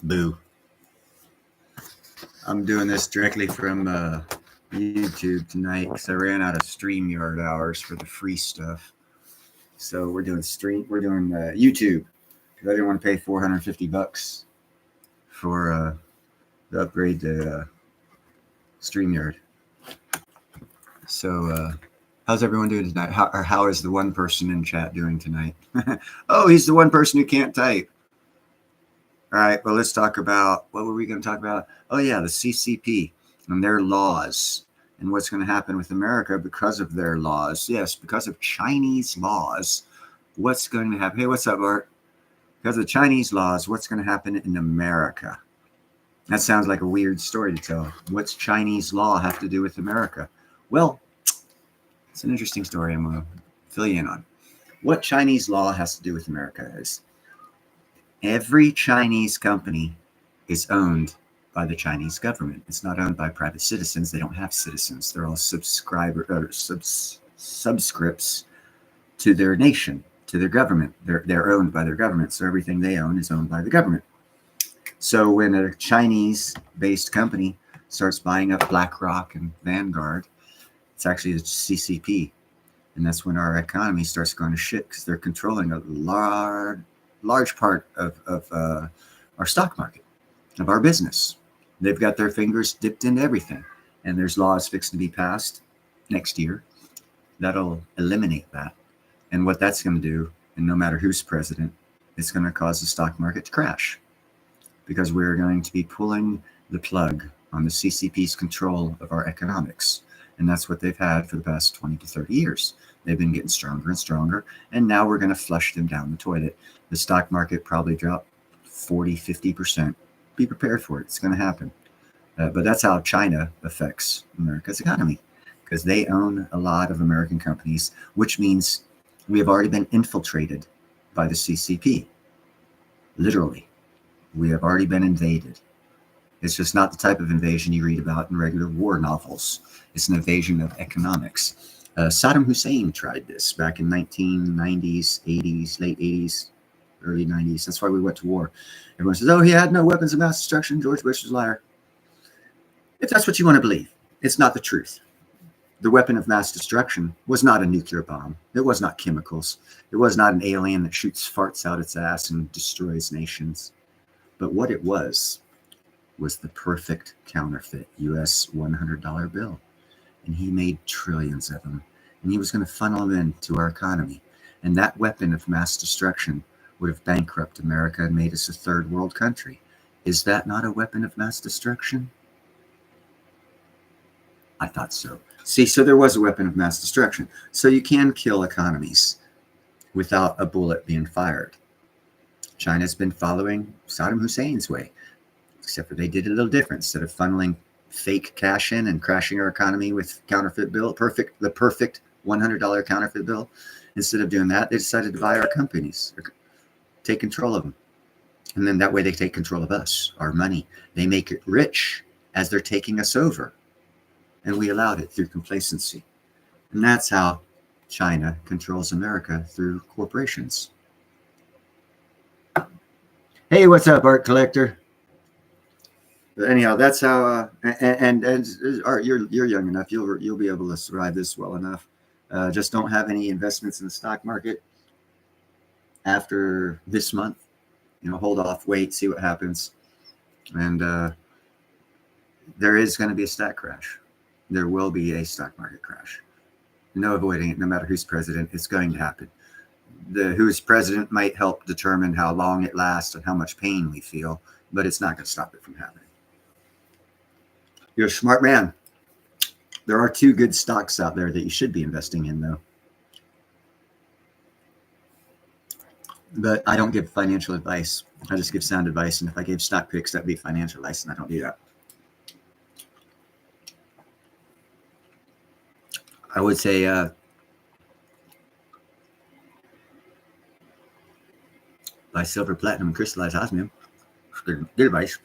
Boo. I'm doing this directly from YouTube tonight because I ran out of StreamYard hours for the free stuff. So we're doing YouTube because I didn't want to pay $450 for the upgrade to StreamYard. So how's everyone doing tonight? How is the one person in chat doing tonight? Oh, he's the one person who can't type. All right, well, let's talk about, what were we going to talk about? Oh, yeah, the CCP and their laws and what's going to happen with America because of their laws. Yes, because of Chinese laws, what's going to happen? Hey, what's up, Art? Because of Chinese laws, what's going to happen in America? That sounds like a weird story to tell. What's Chinese law have to do with America? Well, it's an interesting story I'm going to fill you in on. What Chinese law has to do with America is every Chinese company is owned by the Chinese government. It's not owned by private citizens. They don't have citizens. They're all subscripts to their nation, to their government. They're owned by their government. So everything they own is owned by the government. So when a Chinese-based company starts buying up BlackRock and Vanguard, it's actually the CCP. And that's when our economy starts going to shit because they're controlling a large part of our stock market, of our business. They've got their fingers dipped into everything. And there's laws fixed to be passed next year that'll eliminate that. And what that's going to do, and no matter who's president, it's going to cause the stock market to crash because we're going to be pulling the plug on the CCP's control of our economics. And that's what they've had for the past 20 to 30 years. They've been getting stronger and stronger. And now we're going to flush them down the toilet. The stock market probably dropped 40, 50%. Be prepared for it. It's going to happen. But that's how China affects America's economy because they own a lot of American companies, which means we have already been infiltrated by the CCP. Literally, we have already been invaded. It's just not the type of invasion you read about in regular war novels. It's an invasion of economics. Saddam Hussein tried this back in 1990s, 80s, late 80s, early 90s. That's why we went to war. Everyone says, oh, he had no weapons of mass destruction. George Bush is a liar. If that's what you want to believe, it's not the truth. The weapon of mass destruction was not a nuclear bomb. It was not chemicals. It was not an alien that shoots farts out its ass and destroys nations. But what it was the perfect counterfeit U.S. $100 bill. And he made trillions of them. And he was going to funnel them into our economy. And that weapon of mass destruction would have bankrupted America and made us a third world country. Is that not a weapon of mass destruction? I thought so. See, so there was a weapon of mass destruction. So you can kill economies without a bullet being fired. China's been following Saddam Hussein's way, except for they did it a little different. Instead of funneling fake cash in and crashing our economy with counterfeit bill, the perfect $100 counterfeit bill, instead of doing that, they decided to buy our companies, or take control of them. And then that way they take control of us, our money. They make it rich as they're taking us over. And we allowed it through complacency. And that's how China controls America, through corporations. Hey, what's up, art collector? But anyhow, that's how. And Art, you're young enough. You'll be able to survive this well enough. Just don't have any investments in the stock market after this month. Hold off, wait, see what happens. And there is going to be a stock crash. There will be a stock market crash. No avoiding it, no matter who's president. It's going to happen. Who's president might help determine how long it lasts and how much pain we feel, but it's not going to stop it from happening. You're a smart man. There are 2 good stocks out there that you should be investing in, though. But I don't give financial advice. I just give sound advice. And if I gave stock picks, that'd be financial advice, and I don't do that. I would say buy silver, platinum, and crystallized osmium. Good advice.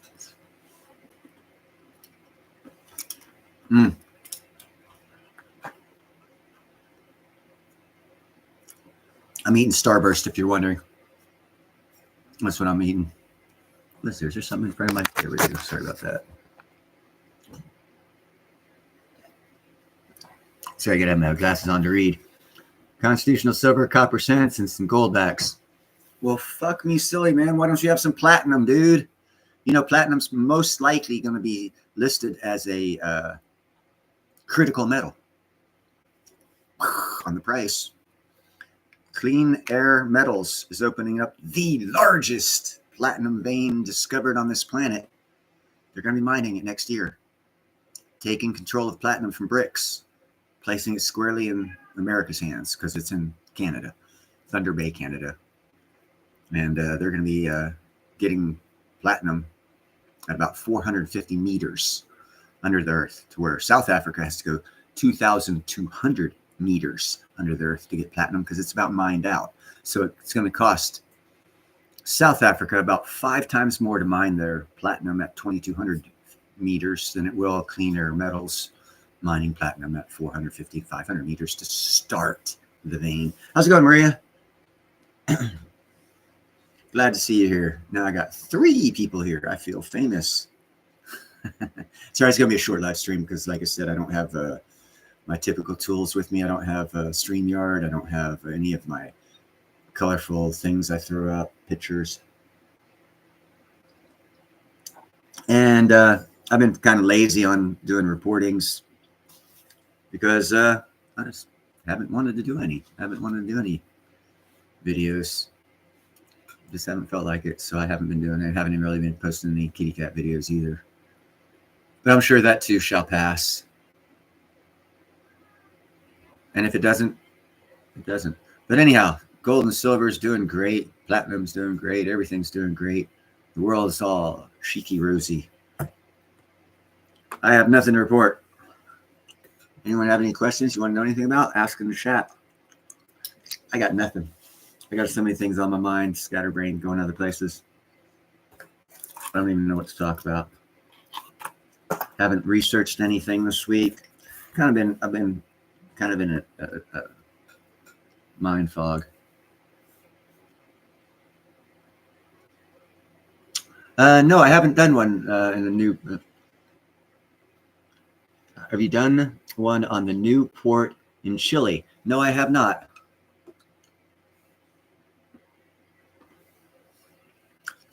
I'm eating Starburst, if you're wondering. That's what I'm eating. Listen, is there something in front of my... There we go. Sorry about that. Sorry, I gotta have my glasses on to read. Constitutional silver, copper cents, and some gold backs. Well, fuck me silly, man. Why don't you have some platinum, dude? You know, platinum's most likely going to be listed as a critical metal on the price. Clean Air Metals is opening up the largest platinum vein discovered on this planet. They're going to be mining it next year, taking control of platinum from bricks, placing it squarely in America's hands because it's in Canada, Thunder Bay, Canada. And they're going to be getting platinum at about 450 meters under the earth, to where South Africa has to go 2,200 meters under the earth to get platinum because it's about mined out. So it's going to cost South Africa about 5 times more to mine their platinum at 2,200 meters than it will Clean Air Metals mining platinum at 450, 500 meters to start the vein. How's it going, Maria? Glad to see you here. Now I got 3 people here. I feel famous. Sorry, it's going to be a short live stream because, like I said, I don't have my typical tools with me. I don't have StreamYard. I don't have any of my colorful things I throw up, pictures. And I've been kind of lazy on doing reportings because I just haven't wanted to do any. I haven't wanted to do any videos. Just haven't felt like it, so I haven't been doing it. I haven't even really been posting any kitty cat videos either. But I'm sure that too shall pass. And if it doesn't, it doesn't. But anyhow, gold and silver is doing great. Platinum's doing great. Everything's doing great. The world is all cheeky rosy. I have nothing to report. Anyone have any questions you want to know anything about? Ask in the chat. I got nothing. I got so many things on my mind, scatterbrain, going other places. I don't even know what to talk about. Haven't researched anything this week. I've been kind of in a mind fog. No, I haven't done one in the new. Have you done one on the new port in Chile? No, I have not.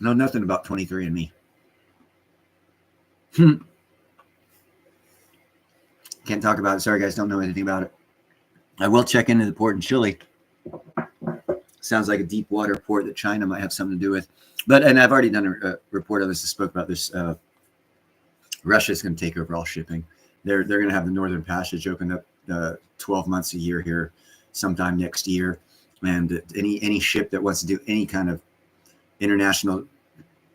Know nothing about 23andMe. Can't talk about it. Sorry, guys. Don't know anything about it. I will check into the port in Chile. Sounds like a deep water port that China might have something to do with. And I've already done a report on this. I spoke about this. Russia's going to take over all shipping. They're going to have the Northern Passage open up 12 months a year here sometime next year. And any ship that wants to do any kind of international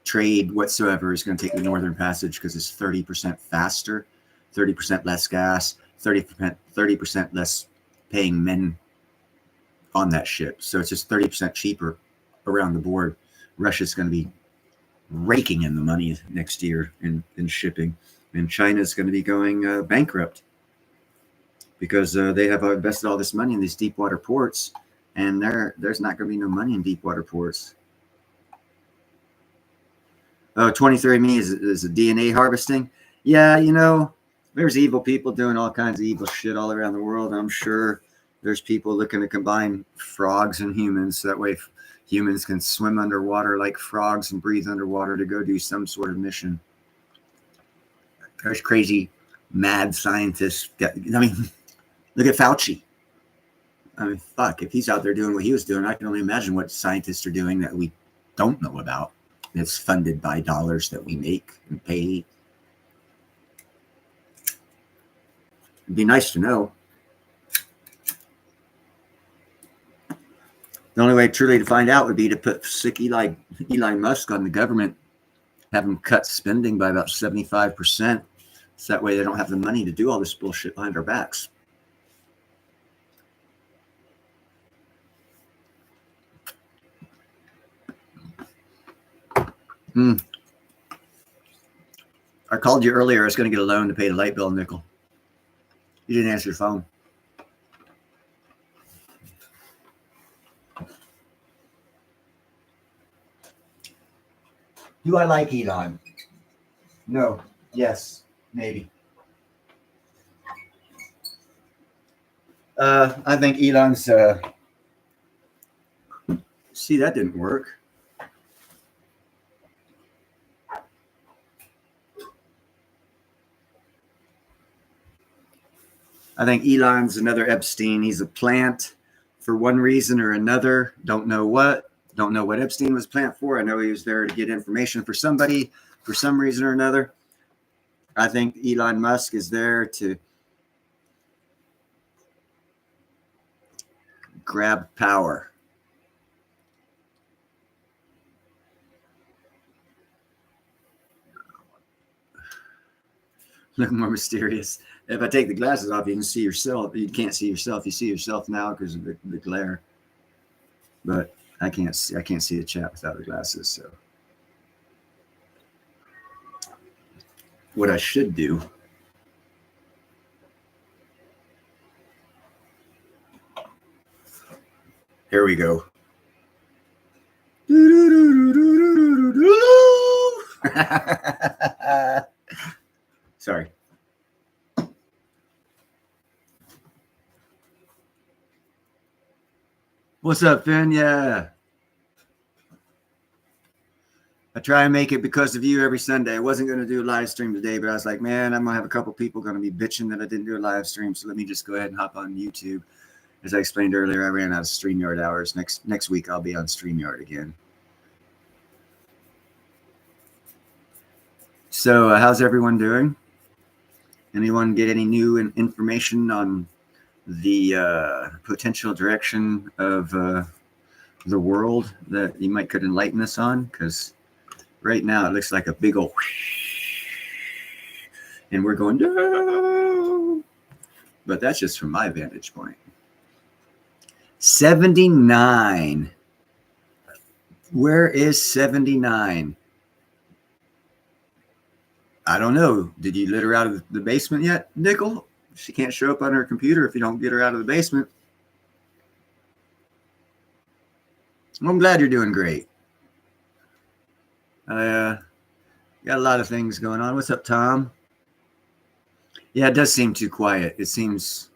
trade whatsoever is going to take the Northern Passage because it's 30% faster, 30% less gas, 30% less paying men on that ship. So it's just 30% cheaper around the board. Russia's going to be raking in the money next year in shipping, and China's going to be going bankrupt because they have invested all this money in these deep water ports, and there's not going to be no money in deep water ports. Oh, 23andMe is a DNA harvesting. Yeah, you know, there's evil people doing all kinds of evil shit all around the world. I'm sure there's people looking to combine frogs and humans so that way humans can swim underwater like frogs and breathe underwater to go do some sort of mission. There's crazy, mad scientists. I mean, look at Fauci. I mean, fuck, if he's out there doing what he was doing, I can only imagine what scientists are doing that we don't know about. It's funded by dollars that we make and pay. It'd be nice to know. The only way truly to find out would be to put sick Elon Musk on the government, have him cut spending by about 75%. So that way they don't have the money to do all this bullshit behind our backs. I called you earlier. I was going to get a loan to pay the light bill, nickel. You didn't answer your phone. Do I like Elon? No. Yes. Maybe. I think Elon's. See, that didn't work. I think Elon's another Epstein. He's a plant for one reason or another. Don't know what. Don't know what Epstein was a plant for. I know he was there to get information for somebody for some reason or another. I think Elon Musk is there to grab power. Look more mysterious. If I take the glasses off, you can see yourself. You can't see yourself. You see yourself now because of the glare. But I can't see the chat without the glasses. So what I should do. Here we go. Sorry. What's up, Finn? Yeah. I try and make it because of you every Sunday. I wasn't going to do a live stream today, but I was like, man, I'm going to have a couple people going to be bitching that I didn't do a live stream. So let me just go ahead and hop on YouTube. As I explained earlier, I ran out of StreamYard hours. Next week, I'll be on StreamYard again. So how's everyone doing? Anyone get any new information on the potential direction of the world that you could enlighten us on? Because right now it looks like a big old and we're going, no. But that's just from my vantage point. 79. Where is 79? I don't know. Did you let her out of the basement yet, Nickel? She can't show up on her computer if you don't get her out of the basement. Well, I'm glad you're doing great. Got a lot of things going on. What's up, Tom? Yeah, it does seem too quiet. It seems...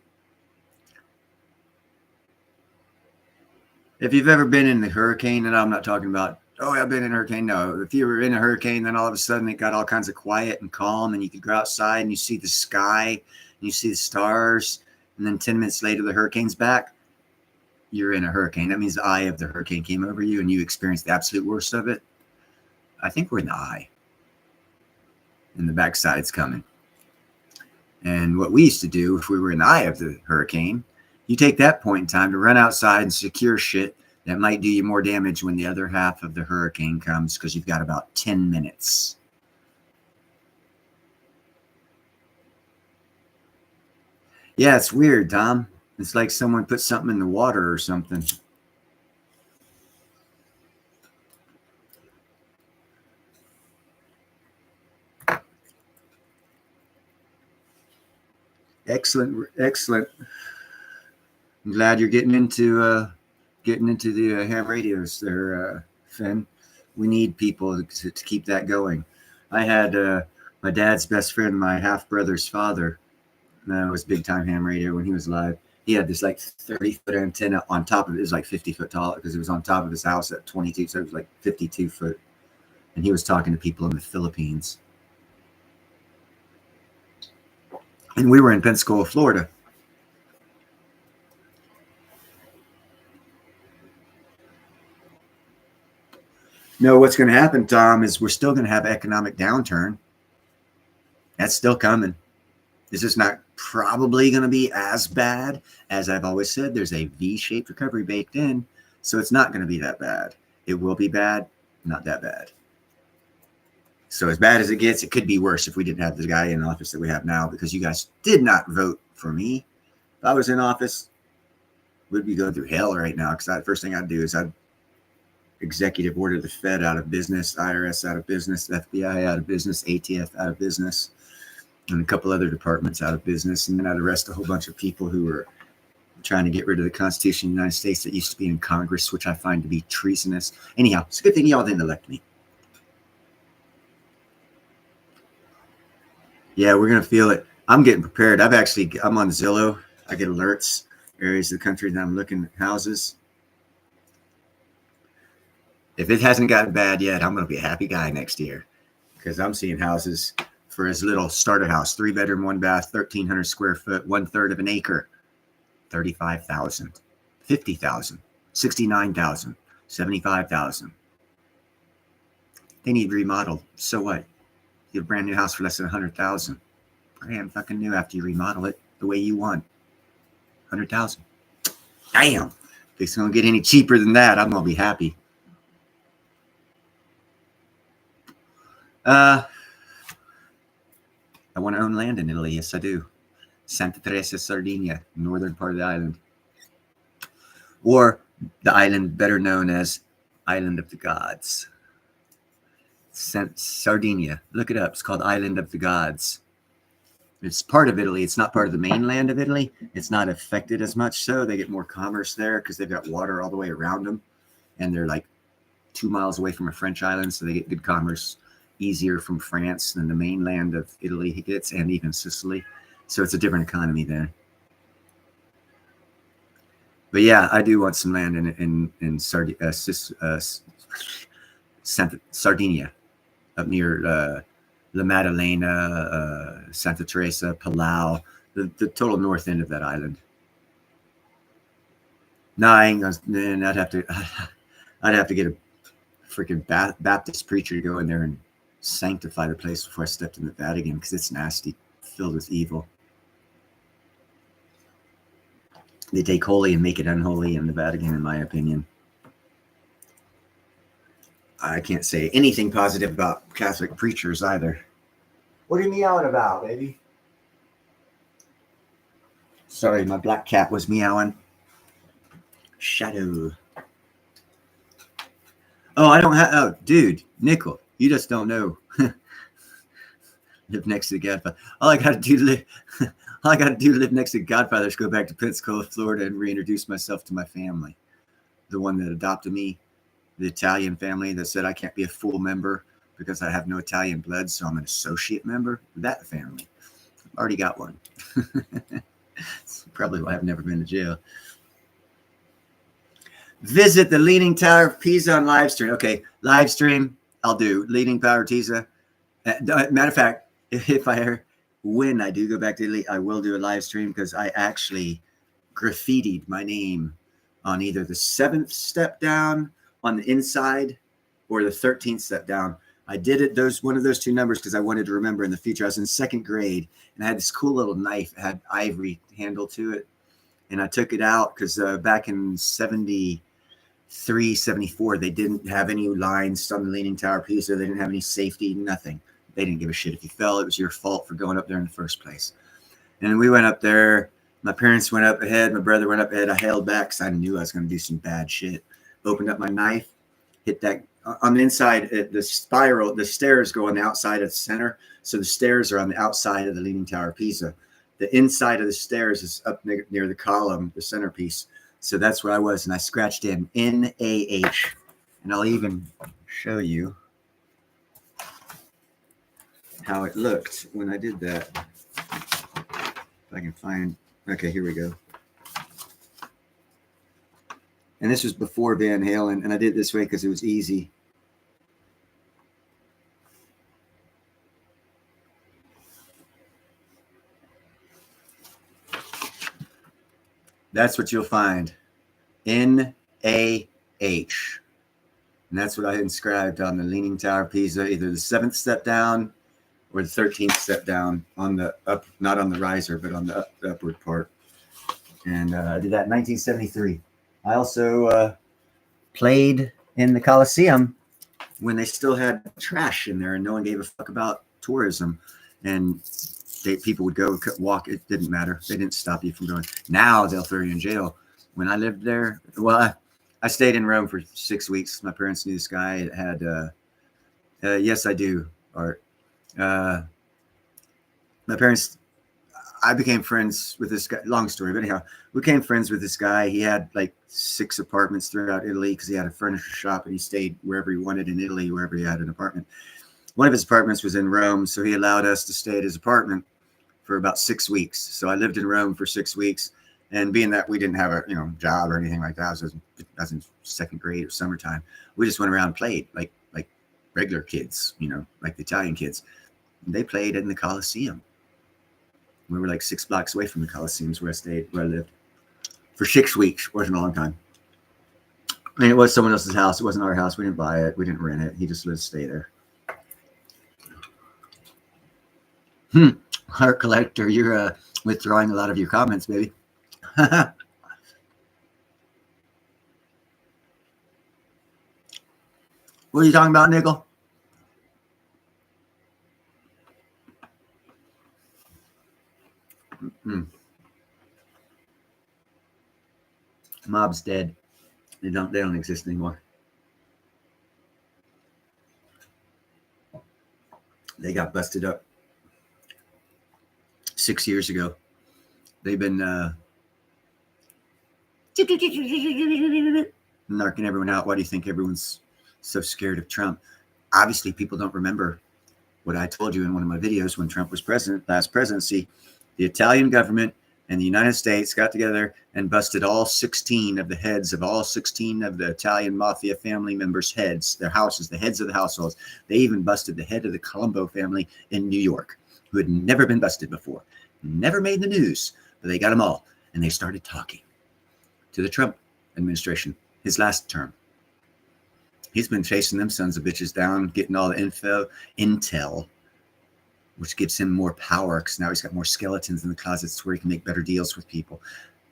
If you've ever been in the hurricane, and I'm not talking about, oh, I've been in a hurricane. No, if you were in a hurricane, then all of a sudden it got all kinds of quiet and calm, and you could go outside and you see the sky, and you see the stars, and then 10 minutes later the hurricane's back. You're in a hurricane. That means the eye of the hurricane came over you, and you experienced the absolute worst of it. I think we're in the eye, and the backside's coming. And what we used to do if we were in the eye of the hurricane, you take that point in time to run outside and secure shit that might do you more damage when the other half of the hurricane comes, because you've got about 10 minutes. Yeah, it's weird, Tom. It's like someone put something in the water or something. Excellent, excellent. I'm glad you're getting into the ham radios there, Finn. We need people to keep that going. I had my dad's best friend, my half brother's father, was big time ham radio when he was alive. He had this like 30-foot antenna on top of it. It was like 50 foot tall because it was on top of his house at 22, so it was like 52 foot. And he was talking to people in the Philippines. And we were in Pensacola, Florida. No, what's going to happen, Tom, is we're still going to have economic downturn. That's still coming. It's just not probably going to be as bad. As I've always said, there's a V-shaped recovery baked in, so it's not going to be that bad. It will be bad, not that bad. So as bad as it gets, it could be worse if we didn't have the guy in office that we have now, because you guys did not vote for me. If I was in office, we'd be going through hell right now, because the first thing I'd do is I'd executive order the Fed out of business, IRS out of business, FBI out of business, ATF out of business, and a couple other departments out of business. And then I'd arrest a whole bunch of people who were trying to get rid of the Constitution of the United States that used to be in Congress, which I find to be treasonous. Anyhow, it's a good thing y'all didn't elect me. Yeah, we're gonna feel it. I'm getting prepared. I'm on Zillow. I get alerts, areas of the country that I'm looking at houses. If it hasn't gotten bad yet, I'm gonna be a happy guy next year because I'm seeing houses for as little starter house, 3 bedroom, 1 bath, 1,300 square foot, 1/3 of an acre, 35,000, 50,000, 69,000, 75,000. They need remodeled. So what? You get a brand new house for less than 100,000. Brand fucking new after you remodel it the way you want. 100,000. Damn. If it's gonna get any cheaper than that, I'm gonna be happy. I want to own land in Italy. Yes, I do. Santa Teresa, Sardinia, northern part of the island. Or the island better known as Island of the Gods. Sardinia. Look it up. It's called Island of the Gods. It's part of Italy. It's not part of the mainland of Italy. It's not affected as much. So they get more commerce there because they've got water all the way around them. And they're like 2 miles away from a French island. So they get good commerce, easier from France than the mainland of Italy gets, and even Sicily. So it's a different economy there. But yeah, I do want some land in Sardinia, up near La Maddalena, Santa Teresa, Palau, the total north end of that island. No, I'd have to get a freaking Baptist preacher to go in there and sanctify the place before I stepped in the Vatican because it's nasty, filled with evil. They take holy and make it unholy in the Vatican, in my opinion. I can't say anything positive about Catholic preachers either. What are you meowing about, baby? Sorry, my black cat was meowing. Shadow. Oh, I don't have. Oh, dude, Nickel, you just don't know. Live next to the Godfather. All I got to do to live next to Godfather is go back to Pensacola, Florida, and reintroduce myself to my family. The one that adopted me, the Italian family that said I can't be a full member because I have no Italian blood, so I'm an associate member. That family. I've already got one. That's probably why I've never been to jail. Visit the Leaning Tower of Pisa on live stream. Okay, live stream, I'll do. Leaning Tower of Pisa. Matter of fact, when I do go back to Italy, I will do a live stream because I actually graffitied my name on either the 7th step down on the inside or the 13th step down. I did it one of those two numbers because I wanted to remember in the future. I was in 2nd grade and I had this cool little knife. It had ivory handle to it. And I took it out because back in 73, 74, they didn't have any lines on the Leaning Tower of Pisa. They didn't have any safety, nothing. They didn't give a shit. If you fell, it was your fault for going up there in the first place. And we went up there. My parents went up ahead. My brother went up ahead. I held back because I knew I was going to do some bad shit. Opened up my knife, hit that on the inside. The spiral, the stairs go on the outside of the center. So the stairs are on the outside of the Leaning Tower of Pisa. The inside of the stairs is up near the column, the centerpiece. So that's where I was. And I scratched in N-A-H. And I'll even show you how it looked when I did that. If I can find, okay, here we go. And this was before Van Halen, and I did it this way because it was easy. That's what you'll find. N-A-H. And that's what I inscribed on the Leaning Tower of Pisa, either the 7th step down or the 13th step down on the up, not on the riser, but on the upward part. And I did that in 1973. I also played in the Coliseum when they still had trash in there and no one gave a fuck about tourism. And people would go walk. It didn't matter. They didn't stop you from going. Now they'll throw you in jail. When I lived there, well, I stayed in Rome for 6 weeks. My parents knew this guy. It had, yes, I do, Art. My parents, I became friends with this guy. Long story, but anyhow, we became friends with this guy. He had like 6 apartments throughout Italy because he had a furniture shop and he stayed wherever he wanted in Italy, wherever he had an apartment. one of his apartments was in Rome, so he allowed us to stay at his apartment for about 6 weeks. So I lived in Rome for 6 weeks, and being that we didn't have a job or anything like that, I was in second grade or summertime. We just went around and played like regular kids, like the Italian kids. And they played in the Coliseum. We were like 6 blocks away from the Coliseums where I lived for 6 weeks. Wasn't a long time. I mean, it was someone else's house. It wasn't our house. We didn't buy it. We didn't rent it. He just let us stay there. Heart collector, you're withdrawing a lot of your comments, baby. What are you talking about, Nickel? Mob's dead. They don't exist anymore. They got busted up 6 years ago. They've been narking everyone out. Why do you think everyone's so scared of Trump? Obviously, people don't remember what I told you in one of my videos when Trump was president, last presidency. The Italian government and the United States got together and busted all 16 of the heads of all 16 of the Italian mafia family members' heads, their houses, the heads of the households. They even busted the head of the Colombo family in New York, who had never been busted before, never made the news, but they got them all. And they started talking to the Trump administration, his last term. He's been chasing them sons of bitches down, getting all the intel, which gives him more power because now he's got more skeletons in the closets where he can make better deals with people.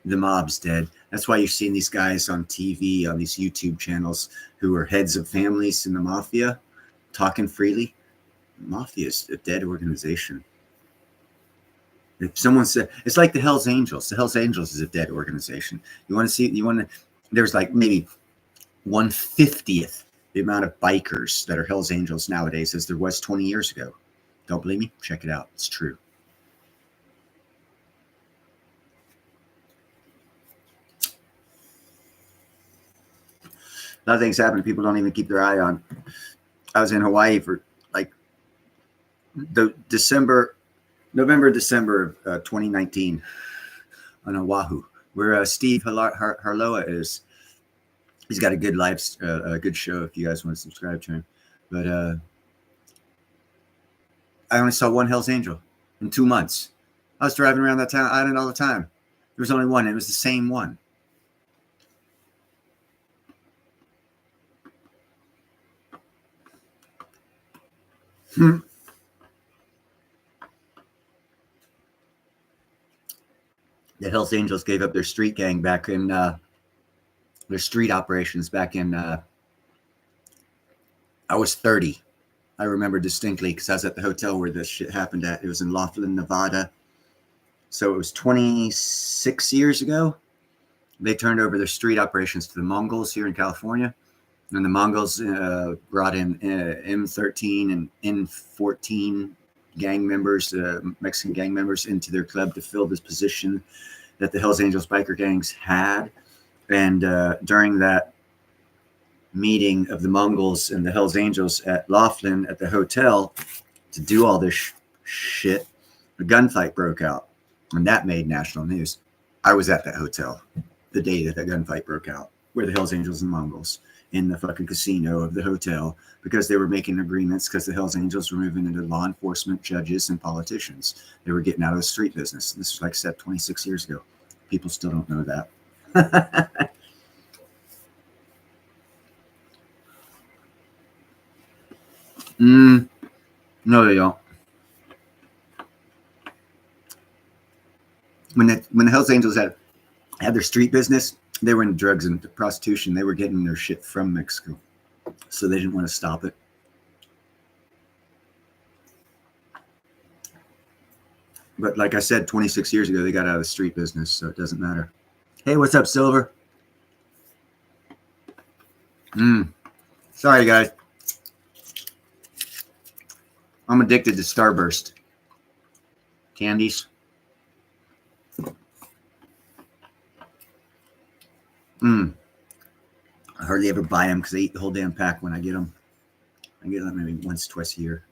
The mob's dead. That's why you're seeing these guys on TV, on these YouTube channels who are heads of families in the mafia talking freely. The mafia is a dead organization. If someone said, it's like the Hells Angels. The Hells Angels is a dead organization. There's like maybe 1/50th the amount of bikers that are Hells Angels nowadays as there was 20 years ago. Don't believe me? Check it out. It's true. A lot of things happen people don't even keep their eye on. I was in Hawaii for like the November, December of 2019 on Oahu, where Steve Harloa is. He's got a good a good show if you guys want to subscribe to him. But I only saw one Hell's Angel in 2 months. I was driving around that island all the time. There was only one. It was the same one. The Hells Angels gave up their street gang back in their street operations back in I was 30. I remember distinctly because I was at the hotel where this shit happened at. It was in Laughlin, Nevada. So it was 26 years ago. They turned over their street operations to the Mongols here in California. And the Mongols brought in M13 and N14 gang members, Mexican gang members, into their club to fill this position that the Hells Angels biker gangs had. And during that meeting of the Mongols and the Hells Angels at Laughlin at the hotel to do all this shit, a gunfight broke out. And that made national news. I was at that hotel the day that gunfight broke out, where the Hells Angels and Mongols in the fucking casino of the hotel, because they were making agreements because the Hells Angels were moving into law enforcement, judges, and politicians. They were getting out of the street business. This was like said 26 years ago. People still don't know that. No, they don't. When the Hells Angels had their street business, they were in drugs and prostitution. They were getting their shit from Mexico, so they didn't want to stop it. But like I said, 26 years ago, they got out of the street business, so it doesn't matter. Hey, what's up, Silver? Sorry, guys. I'm addicted to Starburst candies. I hardly ever buy them because I eat the whole damn pack when I get them. I get them maybe once, twice a year.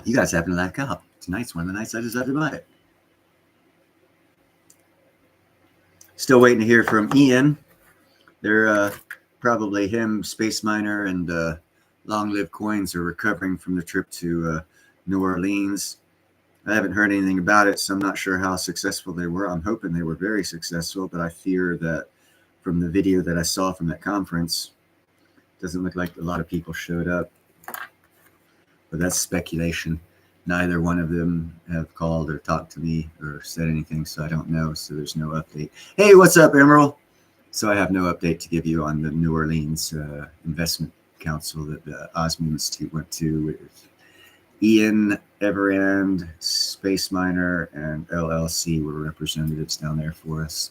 You guys happen to like up. Tonight's one of the nights I decided to buy it. Still waiting to hear from Ian. They're probably him, Space Miner, and Long Live Coins are recovering from the trip to New Orleans. I haven't heard anything about it, so I'm not sure how successful they were. I'm hoping they were very successful, but I fear that from the video that I saw from that conference, it doesn't look like a lot of people showed up. But that's speculation. Neither one of them have called or talked to me or said anything, so I don't know. So there's no update. Hey, what's up, Emerald? So I have no update to give you on the New Orleans investment council that the Osmo Institute went to with Ian, Everand, Space Miner, and LLC were representatives down there for us.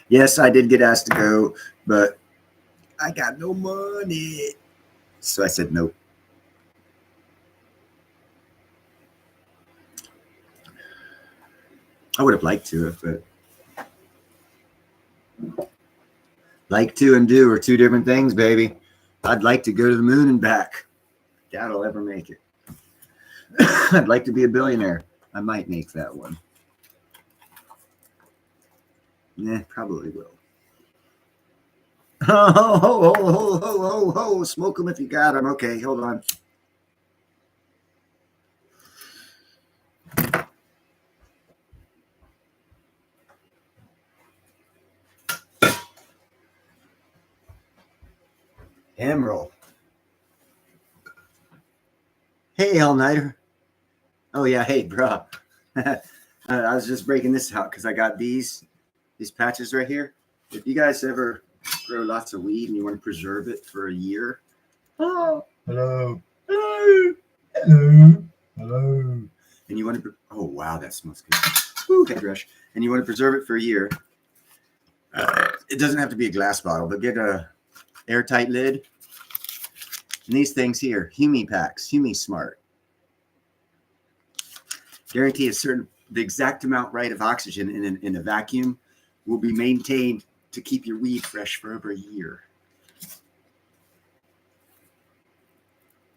Yes, I did get asked to go, but I got no money. So I said nope. I would have liked to, but like to and do are two different things, baby. I'd like to go to the moon and back. Doubt I'll ever make it. I'd like to be a billionaire. I might make that one. Yeah, probably will. Oh, smoke them if you got them. Okay, hold on. Emerald. Hey, all-nighter. Oh, yeah, hey, bro. I was just breaking this out because I got these patches right here. If you guys ever grow lots of weed and you want to preserve it for a year. Oh, hello. Hello. Hello. Hello. And you want to, oh, wow, that smells good. Ooh, head rush. And you want to preserve it for a year. It doesn't have to be a glass bottle, but get a airtight lid. And these things here, Humi packs, Humi Smart. Guarantee the exact amount right of oxygen in a vacuum will be maintained to keep your weed fresh for over a year.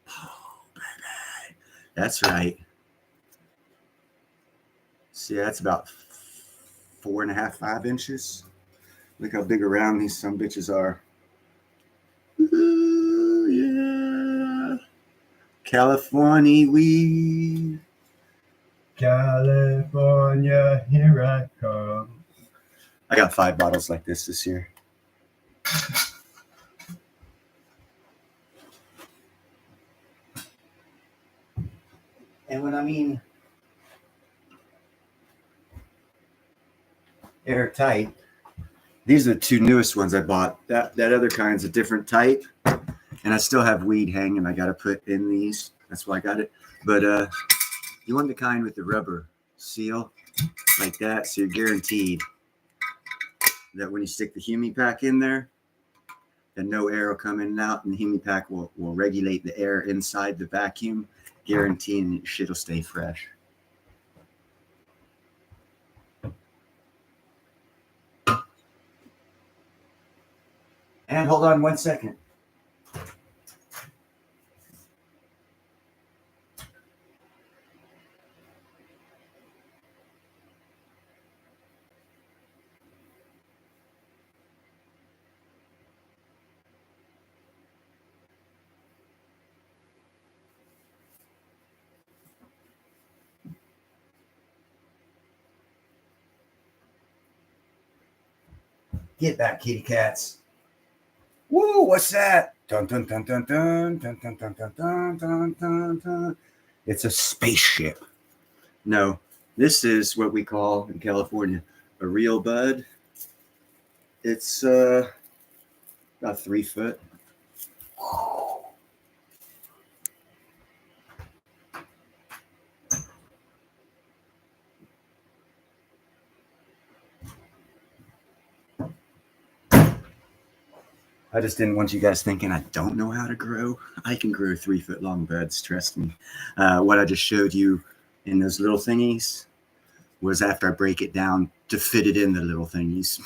Oh, baby. That's right. See, that's about 4.5, 5 inches. Look how big around these some bitches are. Ooh, yeah. California weed. California, here I come. I got 5 bottles like this year. And when I mean airtight, these are the 2 newest ones I bought. That other kind's a different type. And I still have weed hanging I got to put in these. That's why I got it. But you want the kind with the rubber seal like that. So you're guaranteed that when you stick the Humi pack in there, that no air will come in and out. And the Humi pack will regulate the air inside the vacuum, guaranteeing that shit will stay fresh. And hold on 1 second. Get back, kitty cats. Woo, what's that? Dun, dun, dun, dun, dun, dun, dun, dun, dun, dun, dun, dun, dun. It's a spaceship. No, this is what we call in California a real bud. It's about 3 foot. I just didn't want you guys thinking I don't know how to grow. I can grow 3 foot long buds, trust me. What I just showed you in those little thingies was after I break it down to fit it in the little thingies.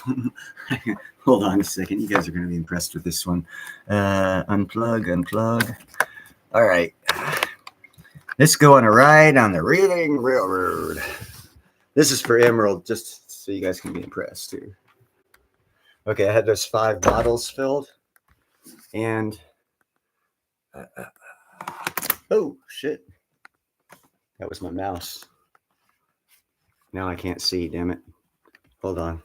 Hold on a second. You guys are going to be impressed with this one. Unplug. All right. Let's go on a ride on the Reeling Railroad. This is for Emerald, just so you guys can be impressed too. Okay, I had those 5 bottles filled. And oh shit, that was my mouse. Now I can't see, damn it. Hold on.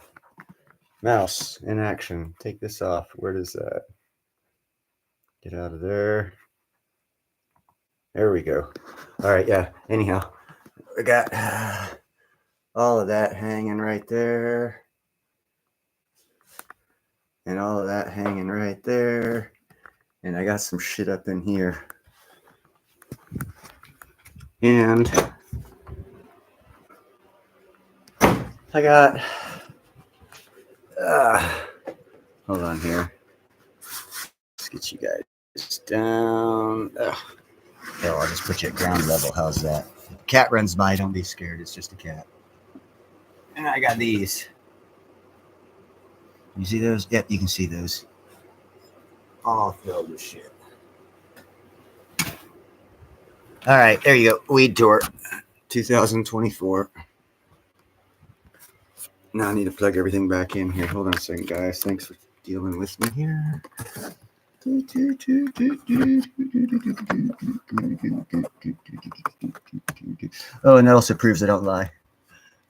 Mouse in action. Take this off. Where does that get out of there? There we go. All right, yeah. Anyhow, we got all of that hanging right there, and all of that hanging right there, and I got some shit up in here. And I got, hold on here. Let's get you guys down. Hell, I'll just put you at ground level. How's that? Cat runs by. Don't be scared. It's just a cat. And I got these. You see those? Yep, you can see those. All filled with shit. All right, there you go. Weed tour 2024. Now I need to plug everything back in here. Hold on a second, guys. Thanks for dealing with me here. Oh, and that also proves I don't lie.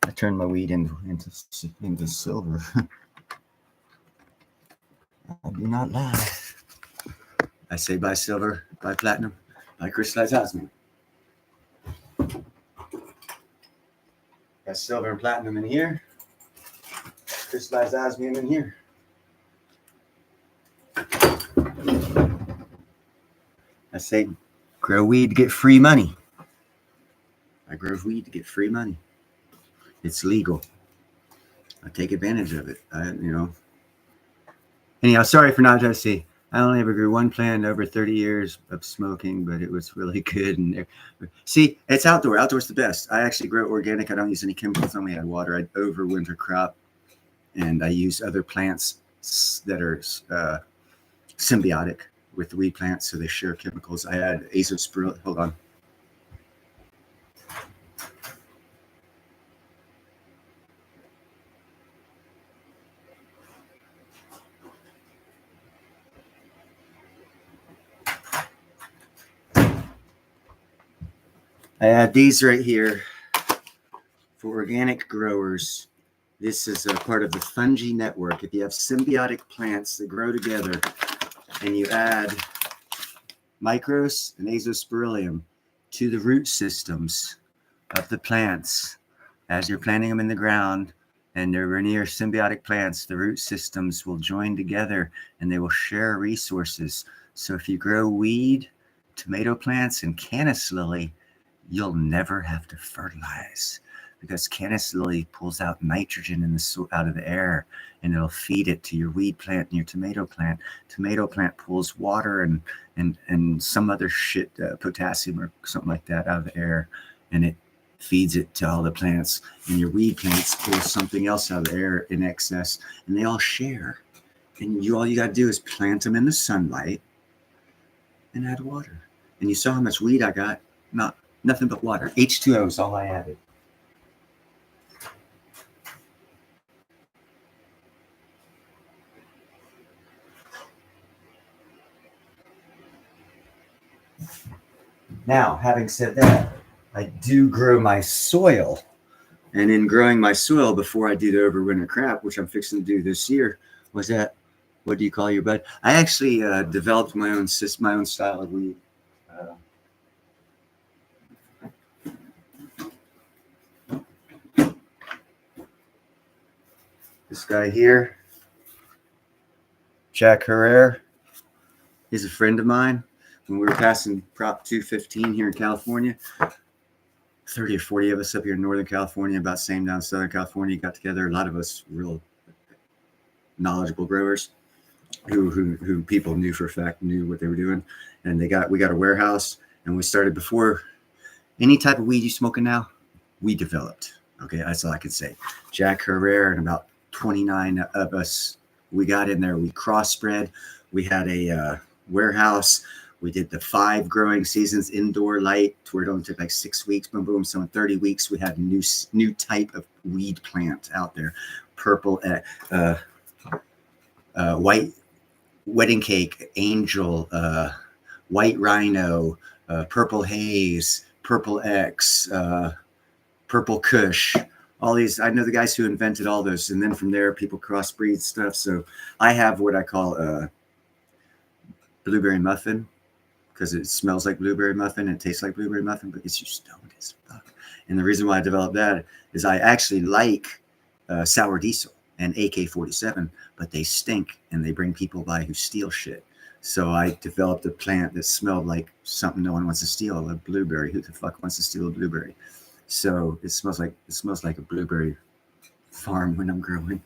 I turned my weed into silver. I do not lie. I say buy silver, buy platinum, buy crystallized osmium. Got silver and platinum in here. Crystallized osmium in here. I say grow weed to get free money. I grow weed to get free money. It's legal. I take advantage of it. Anyhow, sorry for not trying to see. I only ever grew one plant over 30 years of smoking, but it was really good. And see, it's outdoor. Outdoor's the best. I actually grow organic. I don't use any chemicals. I only add water. I overwinter crop, and I use other plants that are symbiotic with the weed plants, so they share chemicals. I add azospirillum. Hold on. I add these right here for organic growers. This is a part of the fungi network. If you have symbiotic plants that grow together and you add micros and azospirillum to the root systems of the plants as you're planting them in the ground and they're near symbiotic plants, the root systems will join together and they will share resources. So if you grow weed, tomato plants, and canis lily, you'll never have to fertilize, because canis lily pulls out nitrogen out of the air, and it'll feed it to your weed plant and your tomato plant. Tomato plant pulls water and some other shit, potassium or something like that out of the air, and it feeds it to all the plants. And your weed plants pull something else out of the air in excess, and they all share. And all you got to do is plant them in the sunlight and add water. And you saw how much weed I got? Nothing but water. H2O is all I added. Now, having said that, I do grow my soil. And in growing my soil, before I do the overwinter crap, which I'm fixing to do this year, was that, what do you call your bud? I actually developed my own style of weed. This guy here, Jack Herrera, he's a friend of mine. When we were passing Prop 215 here in California, 30 or 40 of us up here in Northern California, about the same down in Southern California, got together. A lot of us real knowledgeable growers who people knew for a fact knew what they were doing. And we got a warehouse, and we started before any type of weed you smoking now, we developed. Okay, that's all I could say. Jack Herrera and about 29 of us, we got in there. We crossbred. We had a warehouse. We did the 5 growing seasons indoor light, where it only took like 6 weeks. Boom, boom. So in 30 weeks, we had a new type of weed plant out there. Purple, white wedding cake, angel, white rhino, purple haze, purple X, purple kush. All these, I know the guys who invented all those. And then from there, people crossbreed stuff. So I have what I call a blueberry muffin, because it smells like blueberry muffin and it tastes like blueberry muffin, but it's just stoned as fuck. And the reason why I developed that is I actually like sour diesel and AK-47, but they stink and they bring people by who steal shit. So I developed a plant that smelled like something no one wants to steal, a blueberry. Who the fuck wants to steal a blueberry? So it smells like a blueberry farm when I'm growing.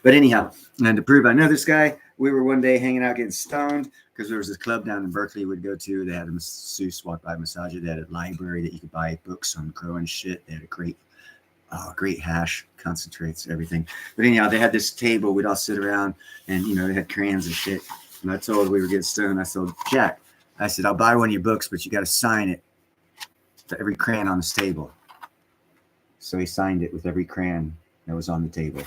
But anyhow, and to prove I know this guy, we were one day hanging out getting stoned, because there was this club down in Berkeley we'd go to. They had a masseuse walk by, massage it. They had a library that you could buy books on growing shit. They had a great hash, concentrates, everything. But anyhow, they had this table. We'd all sit around, and they had crayons and shit. And I told we were getting stoned. I told Jack, I said, I'll buy one of your books, but you got to sign it to every crayon on this table. So he signed it with every crayon that was on the table.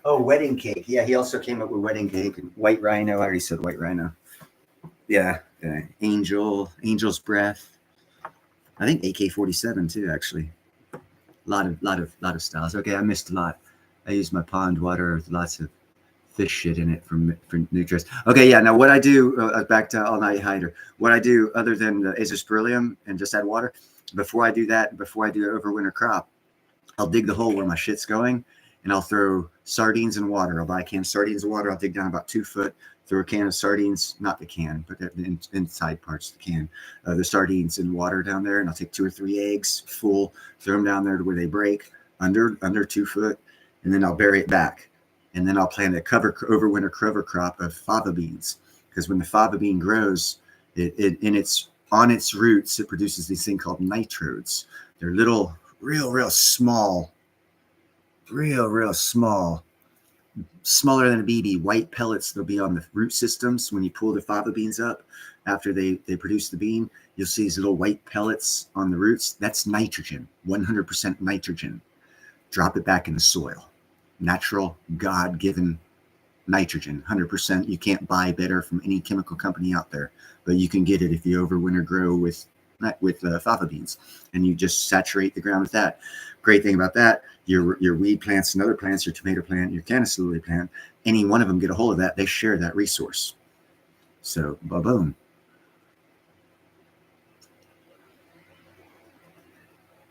Oh, wedding cake. Yeah, he also came up with wedding cake and white rhino. I already said white rhino. Yeah, angel's breath. I think AK-47 too, actually. A lot of styles. Okay, I missed a lot. I used my pond water with lots of fish shit in it for nutrients. Okay, yeah. Now what I do, back to all night hider. What I do other than the azospirillum and just add water, before I do that, before I do the overwinter crop, I'll dig the hole where my shit's going, and I'll throw sardines and water. I'll buy a can of sardines and water. I'll dig down about 2 foot, throw a can of sardines, not the can, but the inside parts of the can, the sardines in water down there, and I'll take 2 or 3 eggs full, throw them down there to where they break under 2 foot, and then I'll bury it back. And then I'll plant a overwinter cover crop of fava beans, because when the fava bean grows, on its roots, it produces these thing called nitrodes. They're little, real small, real small, smaller than a BB, white pellets. They'll be on the root systems. When you pull the fava beans up after they produce the bean, you'll see these little white pellets on the roots. That's nitrogen, 100% nitrogen. Drop it back in the soil. Natural, God-given nitrogen, 100%. You can't buy better from any chemical company out there, but you can get it if you overwinter grow with fava beans, and you just saturate the ground with that. Great thing about that, your weed plants and other plants, your tomato plant, your canis lily plant, any one of them get a hold of that, they share that resource. So, boom.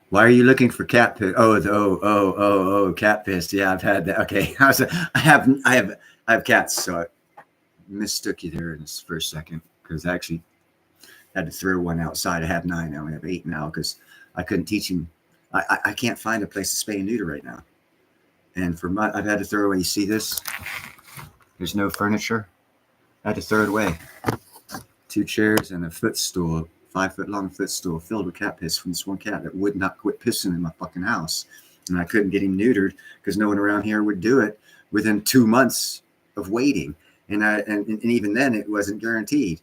Why are you looking for cat piss? Oh, cat piss. Yeah, I've had that. Okay, I have cats, so I mistook you there for a second, because I actually had to throw one outside. I have 9. I only have 8 now, because I couldn't teach him. I can't find a place to spay and neuter right now, and I've had to throw away. You see this? There's no furniture. I had to throw it away. 2 chairs and a footstool. 5-foot long footstool filled with cat piss from this one cat that would not quit pissing in my fucking house. And I couldn't get him neutered because no one around here would do it within 2 months of waiting. And even then it wasn't guaranteed.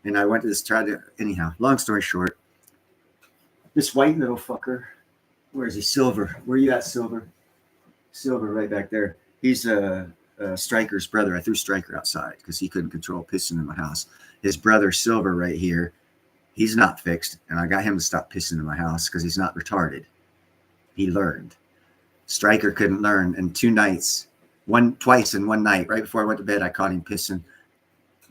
And I went to anyhow, long story short, this white little fucker, where is he? Silver. Where you at, Silver? Silver right back there. He's Striker's brother. I threw Striker outside because he couldn't control pissing in my house. His brother, Silver, right here, he's not fixed, and I got him to stop pissing in my house because he's not retarded. He learned. Striker couldn't learn, and 2 nights, twice in one night, right before I went to bed, I caught him pissing.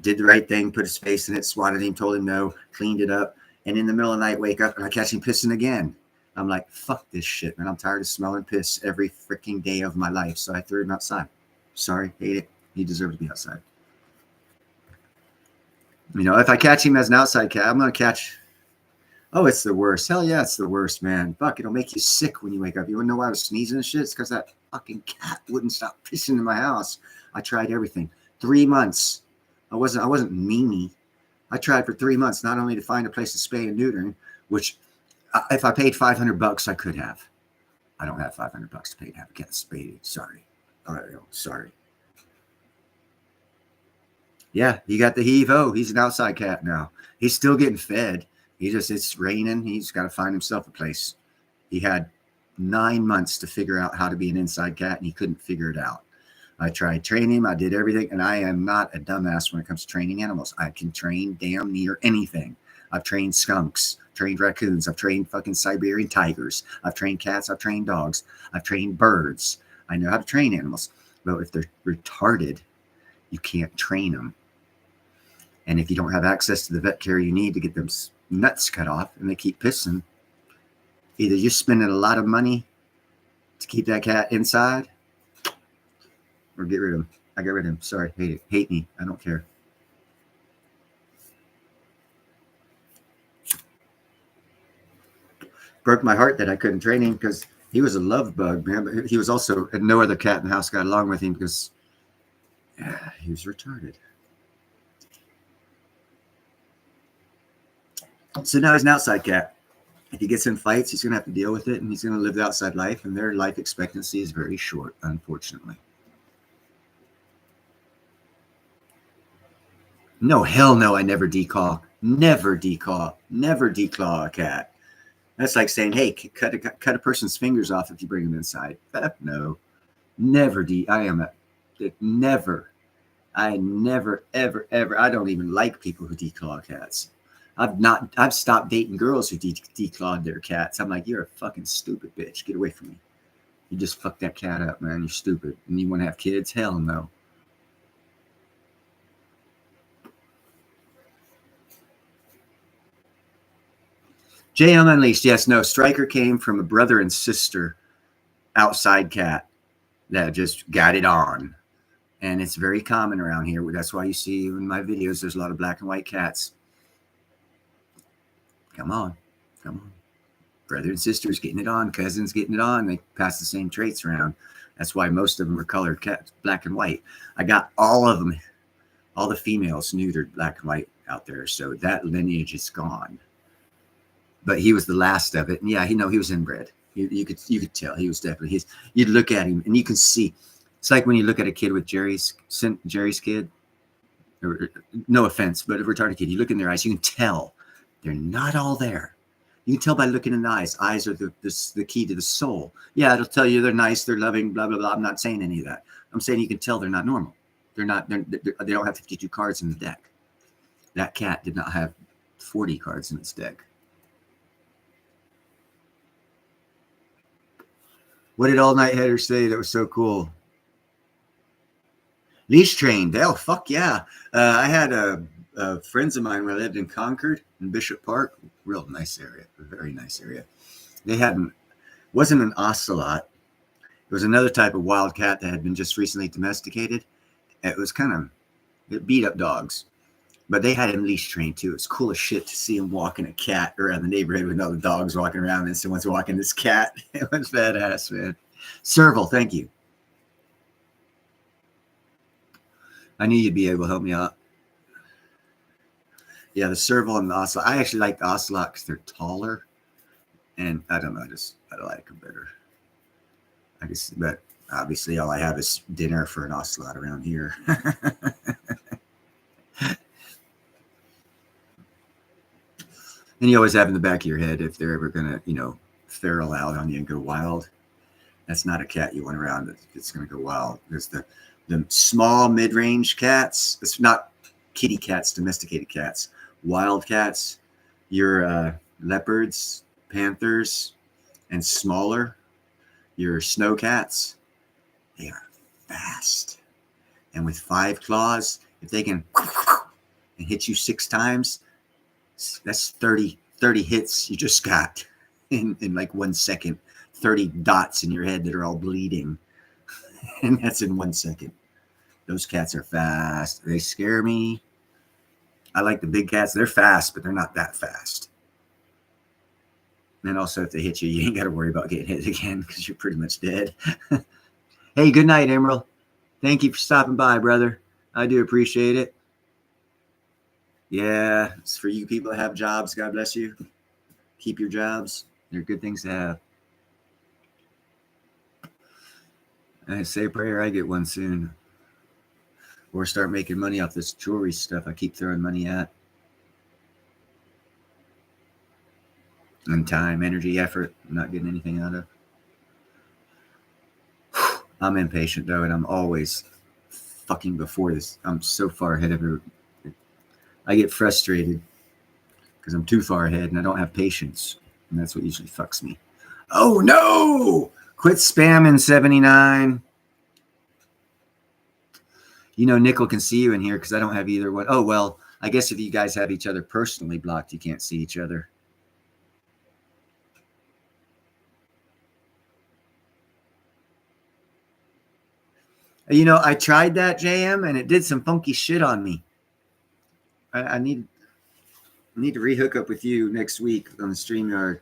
Did the right thing, put his face in it, swatted him, told him no, cleaned it up, and in the middle of the night, wake up, and I catch him pissing again. I'm like, fuck this shit, man. I'm tired of smelling piss every freaking day of my life, so I threw him outside. Sorry, hate it. He deserved to be outside. If I catch him as an outside cat, I'm going to catch. Oh, it's the worst. Hell yeah, it's the worst, man. Fuck, it'll make you sick when you wake up. You wouldn't know why I was sneezing and shit. It's because that fucking cat wouldn't stop pissing in my house. I tried everything. 3 months. I wasn't Mimi. I tried for 3 months, not only to find a place to spay and neuter, which if I paid $500, I could have. I don't have $500 to pay to have a cat spayed. Sorry. Sorry. Yeah, he got the heave-ho. He's an outside cat now. He's still getting fed. It's raining. He's got to find himself a place. He had 9 months to figure out how to be an inside cat, and he couldn't figure it out. I tried training him. I did everything, and I am not a dumbass when it comes to training animals. I can train damn near anything. I've trained skunks, trained raccoons. I've trained fucking Siberian tigers. I've trained cats. I've trained dogs. I've trained birds. I know how to train animals. But if they're retarded, you can't train them. And if you don't have access to the vet care you need to get them nuts cut off and they keep pissing, either you're spending a lot of money to keep that cat inside or get rid of him. I got rid of him. Sorry. Hate me. I don't care. Broke my heart that I couldn't train him because he was a love bug, man. But he was also, and no other cat in the house got along with him because he was retarded. So now he's an outside cat. If he gets in fights, he's going to have to deal with it, and he's going to live the outside life, and their life expectancy is very short, unfortunately. No, hell no, I never declaw. Never declaw. Never declaw a cat. That's like saying, hey, cut a person's fingers off if you bring them inside. No. Never never. I never, ever, ever. I don't even like people who declaw cats. I've stopped dating girls who declawed their cats. I'm like, you're a fucking stupid bitch. Get away from me. You just fucked that cat up, man. You're stupid. And you want to have kids? Hell no. JM Unleashed. Yes, no. Striker came from a brother and sister outside cat that just got it on. And it's very common around here. That's why you see in my videos, there's a lot of black and white cats. Come on. Brother and sisters getting it on, cousins getting it on. They pass the same traits around. That's why most of them are colored cats, black and white. I got all of them, all the females neutered black and white out there. So that lineage is gone. But he was the last of it. And yeah, he was inbred. You could tell he was definitely you'd look at him and you can see. It's like when you look at a kid with Jerry's kid. No offense, but a retarded kid, you look in their eyes, you can tell they're not all there. You can tell by looking in the eyes. Eyes are the key to the soul. Yeah, it'll tell you they're nice, they're loving, blah, blah, blah. I'm not saying any of that. I'm saying you can tell they're not normal. They don't have 52 cards in the deck. That cat did not have 40 cards in its deck. What did All Night Header say that was so cool? Leash trained. Oh, fuck yeah. I had friends of mine where I lived in Concord in Bishop Park. Real nice area. A very nice area. They wasn't an ocelot. It was another type of wild cat that had been just recently domesticated. It was it beat up dogs. But they had him leash trained too. It's cool as shit to see him walking a cat around the neighborhood with other dogs walking around and someone's walking this cat. It was badass, man. Serval, thank you. I knew you'd be able to help me out. Yeah, the serval and the ocelot. I actually like the ocelot because they're taller. And I don't know, I like them better. But obviously all I have is dinner for an ocelot around here. And you always have in the back of your head if they're ever going to, feral out on you and go wild. That's not a cat you want around that's going to go wild. There's the small mid-range cats. It's not kitty cats, domesticated cats. Wild cats, your leopards, panthers, and smaller, your snow cats. They are fast. And with 5 claws, if they can and hit you 6 times, that's 30 hits you just got in like 1 second. 30 dots in your head that are all bleeding. And that's in 1 second. Those cats are fast. They scare me. I like the big cats. They're fast, but they're not that fast. And also, if they hit you, you ain't got to worry about getting hit again because you're pretty much dead. Hey, good night, Emerald. Thank you for stopping by, brother. I do appreciate it. Yeah, it's for you people that have jobs. God bless you. Keep your jobs. They're good things to have. I say a prayer I get one soon. Or start making money off this jewelry stuff I keep throwing money at. And time, energy, effort, I'm not getting anything out of. I'm impatient though, and I'm always fucking before this. I'm so far ahead of her. I get frustrated because I'm too far ahead and I don't have patience. And that's what usually fucks me. Oh no! Quit spamming 79. You know, Nickel can see you in here because I don't have either one. Oh, well, I guess if you guys have each other personally blocked, you can't see each other. You know, I tried that, JM, and it did some funky shit on me. I need to rehook up with you next week on the StreamYard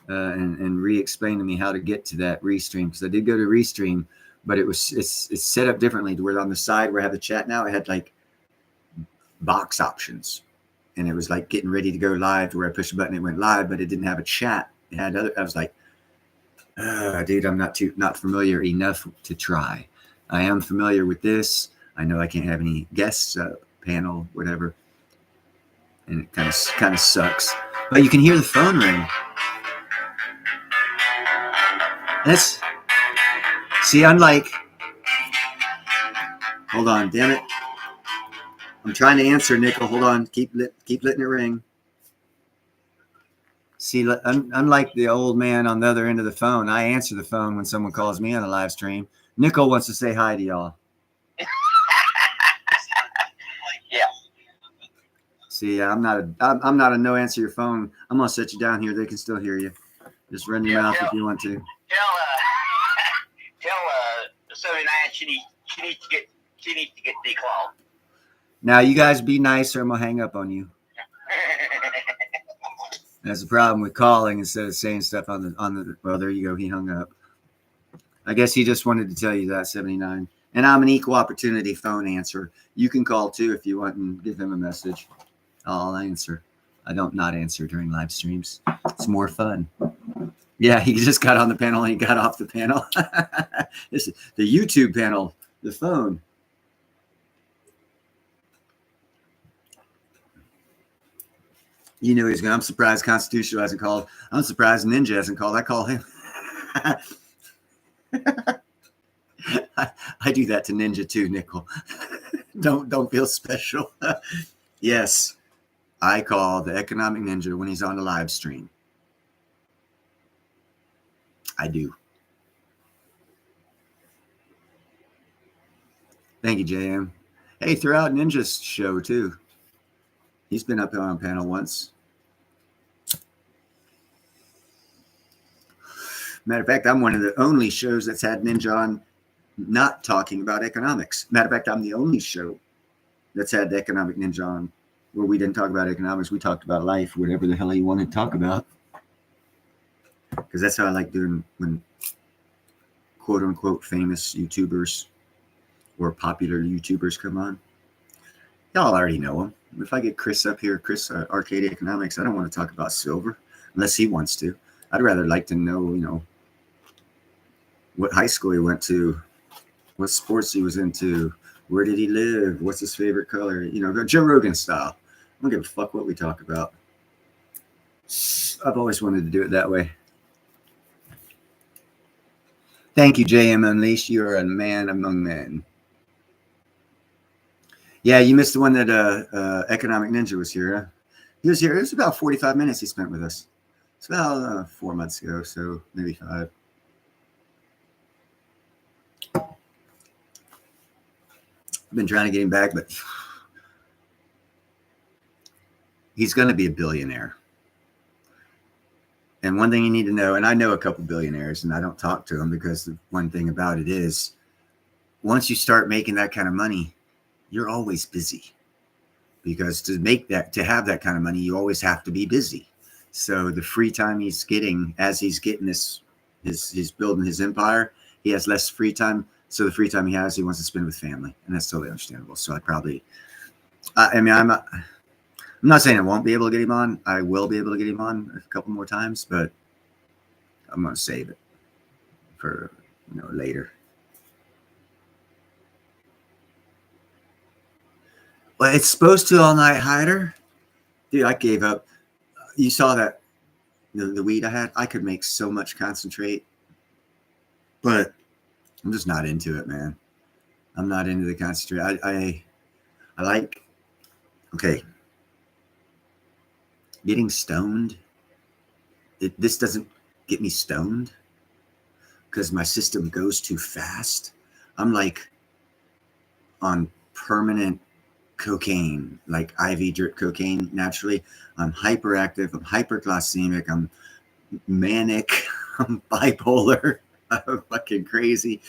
and re-explain to me how to get to that restream, because I did go to restream, but it's set up differently to where on the side where I have the chat now, it had like box options, and it was like getting ready to go live to where I pushed a button, it went live, but it didn't have a chat. It had other. I was like, dude, I'm not familiar enough to try. I am familiar with this. I know I can't have any guests, panel, whatever, and it kind of sucks. But you can hear the phone ring. That's see, unlike. Hold on, damn it! I'm trying to answer, Nickel. Hold on, keep letting it ring. See, unlike the old man on the other end of the phone, I answer the phone when someone calls me on a live stream. Nickel wants to say hi to y'all. Yeah. See, I'm not a no answer your phone. I'm gonna set you down here. They can still hear you. Just run your mouth if you want to. Tell 79 she needs to get declawed. Now you guys be nice, or I'm gonna hang up on you. That's the problem with calling instead of saying stuff on the. Well, there you go. He hung up. I guess he just wanted to tell you that, 79. And I'm an equal opportunity phone answer. You can call too if you want and give him a message. I'll answer. I don't not answer during live streams. It's more fun. Yeah, he just got on the panel and he got off the panel. This is the YouTube panel, the phone. You know he's going. I'm surprised Constitutional hasn't called. I'm surprised Ninja hasn't called. I call him. I do that to Ninja too, Nickel. Don't feel special. Yes, I call the Economic Ninja when he's on the live stream. I do. Thank you, JM. Hey, throughout Ninja's show too. He's been up on a panel once. Matter of fact, I'm one of the only shows that's had Ninja on not talking about economics. Matter of fact, I'm the only show that's had the Economic Ninja on where we didn't talk about economics. We talked about life, whatever the hell you want to talk about. Because that's how I like doing when quote unquote famous YouTubers or popular YouTubers come on. Y'all already know them. If I get Chris up here, Chris Arcade Economics, I don't want to talk about silver unless he wants to. I'd rather like to know, what high school he went to, what sports he was into, where did he live, what's his favorite color, Joe Rogan style. I don't give a fuck what we talk about. I've always wanted to do it that way. Thank you, JM Unleashed. You're a man among men. Yeah, you missed the one that Economic Ninja was here. Huh? He was here. It was about 45 minutes he spent with us. It's about 4 months ago, so maybe 5. I've been trying to get him back, but he's going to be a billionaire. And one thing you need to know, and I know a couple billionaires, and I don't talk to them because the one thing about it is once you start making that kind of money, you're always busy. Because to have that kind of money, you always have to be busy. So the free time he's getting as he's getting he's building his empire, he has less free time. So the free time he has, he wants to spend with family, and that's totally understandable. So I'm not saying I won't be able to get him on. I will be able to get him on a couple more times, but I'm going to save it for later. Well, it's supposed to all night hider. Dude, I gave up. You saw that the weed I had. I could make so much concentrate, but I'm just not into it, man. I'm not into the concentrate. I like, okay, getting stoned. This doesn't get me stoned because my system goes too fast. I'm like on permanent cocaine, like IV drip cocaine naturally. I'm hyperactive, I'm hyperglycemic, I'm manic, I'm bipolar, I'm fucking crazy.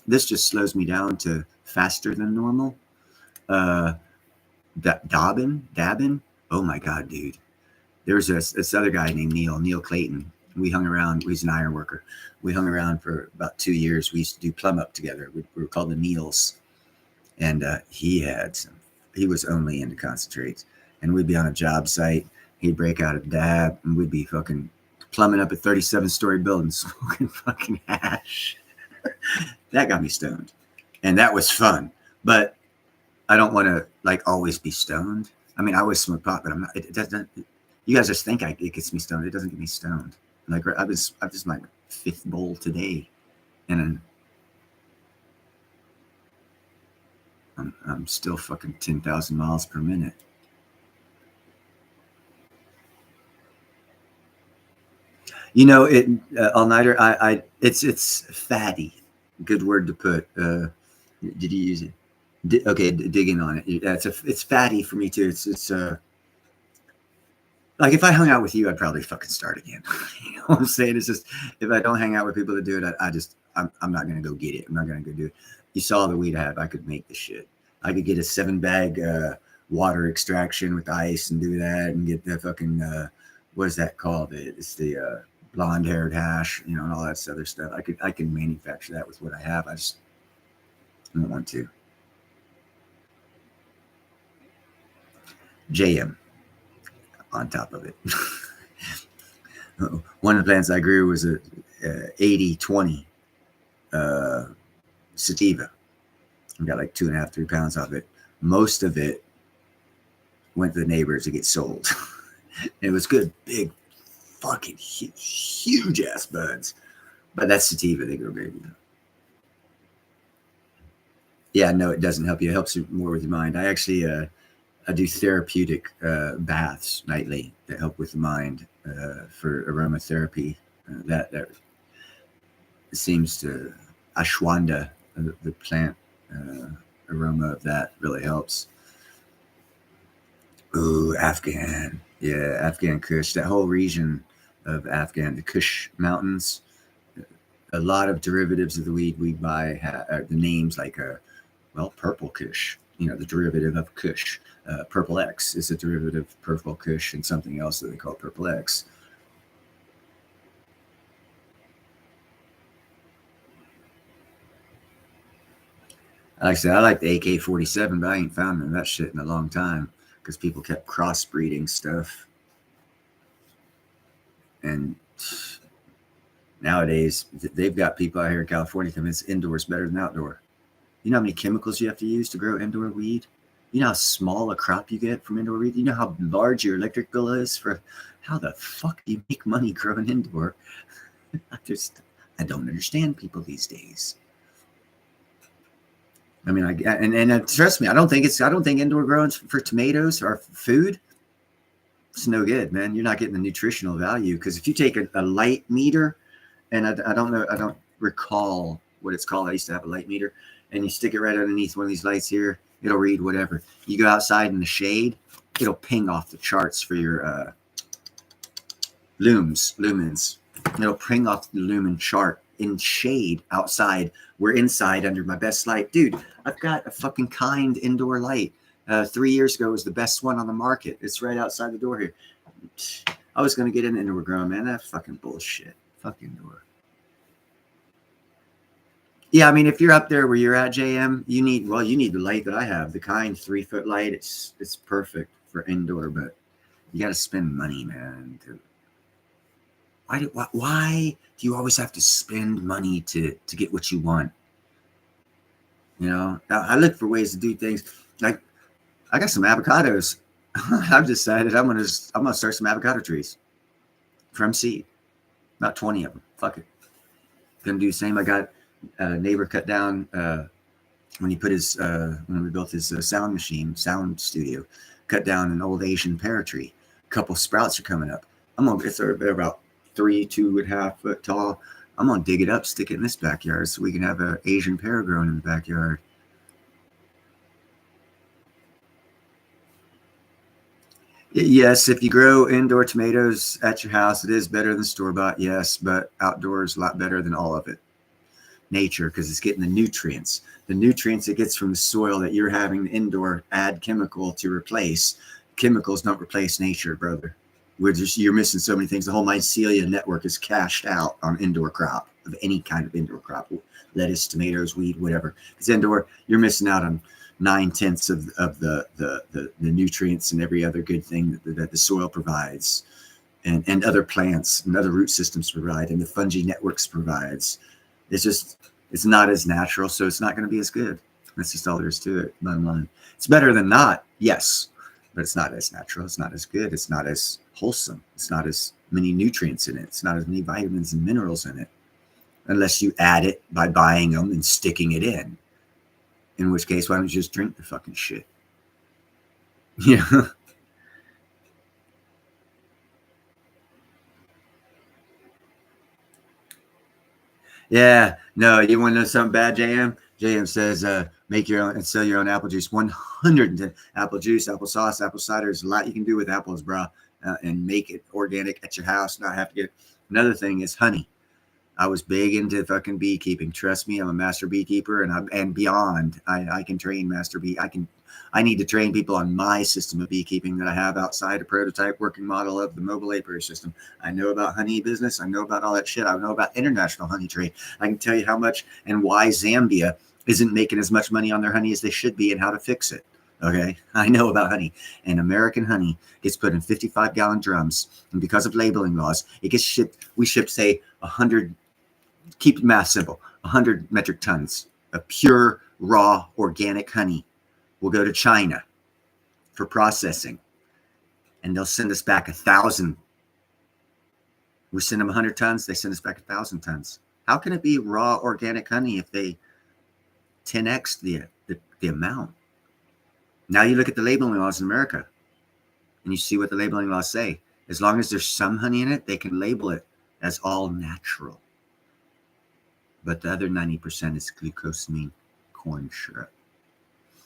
This just slows me down to faster than normal. Dabbing. Oh my God, dude. There's this other guy named Neil Clayton. We hung around. He's an iron worker. We hung around for about 2 years. We used to do plumb up together. We were called the Neils. And he was only into concentrates. And we'd be on a job site. He'd break out a dab, and we'd be fucking plumbing up a 37-story building, smoking fucking hash. That got me stoned. And that was fun. But I don't want to like always be stoned. I mean, I always smoke pot, but I'm not. It doesn't. You guys just think it gets me stoned. It doesn't get me stoned. Like I've just my 5th bowl today, and I'm still fucking 10,000 miles per minute. You know, it all nighter. It's fatty. Good word to put. Did you use it? Okay, digging on it. Yeah, it's fatty for me too. It's like if I hung out with you, I'd probably fucking start again. You know what I'm saying? It's just if I don't hang out with people that do it, I'm not gonna go get it. I'm not gonna go do it. You saw the weed I have. I could make the shit. I could get a 7-bag water extraction with ice and do that, and get the fucking what is that called? It's the blonde-haired hash, you know, and all that other stuff. I can manufacture that with what I have. I just don't want to. JM on top of it. One of the plants I grew was a 80-20 sativa. I got like 2.5, 3 pounds of it. Most of it went to the neighbors to get sold. It was good, big, fucking huge ass buds. But that's sativa. They grow great. Yeah, no, it doesn't help you. It helps you more with your mind. I actually I do therapeutic baths nightly that help with the mind for aromatherapy. That seems to ashwanda, the plant aroma of that really helps. Ooh, Afghan. Yeah, Afghan Kush. That whole region of Afghan, the Kush Mountains. A lot of derivatives of the weed we buy the names like Purple Kush. You know, the derivative of Kush. Purple X is a derivative of Purple Kush and something else that they call Purple X. Like I said, I like the AK-47, but I ain't found none of that shit in a long time because people kept crossbreeding stuff. And nowadays, they've got people out here in California convinced indoors better than outdoor. You know how many chemicals you have to use to grow indoor weed? You know how small a crop you get from indoor weed? You know how large your electric bill is for how the fuck do you make money growing indoor? I don't understand people these days. I mean, and trust me, I don't think indoor growing for tomatoes or food, it's no good, man. You're not getting the nutritional value because if you take a light meter, and I don't know, I don't recall what it's called. I used to have a light meter, and you stick it right underneath one of these lights here, it'll read whatever. You go outside in the shade, it'll ping off the charts for your lumens. It'll ping off the lumen chart in shade outside. We're inside under my best light. Dude, I've got a fucking Kind indoor light. 3 years ago, it was the best one on the market. It's right outside the door here. I was going to get an indoor grow, man. That's fucking bullshit. Fuck indoor. Yeah, I mean, if you're up there where you're at, JM, you need the light that I have, the Kind 3-foot light. It's perfect for indoor, but you got to spend money, man. Why do you always have to spend money to get what you want? You know, I look for ways to do things. Like I got some avocados. I've decided I'm gonna start some avocado trees from seed. About 20 of them. Fuck it. Gonna do the same. I got a neighbor cut down when he put his when we built his sound studio, cut down an old Asian pear tree. A couple sprouts are coming up. They're about 2.5 foot tall. I'm gonna dig it up, stick it in this backyard, so we can have an Asian pear growing in the backyard. Yes, if you grow indoor tomatoes at your house, it is better than store-bought, yes, but outdoors a lot better than all of it. Nature, because it's getting the nutrients. The nutrients it gets from the soil that you're having indoor add chemical to replace. Chemicals don't replace nature, brother. You're missing so many things. The whole mycelia network is cashed out on indoor crop, of any kind of indoor crop, lettuce, tomatoes, weed, whatever. It's indoor, you're missing out on 9/10 of the nutrients and every other good thing that the soil provides, and other plants and other root systems provide, and the fungi networks provides. It's not as natural, so it's not going to be as good. That's just all there is to it. Bottom line, it's better than not, yes, but it's not as natural. It's not as good. It's not as wholesome. It's not as many nutrients in it. It's not as many vitamins and minerals in it, unless you add it by buying them and sticking it in. In which case, why don't you just drink the fucking shit? Yeah. Yeah. No, you want to know something bad, JM? JM says, make your own and sell your own apple juice. 110 apple juice, apple sauce, apple cider. There's a lot you can do with apples, bro, and make it organic at your house. Not have to get. Another thing is honey. I was big into fucking beekeeping. Trust me, I'm a master beekeeper, and beyond. I can train master bee. I need to train people on my system of beekeeping that I have outside a prototype working model of the mobile apiary system. I know about honey business. I know about all that shit. I know about international honey trade. I can tell you how much and why Zambia isn't making as much money on their honey as they should be and how to fix it. Okay, I know about honey, and American honey gets put in 55-gallon drums, and because of labeling laws, it gets shipped. We ship, say, 100. Keep math simple. 100 metric tons of pure, raw, organic honey will go to China for processing, and they'll send us back 1,000. We send them 100 tons, they send us back 1,000 tons. How can it be raw, organic honey if they 10x the amount? Now you look at the labeling laws in America, and you see what the labeling laws say. As long as there's some honey in it, they can label it as all natural. But the other 90% is glucosamine corn syrup.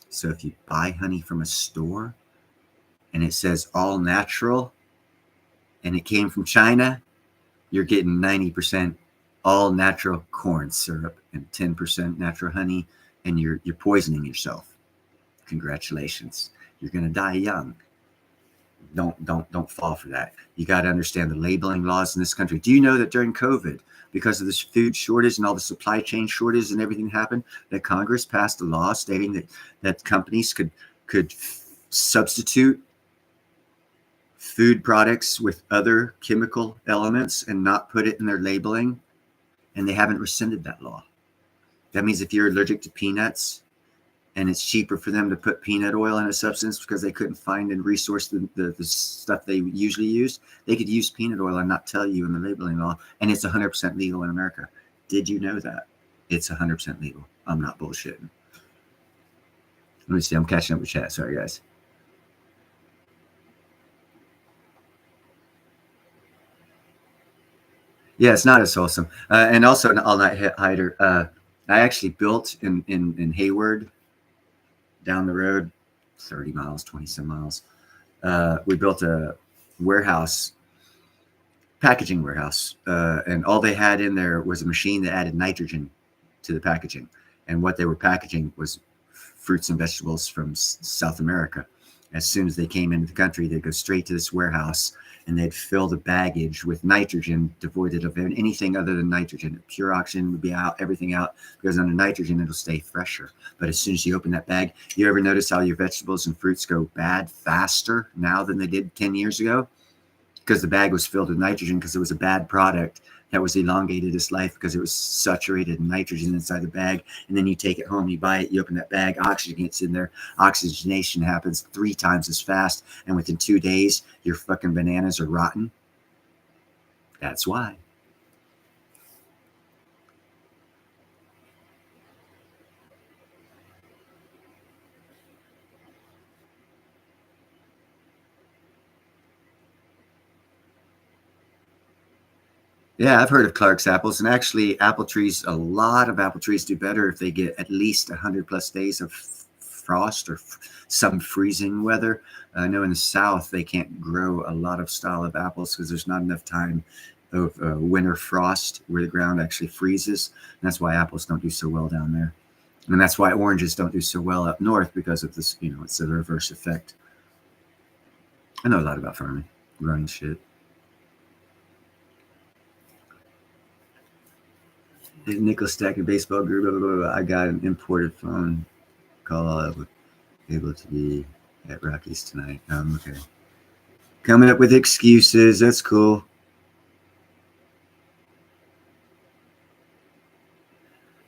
So if you buy honey from a store and it says all natural and it came from China, you're getting 90% all natural corn syrup and 10% natural honey, and you're poisoning yourself. Congratulations. You're going to die young. Don't fall for that. You got to understand the labeling laws in this country. Do you know that during COVID, because of this food shortage and all the supply chain shortage and everything happened, that Congress passed a law stating that companies could substitute food products with other chemical elements and not put it in their labeling, and they haven't rescinded that law. That means if you're allergic to peanuts and it's cheaper for them to put peanut oil in a substance because they couldn't find and resource the stuff they usually use, they could use peanut oil and not tell you in the labeling law, and it's 100% legal in America. Did you know that? It's 100% legal. I'm not bullshitting. Let me see. I'm catching up with chat. Sorry, guys. Yeah, it's not as wholesome. And also an all-night hider. I actually built in Hayward, down the road, 30 miles, 20 some miles. We built a warehouse, packaging warehouse, and all they had in there was a machine that added nitrogen to the packaging. And what they were packaging was fruits and vegetables from South America. As soon as they came into the country, they'd go straight to this warehouse and they'd fill the baggage with nitrogen, devoid of anything other than nitrogen. Pure oxygen would be out, everything out, because under nitrogen, it'll stay fresher. But as soon as you open that bag, you ever notice how your vegetables and fruits go bad faster now than they did 10 years ago? because the bag was filled with nitrogen because it was a bad product that was elongated its life because it was saturated in nitrogen inside the bag. And then you take it home, you buy it, you open that bag, oxygen gets in there, oxygenation happens 3 times as fast, and within 2 days, your fucking bananas are rotten. That's why. Yeah, I've heard of Clark's apples, and actually, apple trees, a lot of apple trees do better if they get at least 100 plus days of frost or some freezing weather. I know in the South they can't grow a lot of style of apples because there's not enough time of winter frost where the ground actually freezes. And that's why apples don't do so well down there, and that's why oranges don't do so well up north because of this. It's a reverse effect. I know a lot about farming, growing shit. Nickel stack and baseball group. Blah, blah, blah. I got an imported phone call. I was able to be at Rockies tonight. Okay. Coming up with excuses. That's cool.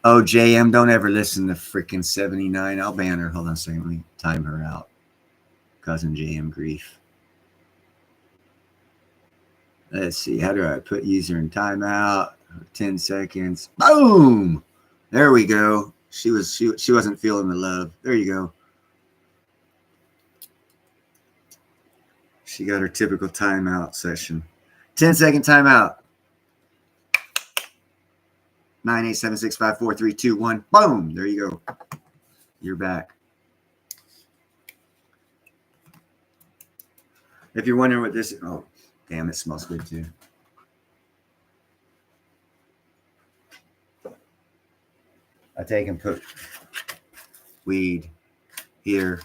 Oh, JM, don't ever listen to freaking 79. I'll ban her. Hold on a second. Let me time her out. Cousin JM grief. Let's see. How do I put user in timeout? 10 seconds. Boom. There we go. She wasn't feeling the love. There you go. She got her typical timeout session. 10-second timeout. 987654321. Boom. There you go. You're back. If you're wondering what this is, oh, damn, it smells good too. I take and put weed here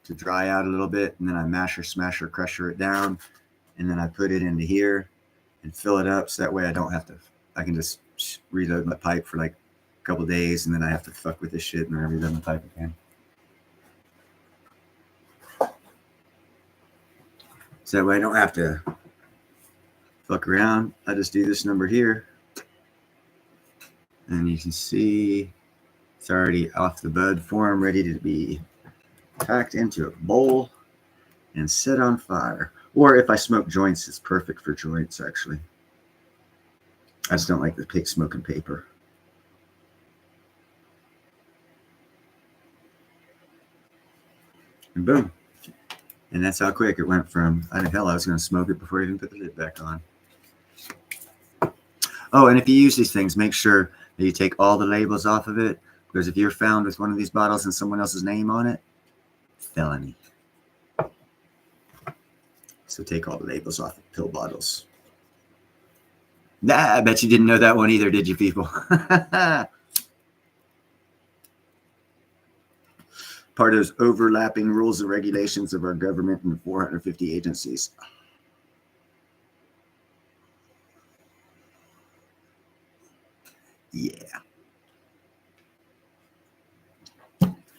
to dry out a little bit, and then I smasher, crusher it down, and then I put it into here and fill it up so that way I can just reload my pipe for like a couple days, and then I have to fuck with this shit and then I reload my pipe again. So that way I don't have to fuck around. I just do this number here. And you can see it's already off the bud form, ready to be packed into a bowl and set on fire. Or if I smoke joints, it's perfect for joints, actually. I just don't like the pig smoking paper. And boom. And that's how quick it went from, I was going to smoke it before I even put the lid back on. Oh, and if you use these things, make sure that you take all the labels off of it, because if you're found with one of these bottles and someone else's name on it, felony. So take all the labels off of pill bottles. Nah, I bet you didn't know that one either, did you, people? Part of those overlapping rules and regulations of our government and 450 agencies. Yeah.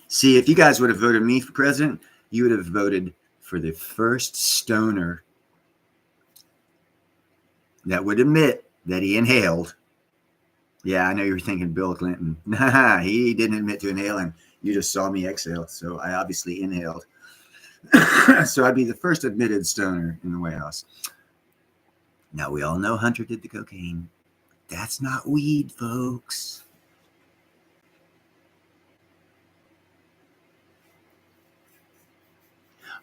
See, if you guys would have voted me for president, you would have voted for the first stoner that would admit that he inhaled. Yeah, I know you were thinking Bill Clinton. Nah, he didn't admit to inhaling. You just saw me exhale, so I obviously inhaled. So I'd be the first admitted stoner in the White House. Now, we all know Hunter did the cocaine. That's not weed, folks.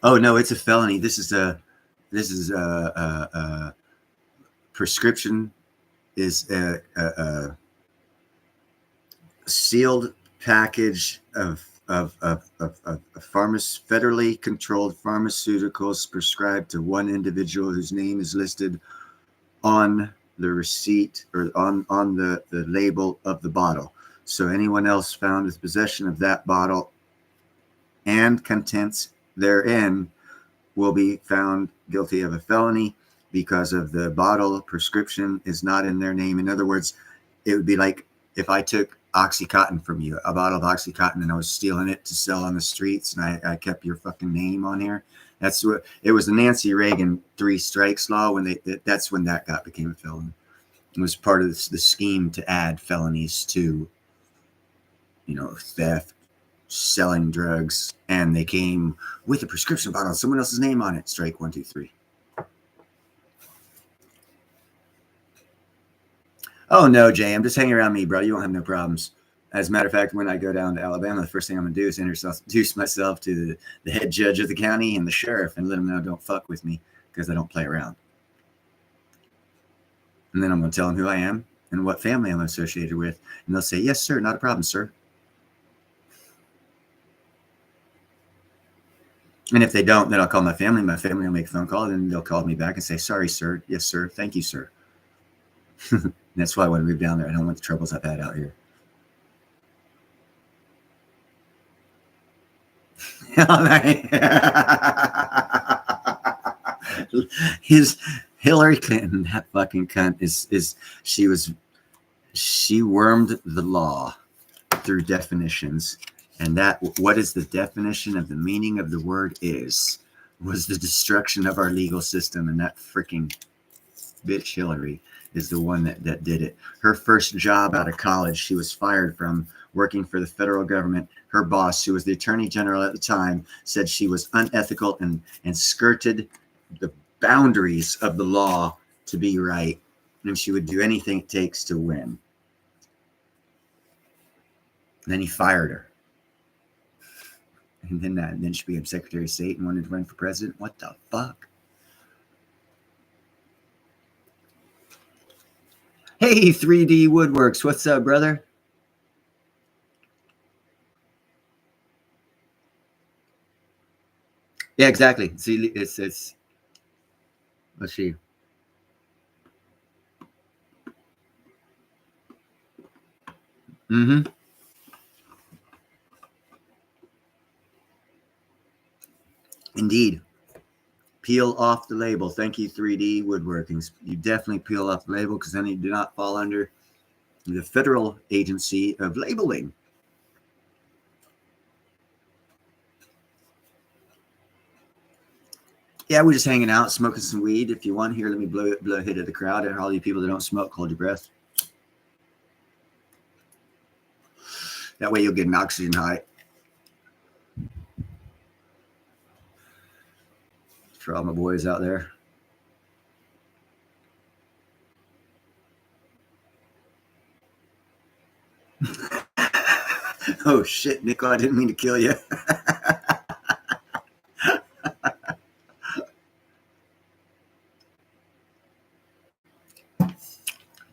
Oh no, it's a felony. This is a prescription is a sealed package of federally controlled pharmaceuticals prescribed to one individual whose name is listed on the receipt or on the label of the bottle. So anyone else found with possession of that bottle and contents therein will be found guilty of a felony because of the bottle prescription is not in their name. In other words, it would be like if I took Oxycontin from you, a bottle of Oxycontin, and I was stealing it to sell on the streets, and I kept your fucking name on here. That's what it was. The Nancy Reagan 3 strikes law when that's when that became a felony. It was part of the scheme to add felonies to, theft, selling drugs, and they came with a prescription bottle, someone else's name on it. Strike 1, 2, 3. Oh no, Jay, I'm just hanging around me, bro. You won't have no problems. As a matter of fact, when I go down to Alabama, the first thing I'm gonna do is introduce myself to the head judge of the county and the sheriff, and let them know don't fuck with me because I don't play around. And then I'm gonna tell them who I am and what family I'm associated with, and they'll say, "Yes, sir, not a problem, sir." And if they don't, then I'll call my family. My family will make a phone call, and then they'll call me back and say, "Sorry, sir. Yes, sir. Thank you, sir." That's why I want to move down there. I don't want the troubles I've had out here. His Hillary Clinton, that fucking cunt she wormed the law through definitions, and that what is the definition of the meaning of the word was the destruction of our legal system, and that freaking bitch Hillary is the one that did it. Her first job out of college, she was fired from working for the federal government. Her boss, who was the attorney general at the time, said she was unethical and skirted the boundaries of the law to be right, and she would do anything it takes to win. And then he fired her. And then she became Secretary of State and wanted to run for president. What the fuck? Hey, 3D Woodworks. What's up, brother? Yeah, exactly. See, it's let's see. Mm-hmm. Indeed. Peel off the label. Thank you, 3D Woodworkings. You definitely peel off the label because then you do not fall under the Federal Agency of Labeling. Yeah, we're just hanging out, smoking some weed. If you want, here, let me blow a hit at the crowd. And all you people that don't smoke, hold your breath. That way you'll get an oxygen high. For all my boys out there. Oh shit, Nico, I didn't mean to kill you.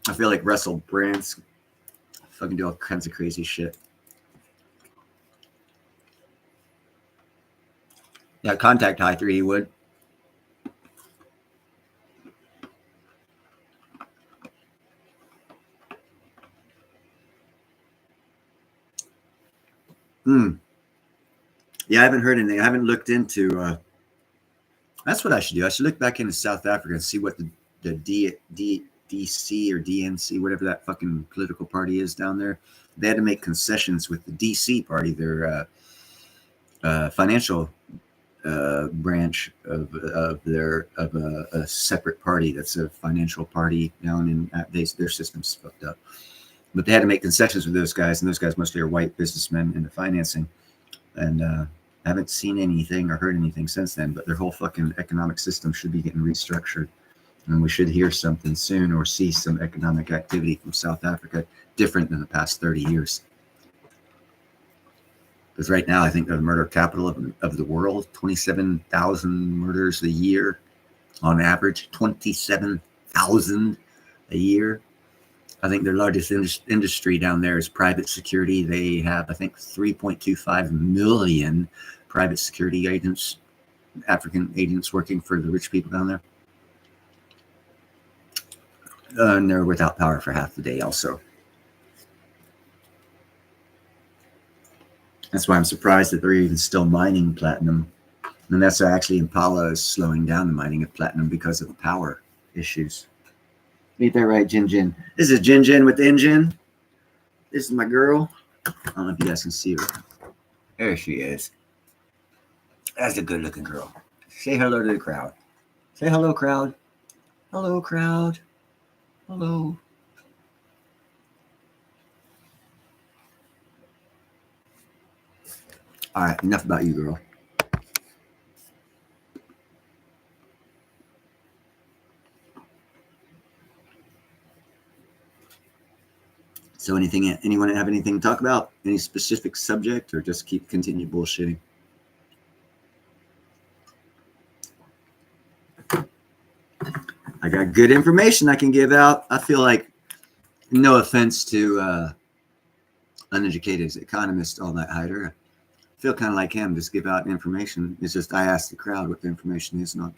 I feel like Russell Brand's fucking do all kinds of crazy shit. Yeah, contact high 3D Wood. Yeah, I haven't heard anything. I haven't looked into. That's what I should do. I should look back into South Africa and see what the DC or DNC, whatever that fucking political party is down there. They had to make concessions with the DC party, their financial branch of a separate party that's a financial party down in their system's fucked up. But they had to make concessions with those guys, and those guys mostly are white businessmen into financing. And I haven't seen anything or heard anything since then, but their whole fucking economic system should be getting restructured. And we should hear something soon or see some economic activity from South Africa different than the past 30 years. Because right now, I think they're the murder capital of the world. 27,000 murders a year on average. 27,000 a year. I think their largest industry down there is private security. They have, I think, 3.25 million private security agents, African agents working for the rich people down there. And they're without power for half the day also. That's why I'm surprised that they're even still mining platinum. And that's why actually Impala is slowing down the mining of platinum because of power issues. Ain't that right, Jin Jin? This is Jin Jin with the engine. This is my girl. I don't know if you guys can see her. There she is. That's a good looking girl. Say hello to the crowd. Say hello, crowd. Hello, crowd. Hello. All right, enough about you, girl. So anyone have anything to talk about? Any specific subject, or just continue bullshitting? I got good information I can give out. I feel like, no offense to uneducated economist, all that hider, I feel kind of like him, just give out information. It's just I ask the crowd what the information is, and I'll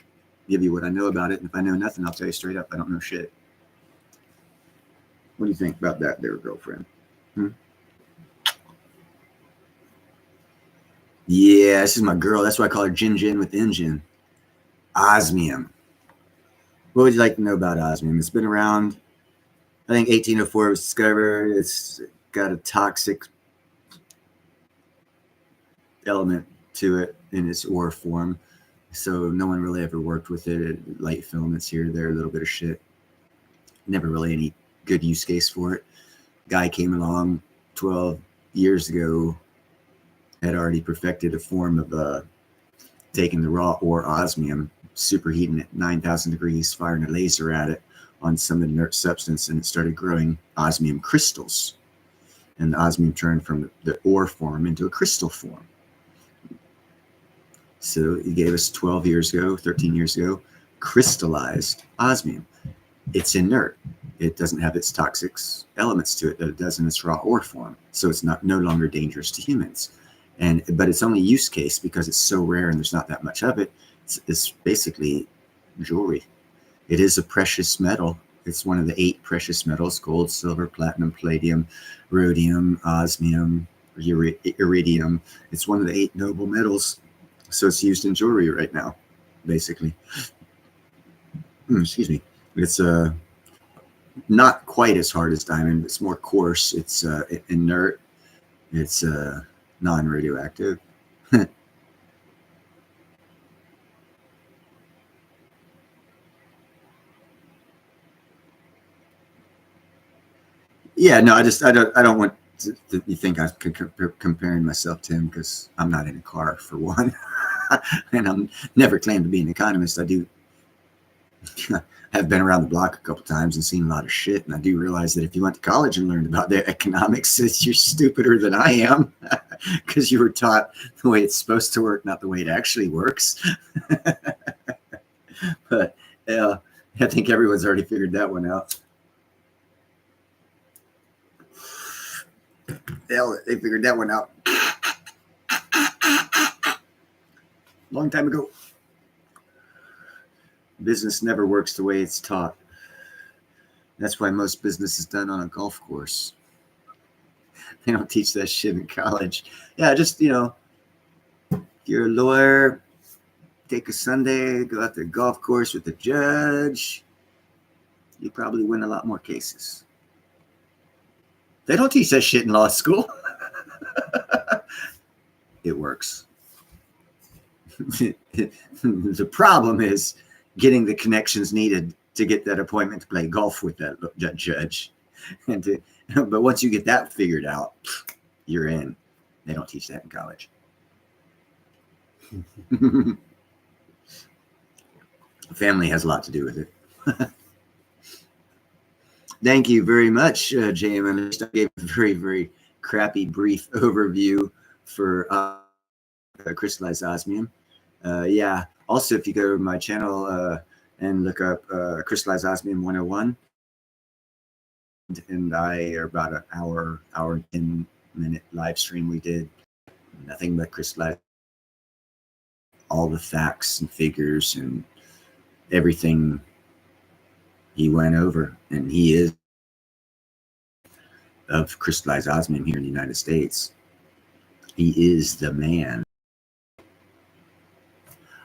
give you what I know about it. And if I know nothing, I'll tell you straight up, I don't know shit. What do you think about that there, girlfriend? Yeah, this is my girl. That's why I call her Jin Jin with engine. Osmium. What would you like to know about osmium? It's been around, I think 1804 was discovered. It's got a toxic element to it in its ore form. So no one really ever worked with it. Light filaments here, there, a little bit of shit. Never really any good use case for it. Guy came along 12 years ago, had already perfected a form of taking the raw ore osmium, superheating it 9,000 degrees, firing a laser at it on some inert substance, and it started growing osmium crystals. And the osmium turned from the ore form into a crystal form. So he gave us 12 years ago, 13 years ago, crystallized osmium. It's inert. It doesn't have its toxic elements to it that it does in its raw ore form. So it's no longer dangerous to humans. But its only use case, because it's so rare and there's not that much of it, it's basically jewelry. It is a precious metal. It's one of the 8 precious metals: gold, silver, platinum, palladium, rhodium, osmium, iridium. It's one of the 8 noble metals. So it's used in jewelry right now, basically. Excuse me. It's not quite as hard as diamond. It's more coarse. It's inert. It's non-radioactive. Yeah, no, I don't want you think I'm comparing myself to him, because I'm not in a car, for one. And I'm never claimed to be an economist. I do have been around the block a couple times and seen a lot of shit, and I do realize that if you went to college and learned about their economics, you're stupider than I am, because you were taught the way it's supposed to work, not the way it actually works. But I think everyone's already figured that one out. Hell, they figured that one out long time ago. Business never works the way it's taught. That's why most business is done on a golf course. They don't teach that shit in college. Yeah, just, if you're a lawyer, take a Sunday, go out to the golf course with the judge, you probably win a lot more cases. They don't teach that shit in law school. It works. The problem is getting the connections needed to get that appointment to play golf with that judge. But once you get that figured out, you're in. They don't teach that in college. Family has a lot to do with it. Thank you very much, JM. I gave a very, very crappy brief overview for crystallized osmium. Yeah. Also, if you go to my channel and look up crystallized osmium 101, and I are about an hour and 10-minute live stream we did, nothing but crystallized, all the facts and figures and everything he went over, and he is of crystallized osmium here in the United States. He is the man.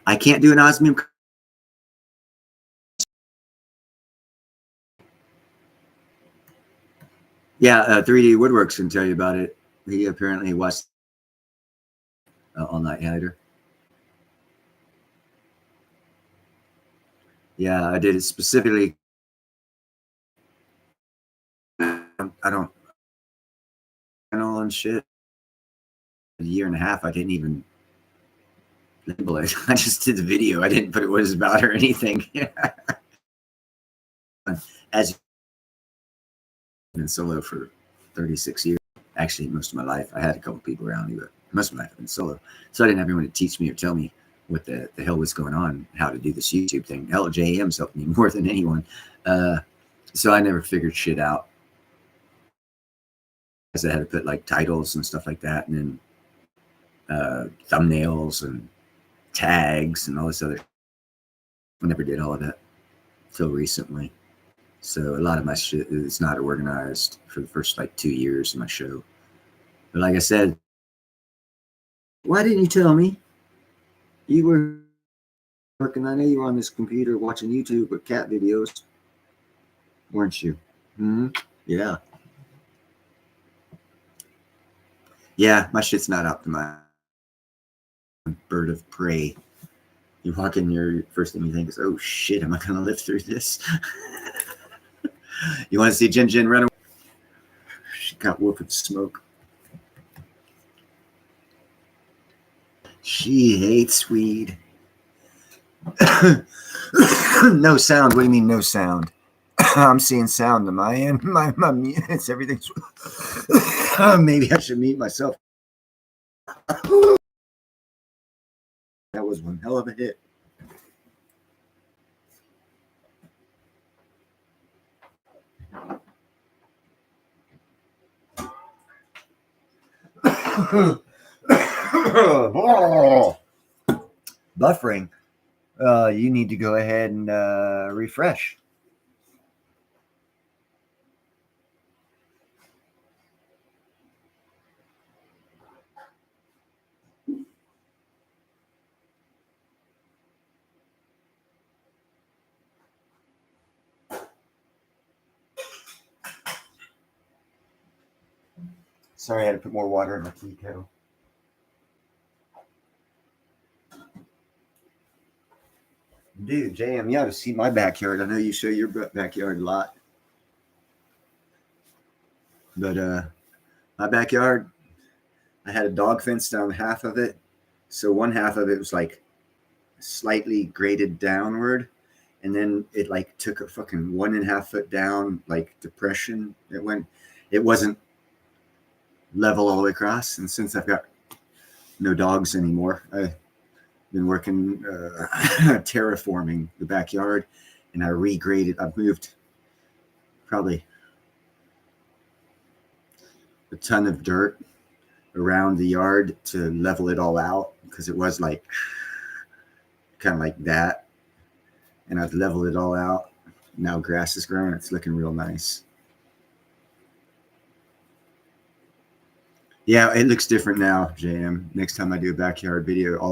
I can't do an osmium. Yeah, 3D Woodworks can tell you about it. He apparently watched All Night Hider. Yeah, I did it specifically. I don't know on shit. A year and a half, I didn't even label it. I just did the video. I didn't put it what it's about or anything. As I've been solo for 36 years. Actually, most of my life, I had a couple people around me, but most of my life I've been solo. So I didn't have anyone to teach me or tell me what the hell was going on, how to do this YouTube thing. Hell, JM's helped me more than anyone. So I never figured shit out. Because I had to put like titles and stuff like that, and then thumbnails and tags and all this other. I never did all of that till recently. So a lot of my shit is not organized for the first like 2 years of my show. But like I said, why didn't you tell me? You were working. I know you were on this computer watching YouTube with cat videos, weren't you? Hmm. Yeah. Yeah, my shit's not optimized. Bird of prey. You walk in, your first thing you think is, "Oh shit, am I gonna live through this?" You want to see Jin Jin run away? She got whooped with smoke. She hates weed. No sound. What do you mean no sound? I'm seeing sound on my end. My it's everything's. Maybe I should mute myself. That was one hell of a hit. Buffering. You need to go ahead and refresh. Sorry, I had to put more water in my tea kettle. Dude, JM, you ought to see my backyard. I know you show your backyard a lot. But my backyard, I had a dog fence down half of it. So one half of it was like slightly graded downward. And then it like took a fucking 1.5 foot down, like depression. It wasn't level all the way across. And since I've got no dogs anymore, I've been working terraforming the backyard, and I regraded. I've moved probably a ton of dirt around the yard to level it all out, because it was like kind of like that, and I've leveled it all out. Now grass is growing. It's looking real nice. Yeah, it looks different now, JM. Next time I do a backyard video,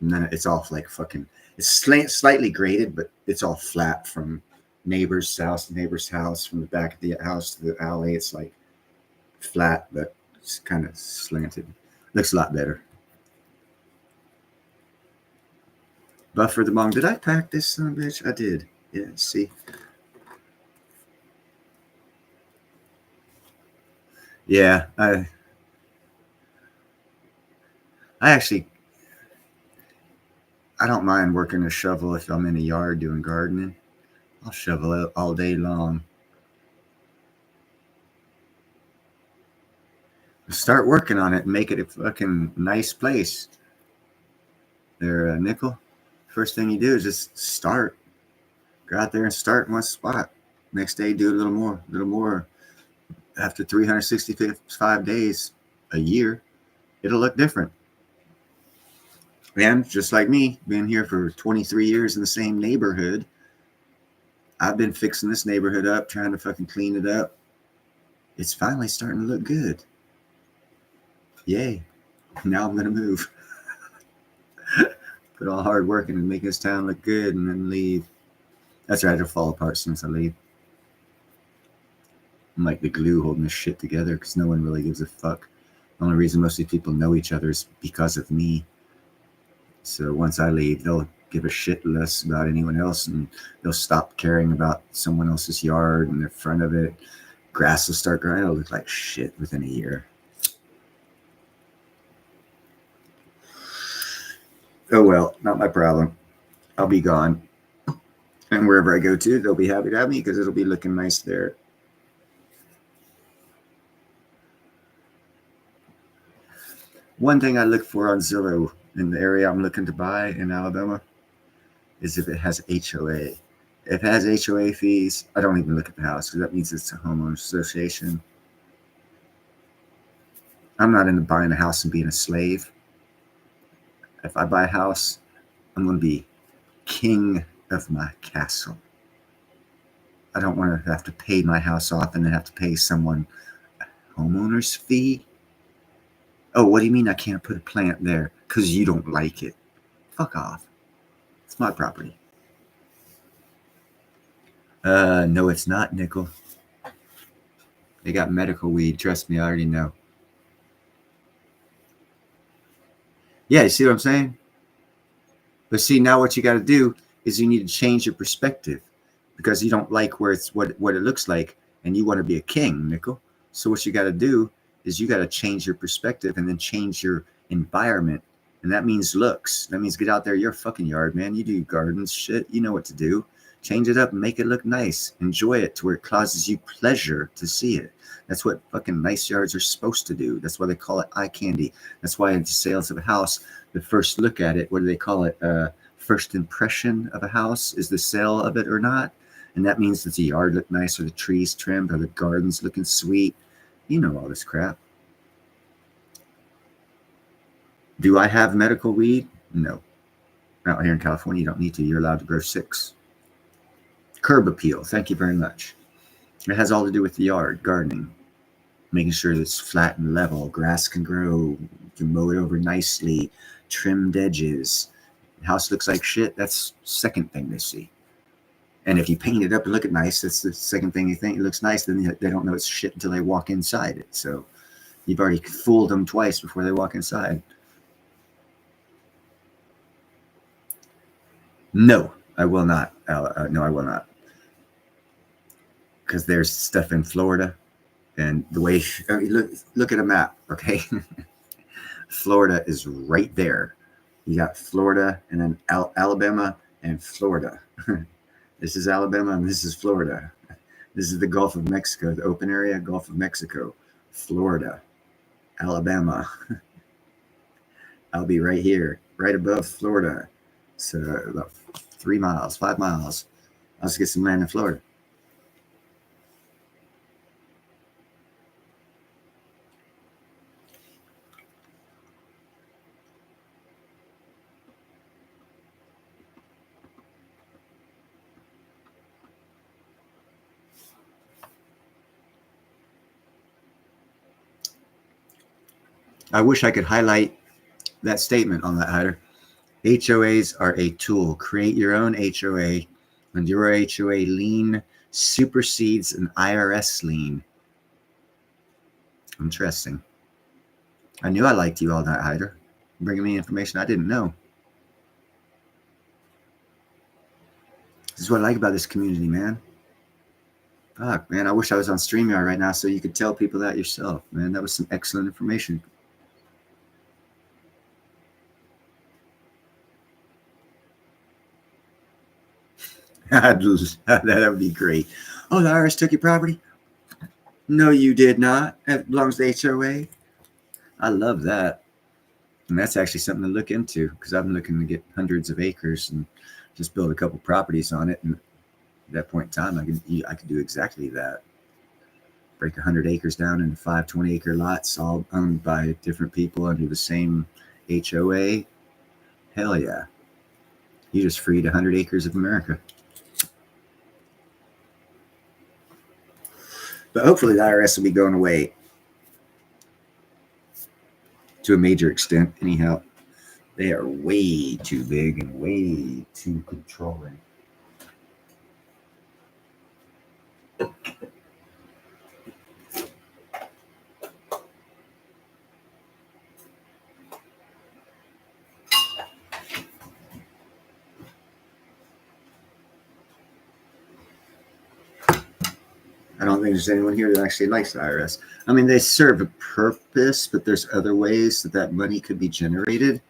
and then it's all like fucking, it's slightly graded, but it's all flat from neighbor's house to neighbor's house, from the back of the house to the alley. It's like flat, but it's kind of slanted. Looks a lot better. Buffer the bong. Did I pack this son of a bitch? I did. Yeah, see. Yeah, I actually, I don't mind working a shovel if I'm in a yard doing gardening. I'll shovel it all day long. Start working on it and make it a fucking nice place. There, Nickel. First thing you do is just start. Go out there and start in one spot. Next day, do a little more. After 365 days, a year, it'll look different. And just like me, being here for 23 years in the same neighborhood, I've been fixing this neighborhood up, trying to fucking clean it up. It's finally starting to look good. Yay. Now I'm going to move. Put all hard work into making this town look good and then leave. That's right, it'll fall apart as soon as I leave. I'm like the glue holding this shit together because no one really gives a fuck. The only reason most of these people know each other is because of me. So once I leave, they'll give a shit less about anyone else, and they'll stop caring about someone else's yard and the front of it. Grass will start growing. It'll look like shit within a year. Oh well, not my problem. I'll be gone. And wherever I go to, they'll be happy to have me because it'll be looking nice there. One thing I look for on Zillow in the area I'm looking to buy in Alabama is if it has HOA. If it has HOA fees, I don't even look at the house because that means it's a homeowners association. I'm not into buying a house and being a slave. If I buy a house, I'm going to be king of my castle. I don't want to have to pay my house off and then have to pay someone a homeowner's fee. Oh, what do you mean I can't put a plant there? Because you don't like it. Fuck off. It's my property. No, it's not, Nickel. They got medical weed. Trust me, I already know. Yeah, you see what I'm saying? But see, now what you got to do is you need to change your perspective because you don't like where it's what it looks like, and you want to be a king, Nickel. So what you got to do is you got to change your perspective and then change your environment. And that means looks. That means get out there your fucking yard, man. You do gardens, shit. You know what to do. Change it up and make it look nice. Enjoy it to where it causes you pleasure to see it. That's what fucking nice yards are supposed to do. That's why they call it eye candy. That's why in the sales of a house, the first look at it, what do they call it? First impression of a house is the sale of it or not. And that means does the yard look nice, or the trees trimmed, or the gardens looking sweet? You know all this crap. Do I have medical weed? No. Out here in California, you don't need to. You're allowed to grow 6. Curb appeal. Thank you very much. It has all to do with the yard, gardening. Making sure that it's flat and level. Grass can grow. You can mow it over nicely. Trimmed edges. The house looks like shit. That's the second thing they see. And if you paint it up and look it nice, that's the second thing you think it looks nice. Then they don't know it's shit until they walk inside it. So you've already fooled them twice before they walk inside. No, I will not. No, I will not. Because there's stuff in Florida, and the way look at a map, okay? Florida is right there. You got Florida, and then Alabama and Florida. This is Alabama, and this is Florida. This is the Gulf of Mexico, the open area, Gulf of Mexico, Florida, Alabama. I'll be right here, right above Florida. So about 3 miles, 5 miles. I'll just get some land in Florida. I wish I could highlight that statement on that header. HOAs are a tool. Create your own HOA, and your HOA lien supersedes an IRS lien. Interesting. I knew I liked you all night, Hyder. Bringing me information I didn't know. This is what I like about this community, man. Fuck, man. I wish I was on StreamYard right now so you could tell people that yourself, man. That was some excellent information. That would be great. Oh, the IRS took your property? No, you did not. It belongs to the HOA. I love that. And that's actually something to look into because I've been looking to get hundreds of acres and just build a couple properties on it. And at that point in time, I could do exactly that. Break 100 acres down into 5 20-acre lots, all owned by different people under the same HOA. Hell yeah. You just freed 100 acres of America. But hopefully the IRS will be going away to a major extent. Anyhow, they are way too big and way too controlling. I don't think there's anyone here that actually likes the IRS. I mean, they serve a purpose, but there's other ways that that money could be generated.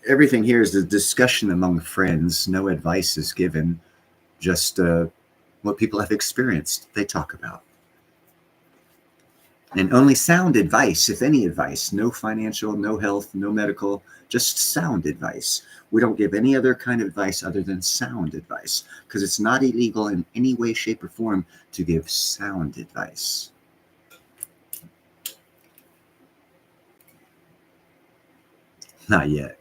Everything here is a discussion among friends. No advice is given, just what people have experienced, they talk about. And only sound advice, if any advice, no financial, no health, no medical, just sound advice. We don't give any other kind of advice other than sound advice, because it's not illegal in any way, shape, or form to give sound advice. Not yet.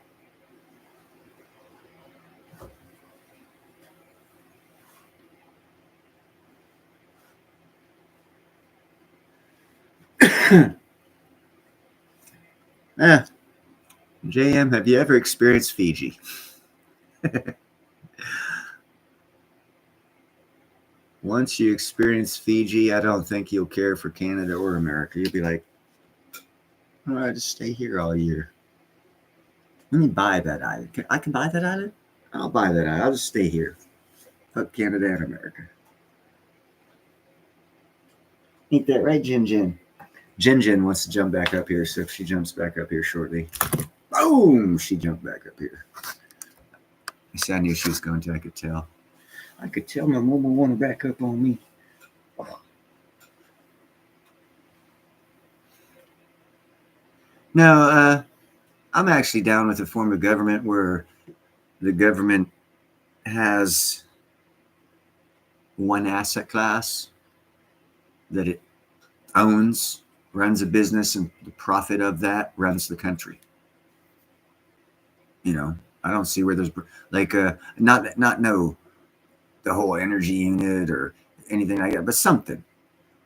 JM, have you ever experienced Fiji? Once you experience Fiji, I don't think you'll care for Canada or America. You'll be like, all right, just stay here all year. Let me buy that island. I can buy that island? I'll buy that island. I'll just stay here. Fuck Canada and America. Ain't that right, Jin Jin? Jin Jin wants to jump back up here, so if she jumps back up here shortly. Boom! She jumped back up here. I see, I knew she was going to. I could tell. I could tell my mama wanted to back up on me. Oh. No, I'm actually down with a form of government where the government has one asset class that it owns, runs a business, and the profit of that runs the country. You know, I don't see where there's like not no the whole energy unit or anything like that, but something.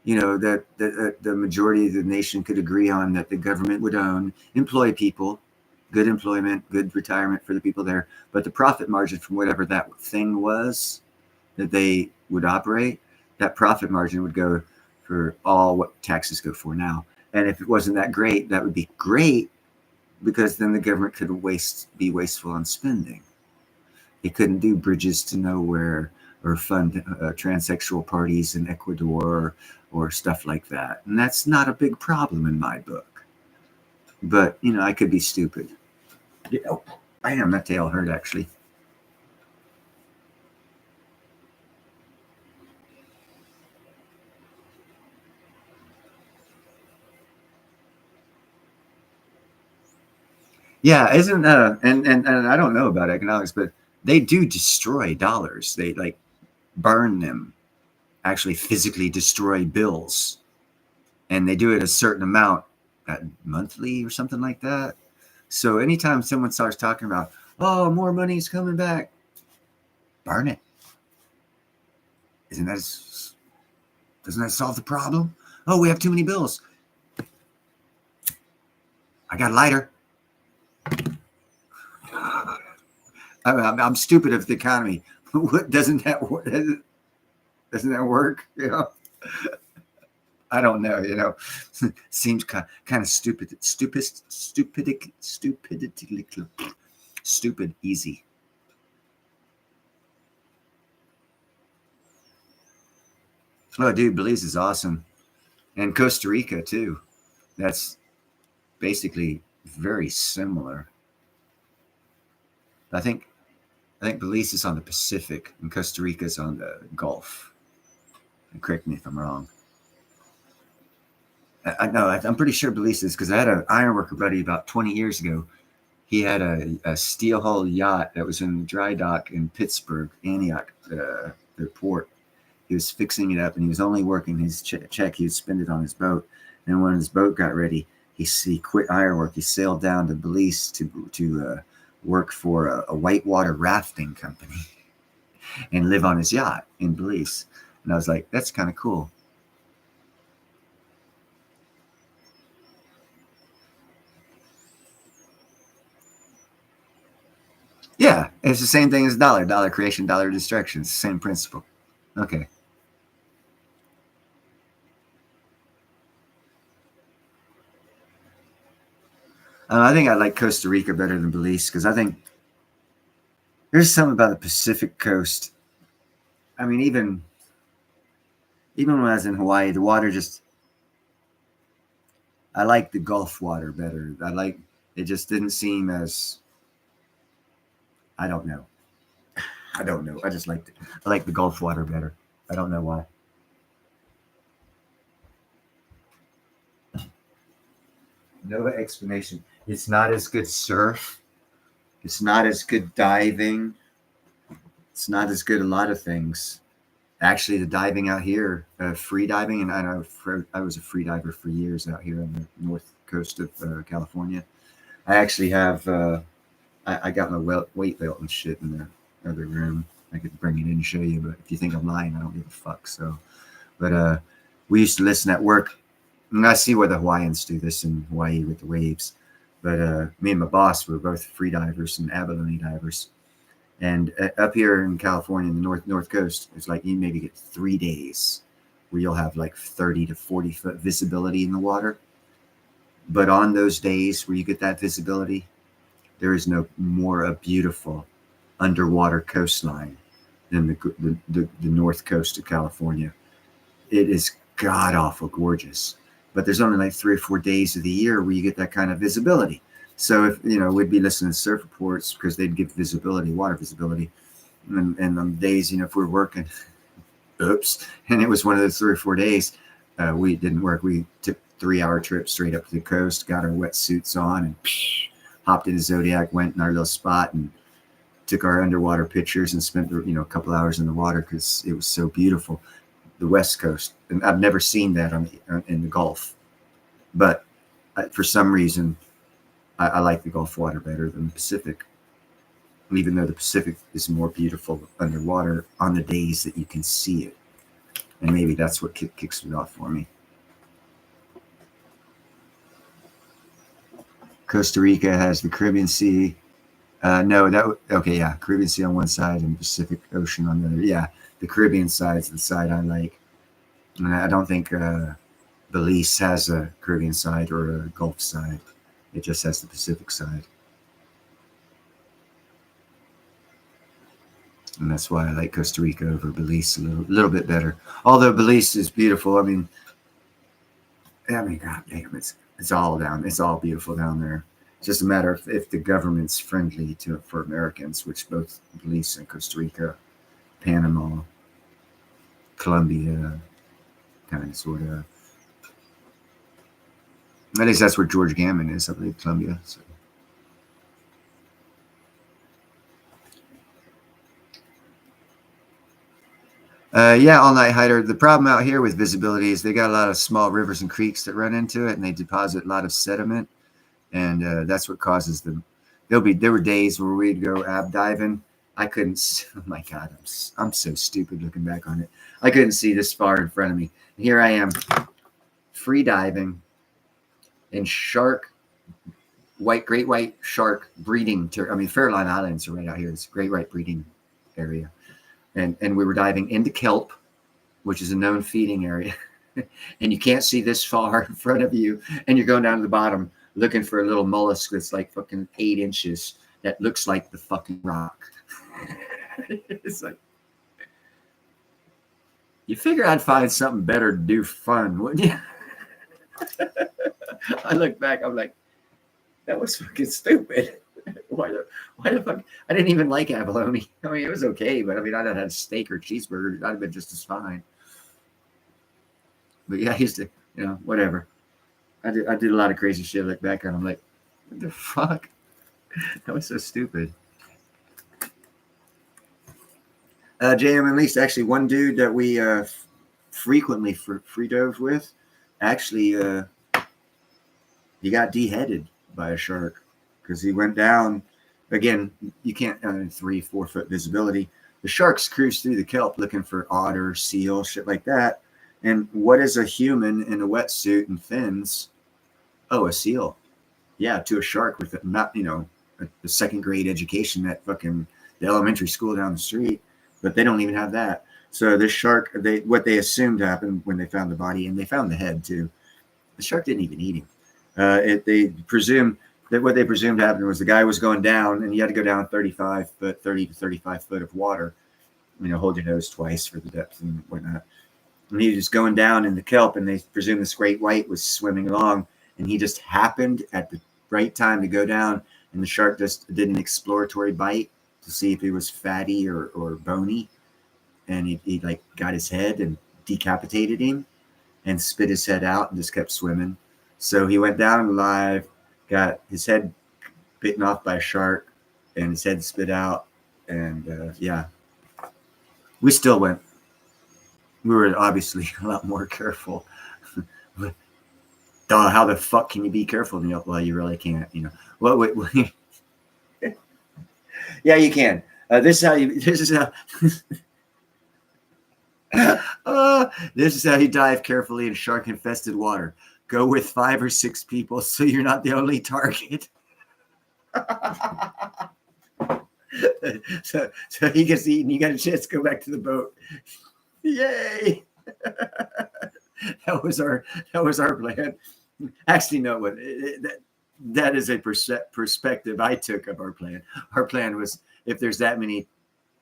You know, that the majority of the nation could agree on, that the government would own, employ people, good employment, good retirement for the people there, but the profit margin from whatever that thing was that they would operate, that profit margin would go for all what taxes go for now. And if it wasn't that great, that would be great, because then the government could be wasteful on spending. It couldn't do bridges to nowhere or fund transsexual parties in Ecuador or stuff like that. And that's not a big problem in my book. But, you know, I could be stupid. Oh, bam, that tail hurt, actually. Yeah, isn't and I don't know about economics, but they do destroy dollars. They like burn them, actually physically destroy bills, and they do it a certain amount monthly or something like that. So anytime someone starts talking about, oh, more money's coming back, burn it. Isn't that doesn't that solve the problem? Oh, we have too many bills. I got a lighter. I'm stupid of the economy. What doesn't that work? You know, I don't know. You know, seems kind of stupid, stupid, easy. Oh, dude, Belize is awesome, and Costa Rica too. That's basically very similar. I think Belize is on the Pacific and Costa Rica is on the Gulf. And correct me if I'm wrong. I know, I'm pretty sure Belize is, because I had an ironworker buddy about 20 years ago. He had a steel hull yacht that was in the dry dock in Pittsburgh, Antioch, the port. He was fixing it up, and he was only working his check. He would spend it on his boat. And when his boat got ready, he quit ironwork. He sailed down to Belize to work for a whitewater rafting company and live on his yacht in Belize. And I was like, that's kind of cool. Yeah, it's the same thing as dollar creation, dollar destruction. It's the same principle. Okay. I think I like Costa Rica better than Belize, because I think There's something about the Pacific coast. I mean, even when I was in Hawaii, the water just, I like the Gulf water better. It just didn't seem as, I don't know. I don't know. I like the Gulf water better. I don't know why. No explanation. It's not as good surf. It's not as good diving. It's not as good a lot of things. Actually, the diving out here, free diving, and I was a free diver for years out here on the north coast of California. I actually have, I got my weight belt and shit in the other room. I could bring it in and show you, but if you think I'm lying, I don't give a fuck. So, but we used to listen at work, and I see where the Hawaiians do this in Hawaii with the waves. But me and my boss were both free divers and abalone divers. And up here in California, in the north coast, it's like you maybe get 3 days where you'll have like 30 to 40 foot visibility in the water. But on those days where you get that visibility, there is no more a beautiful underwater coastline than the north coast of California. It is god awful gorgeous. But there's only like 3 or 4 days of the year where you get that kind of visibility. So if we'd be listening to surf reports because they'd give visibility, water visibility, and on days if we're working, oops, and it was one of those 3 or 4 days, we didn't work. We took 3-hour trips straight up to the coast, got our wetsuits on, and hopped in the Zodiac, went in our little spot, and took our underwater pictures and spent a couple hours in the water because it was so beautiful. The West Coast, and I've never seen that in the Gulf, but for some reason. I like the Gulf water better than the Pacific, even though the Pacific is more beautiful underwater on the days that you can see it. And maybe that's what kicks it off for me. Costa Rica has the Caribbean Sea. Caribbean Sea on one side and Pacific Ocean on the other. Yeah, the Caribbean side is the side I like. And I don't think Belize has a Caribbean side or a Gulf side. It just has the Pacific side. And that's why I like Costa Rica over Belize a little bit better. Although Belize is beautiful. I mean, god damn, it's all beautiful down there. It's just a matter of if the government's friendly for Americans, which both Belize and Costa Rica, Panama, Colombia, kind of sort of. At least that's where George Gammon is, I believe, Columbia. So. All-night hider. The problem out here with visibility is they got a lot of small rivers and creeks that run into it, and they deposit a lot of sediment, and that's what causes them. There were days where we'd go ab diving. I couldn't. Oh my god, I'm so stupid looking back on it. I couldn't see this far in front of me. And here I am, free diving. And great white shark breeding. Farallon Islands are right out here. It's a great white breeding area. And we were diving into kelp, which is a known feeding area. And you can't see this far in front of you. And you're going down to the bottom looking for a little mollusk that's like fucking 8 inches that looks like the fucking rock. It's like, you figure I'd find something better to do fun, wouldn't you? I look back, I'm like, that was fucking stupid. Why the fuck? I didn't even like abalone. I mean, it was okay, but I'd have had steak or cheeseburger. I'd have been just as fine. But yeah, I used to, whatever. I did a lot of crazy shit. I look back and I'm like, what the fuck? That was so stupid. JM, at least actually one dude that we frequently free dove with, actually, he got deheaded by a shark because he went down. Again, you can't 3-4 foot visibility. The sharks cruise through the kelp looking for otter, seal, shit like that. And what is a human in a wetsuit and fins? Oh, a seal. Yeah, to a shark with not a second grade education at fucking the elementary school down the street, but they don't even have that. So this shark, what they assumed happened when they found the body, and they found the head too. The shark didn't even eat him. They presume that what they presumed happened was the guy was going down, and you had to go down 30 to 35 foot of water. Hold your nose twice for the depth and whatnot. And he was going down in the kelp, and they presumed this great white was swimming along, and he just happened at the right time to go down, and the shark just did an exploratory bite to see if he was fatty or bony, and he like got his head and decapitated him and spit his head out and just kept swimming. So he went down alive, got his head bitten off by a shark, and his head spit out, and yeah, we still went. We were obviously a lot more careful. Duh, how the fuck can you be careful? Well, you really can't. What? Yeah, you can. This is how you. This is how. This is how you dive carefully in shark-infested water. Go with 5 or 6 people, so you're not the only target. so he gets eaten. You got a chance to go back to the boat. Yay! That was our plan. Actually, no, that is a perspective I took of our plan. Our plan was, if there's that many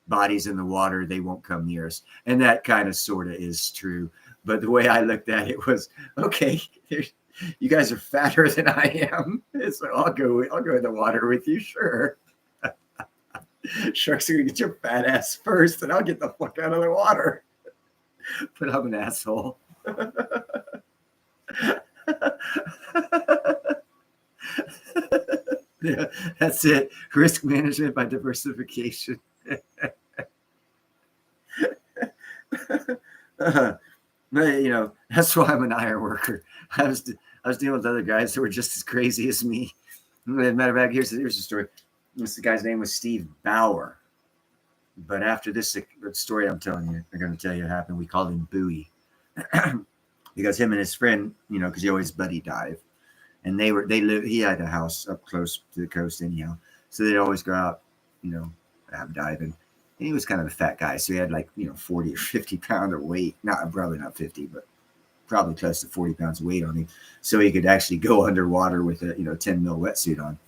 bodies in the water, they won't come near us, and that kind of sort of is true. But the way I looked at it was, okay, you guys are fatter than I am, so I'll go in the water with you, sure. Sharks are gonna get your fat ass first, and I'll get the fuck out of the water. But I'm an asshole. Yeah, that's it. Risk management by diversification. That's why I'm an iron worker. I was dealing with other guys who were just as crazy as me. Matter of fact, here's the story. The guy's name was Steve Bauer. But after this story I'm going to tell you what happened. We called him Bowie. Because him and his friend, because he always buddy dive. And he had a house up close to the coast anyhow. So they'd always go out, diving. And he was kind of a fat guy. So he had 40 or 50 pound of weight. Probably not 50, but probably close to 40 pounds of weight on him. So he could actually go underwater with a, 10 mil wetsuit on.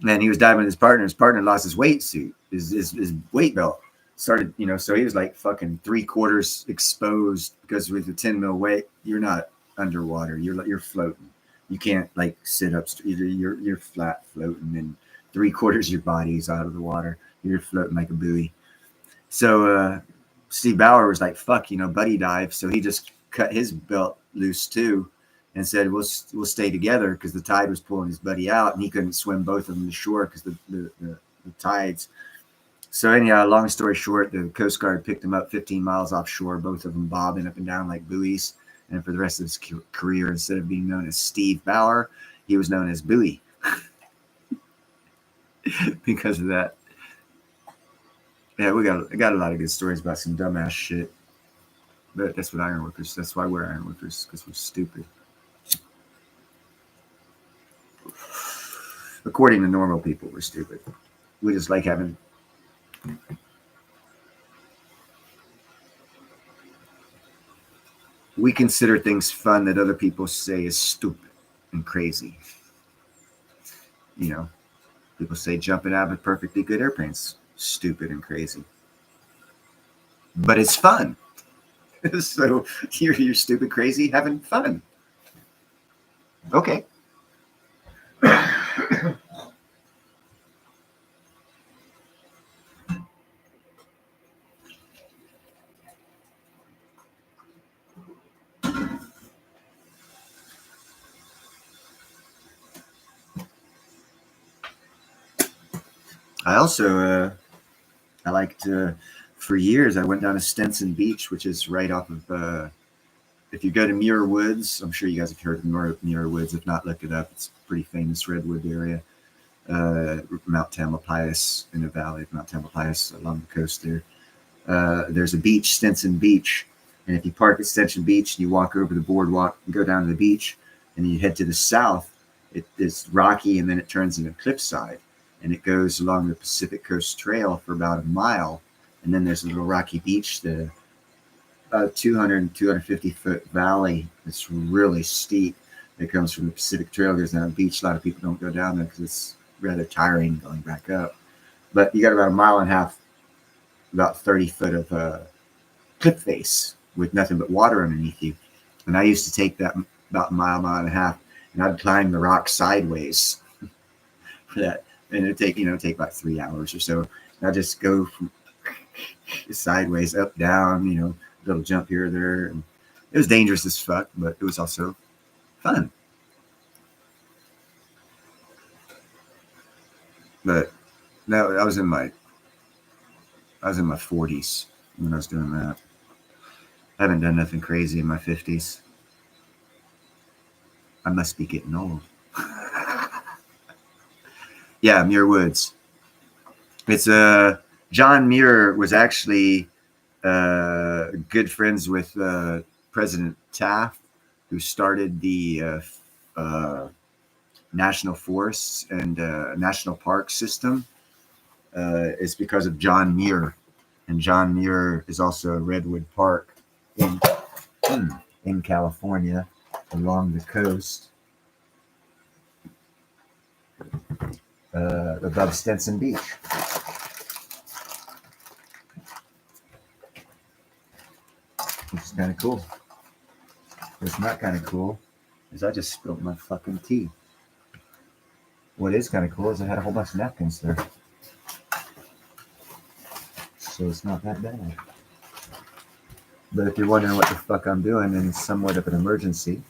And he was diving with his partner. His partner lost his weight suit, his weight belt. Started, so he was like fucking 3/4 exposed, because with the 10 mil weight, you're not underwater. You're floating. You can't sit up. You're flat floating, and 3/4 of your body is out of the water. You're floating like a buoy. So Steve Bauer was like, fuck, buddy dive. So he just cut his belt loose too, and said, we'll stay together, because the tide was pulling his buddy out, and he couldn't swim both of them to shore because the tides. So anyhow, long story short, the Coast Guard picked him up 15 miles offshore, both of them bobbing up and down like buoys. And for the rest of his career, instead of being known as Steve Bauer, he was known as Bowie because of that. Yeah, I got a lot of good stories about some dumbass shit. But that's what ironworkers. That's why we're ironworkers, because we're stupid. According to normal people, we're stupid. We just like having. We consider things fun that other people say is stupid and crazy. People say jumping out of a perfectly good airplane's stupid and crazy. But it's fun. So you're stupid, crazy, having fun. Okay. I also, I liked, for years, I went down to Stinson Beach, which is right off of, if you go to Muir Woods, I'm sure you guys have heard of Muir Woods. If not, look it up. It's a pretty famous redwood area. Mount Tamalpais, in the valley of Mount Tamalpais along the coast there. There's a beach, Stinson Beach. And if you park at Stinson Beach and you walk over the boardwalk and go down to the beach, and you head to the south, it's rocky, and then it turns into cliffside. And it goes along the Pacific Coast Trail for about a mile. And then there's a little rocky beach, about 200 and 250 foot valley. It's really steep. It comes from the Pacific Trail. There's a beach. A lot of people don't go down there because it's rather tiring going back up. But you got about a mile and a half, about 30 foot of cliff face with nothing but water underneath you. And I used to take that about a mile and a half, and I'd climb the rock sideways for that. And it'd take like 3 hours or so. And I'd just go from sideways, up, down, little jump here or there. And it was dangerous as fuck, but it was also fun. But no, I was in my 40s when I was doing that. I haven't done nothing crazy in my 50s. I must be getting old. Yeah, Muir Woods. It's John Muir was actually good friends with President Taft, who started the national forests and national park system. It's because of John Muir, and John Muir is also a redwood park in California along the coast above Stinson Beach. Which is kind of cool. What's not kind of cool is I just spilled my fucking tea. What is kind of cool is I had a whole bunch of napkins there. So it's not that bad. But if you're wondering what the fuck I'm doing in somewhat of an emergency,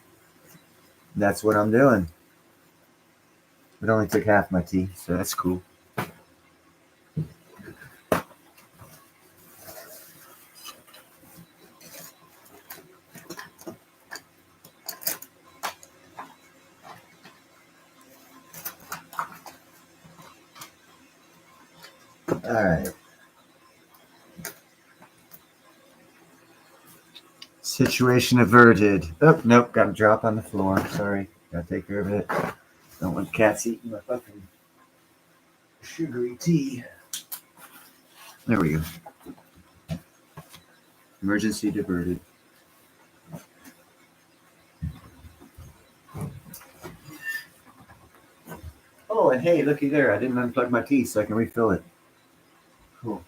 that's what I'm doing. It only took half my tea, so that's cool. All right. Situation averted. Oh, nope, got a drop on the floor. Sorry, gotta take care of it. Don't want cats eating my fucking sugary tea. There we go. Emergency diverted. Oh, and hey, looky there. I didn't unplug my tea so I can refill it. Cool.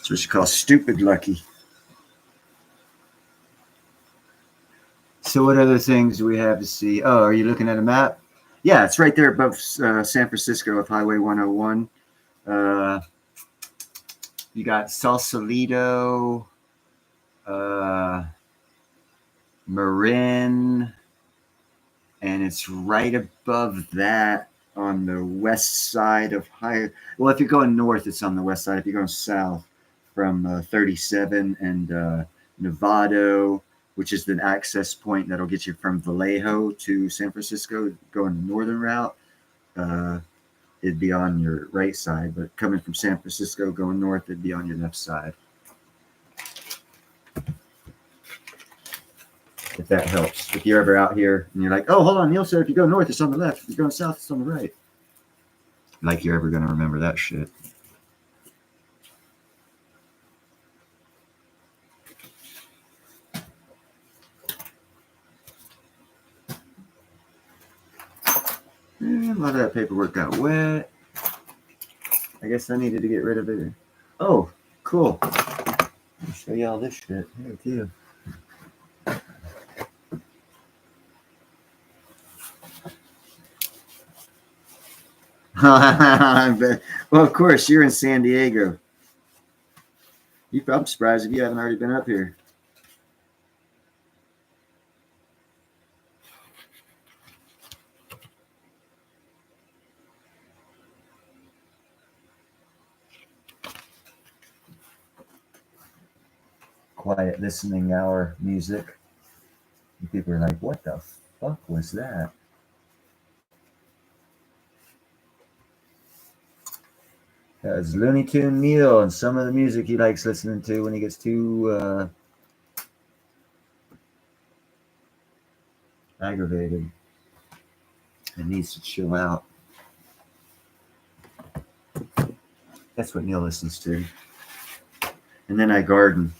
That's what you call stupid lucky. So what other things do we have to see? Oh, are you looking at a map? Yeah, it's right there above San Francisco with Highway 101. You got Sausalito, Marin, and it's right above that on the west side of High. Well, if you're going north, it's on the west side. If you're going south from 37 and Novato, which is the access point that'll get you from Vallejo to San Francisco, going the northern route, it'd be on your right side. But coming from San Francisco, going north, it'd be on your left side. If that helps. If you're ever out here and you're like, oh, hold on, Neil said if you go north, it's on the left. If you're going south, it's on the right. Like you're ever going to remember that shit. A lot of that paperwork got wet. I guess I needed to get rid of it. Oh, cool. I'll show you all this shit. Here, too. Well, of course, you're in San Diego. I'm surprised if you haven't already been up here. Quiet listening hour music. And people are like, what the fuck was that? That's Looney Tune Neil and some of the music he likes listening to when he gets too aggravated and needs to chill out. That's what Neil listens to. And then I garden.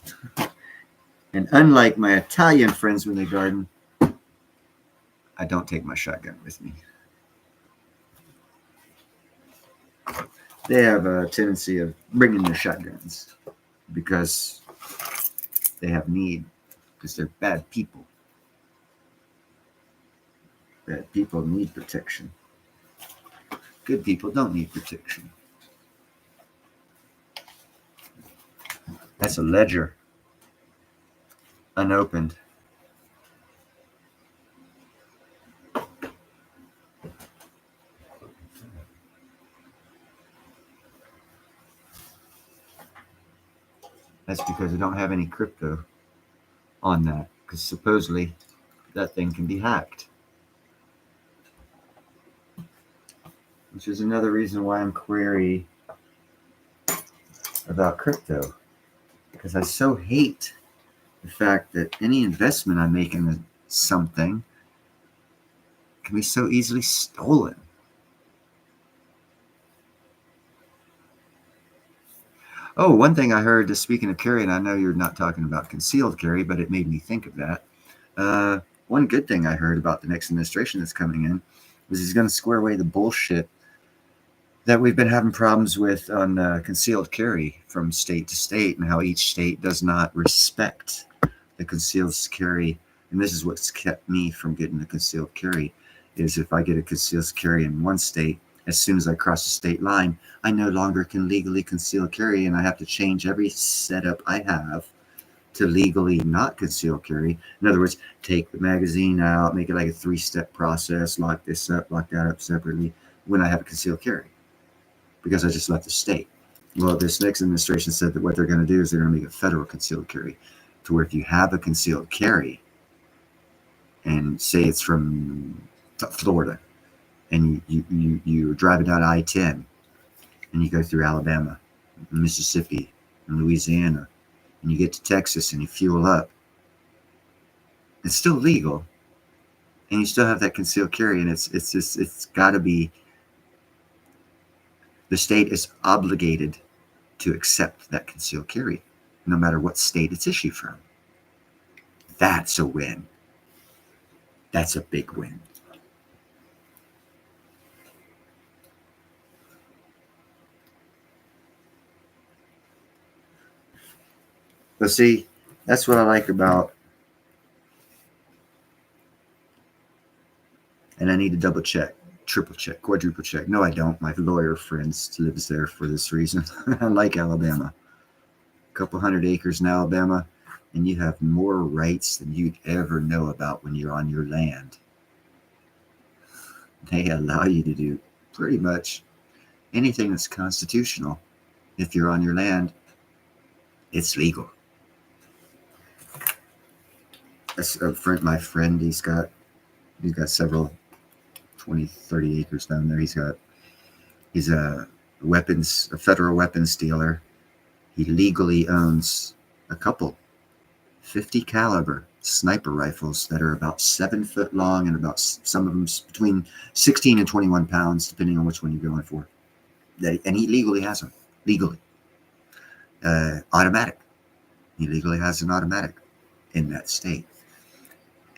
And unlike my Italian friends when they garden, I don't take my shotgun with me. They have a tendency of bringing their shotguns because they have need, because they're bad people. Bad people need protection. Good people don't need protection. That's a ledger. Unopened. That's because I don't have any crypto on that, because supposedly that thing can be hacked. Which is another reason why I'm query about crypto, because I so hate the fact that any investment I make in something can be so easily stolen. Oh, one thing I heard, speaking of carry, and I know you're not talking about concealed carry, but it made me think of that. One good thing I heard about the next administration that's coming in was he's going to square away the bullshit that we've been having problems with on concealed carry from state to state, and how each state does not respect the concealed carry. And this is what's kept me from getting a concealed carry, is if I get a concealed carry in one state, as soon as I cross the state line, I no longer can legally conceal carry, and I have to change every setup I have to legally not conceal carry. In other words, take the magazine out, make it like a 3-step process, lock this up, lock that up separately when I have a concealed carry, because I just left the state. Well, this next administration said that what they're going to do is they're going to make a federal concealed carry, to where if you have a concealed carry, and say it's from Florida, and you're driving down I-10, and you go through Alabama, Mississippi, and Louisiana, and you get to Texas and you fuel up, it's still legal, and you still have that concealed carry, and it's got to be, the state is obligated to accept that concealed carry, no matter what state it's issued from. That's a win. That's a big win. But see, that's what I like about, and I need to double check, triple check, quadruple check. No, I don't. My lawyer friends lives there for this reason. I like Alabama. A couple 100 acres in Alabama, and you have more rights than you'd ever know about when you're on your land. They allow you to do pretty much anything that's constitutional. If you're on your land, it's legal. My friend, he's got several 20, 30 acres down there. He's a federal weapons dealer. He legally owns a couple 50 caliber sniper rifles that are about 7 foot long, and about, some of them between 16 and 21 pounds, depending on which one you're going for. And he legally has them. Legally. Automatic. He legally has an automatic in that state.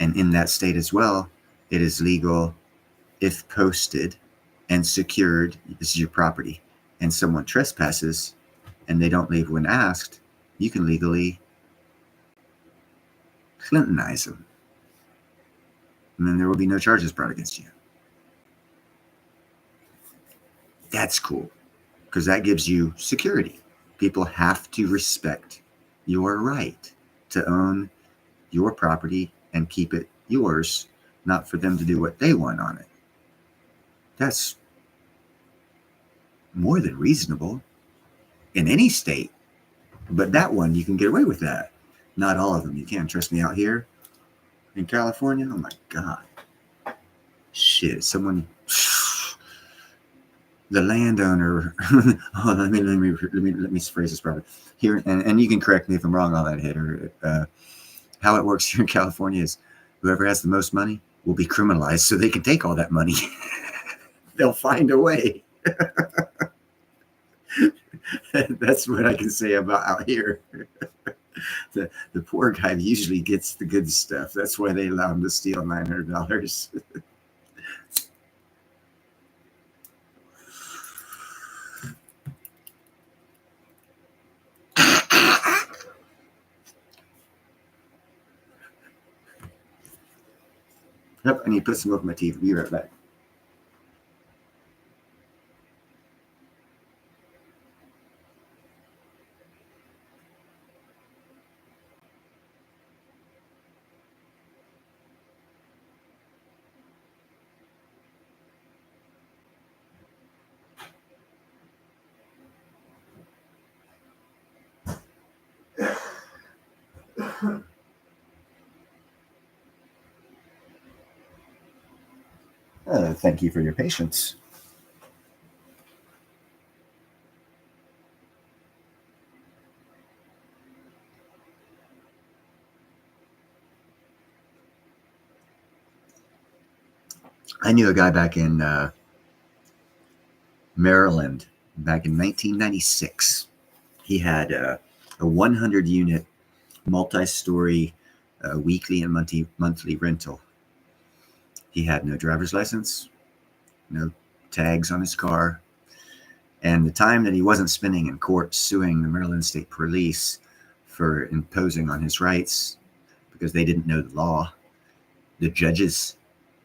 And in that state as well, it is legal if posted and secured. This is your property, and someone trespasses and they don't leave when asked, you can legally Clintonize them. And then there will be no charges brought against you. That's cool, because that gives you security. People have to respect your right to own your property and keep it yours, not for them to do what they want on it. That's more than reasonable in any state. But that one, you can get away with that. Not all of them. You can't. Trust me, out here in California, oh my God. Shit, someone, the landowner, oh, let me phrase this properly. Here, and you can correct me if I'm wrong on that, Hitter. How it works here in California is whoever has the most money will be criminalized so they can take all that money. They'll find a way. That's what I can say about out here. The poor guy usually gets the good stuff. That's why they allow him to steal $900. Yep, I need to put some milk in my teeth. Be right back. Thank you for your patience. I knew a guy back in Maryland back in 1996. He had a 100 unit multi story weekly and monthly rental. He had no driver's license, no tags on his car. And the time that he wasn't spending in court suing the Maryland State Police for imposing on his rights because they didn't know the law, the judges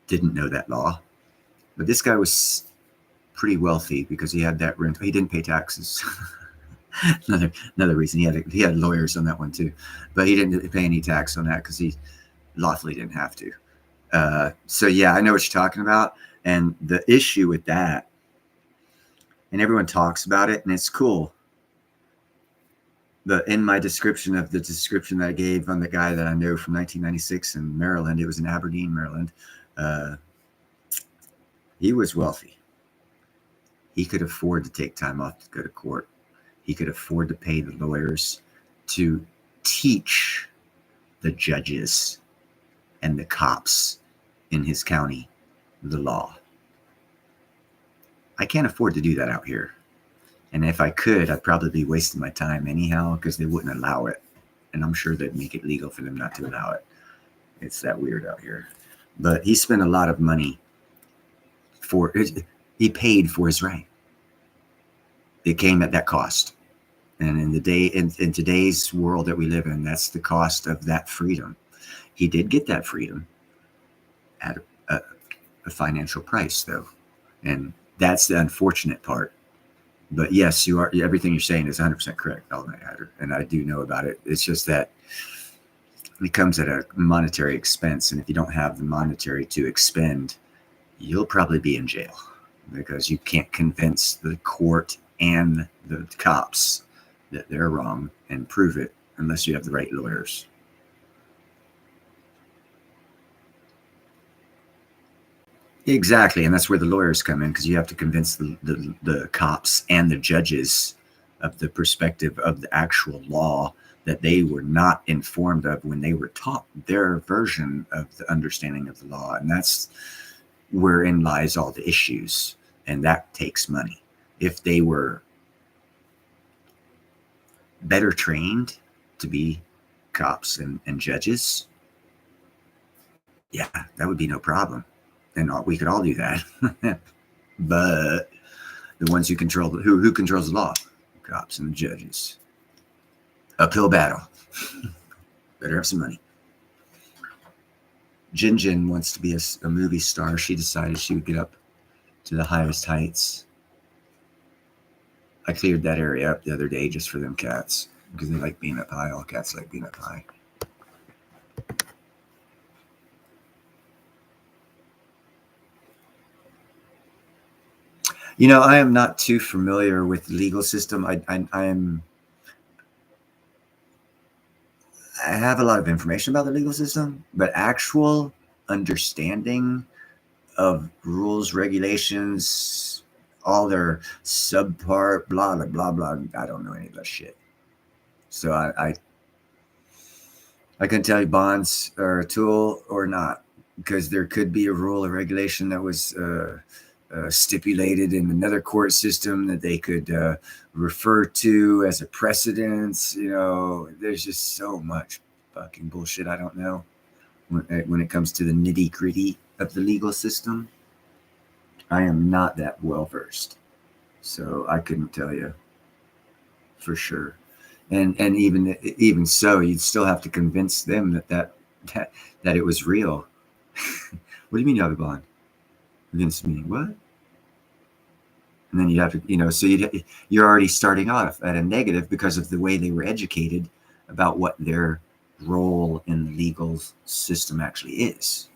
didn't know that law. But this guy was pretty wealthy because he had that rent. He didn't pay taxes. another reason he had lawyers on that one too, but he didn't pay any tax on that because he lawfully didn't have to. So yeah, I know what you're talking about. And the issue with that, and everyone talks about it, and it's cool. In my description of the description that I gave on the guy that I know from 1996 in Maryland, it was in Aberdeen, Maryland. He was wealthy. He could afford to take time off to go to court. He could afford to pay the lawyers to teach the judges and the cops in his county the law. I can't afford to do that out here. And if I could, I'd probably be wasting my time anyhow because they wouldn't allow it. And I'm sure they'd make it legal for them not to allow it. It's that weird out here. But he spent a lot of money for it. He paid for his right. It came at that cost. And in today's world that we live in, that's the cost of that freedom. He did get that freedom at a financial price, though. And that's the unfortunate part. But yes, you are. Everything you're saying is 100% correct, Element Hatter, and I do know about it. It's just that it comes at a monetary expense, and if you don't have the monetary to expend, you'll probably be in jail because you can't convince the court and the cops that they're wrong and prove it unless you have the right lawyers. Exactly, and that's where the lawyers come in because you have to convince the cops and the judges of the perspective of the actual law that they were not informed of when they were taught their version of the understanding of the law, and that's wherein lies all the issues, and that takes money. If they were better trained to be cops and judges, yeah, that would be no problem. And we could all do that. But the ones who control who controls the law, cops and the judges. Uphill battle. Better have some money. Jin wants to be a movie star. She decided she would get up to the highest heights. I cleared that area up the other day just for them cats because they like being up high. All cats like being up high. You know, I am not too familiar with the legal system. I have a lot of information about the legal system, but actual understanding of rules, regulations, all their subpart, blah, blah, blah, blah. I don't know any of that shit. So I can tell you bonds are a tool or not, because there could be a rule or regulation that was stipulated in another court system that they could refer to as a precedence. There's just so much fucking bullshit I don't know when it comes to the nitty gritty of the legal system. I am not that well versed, so I couldn't tell you for sure. And even so, you'd still have to convince them that it was real. What do you mean you have a bond against me? What? And then you have to, so you're already starting off at a negative because of the way they were educated about what their role in the legal system actually is.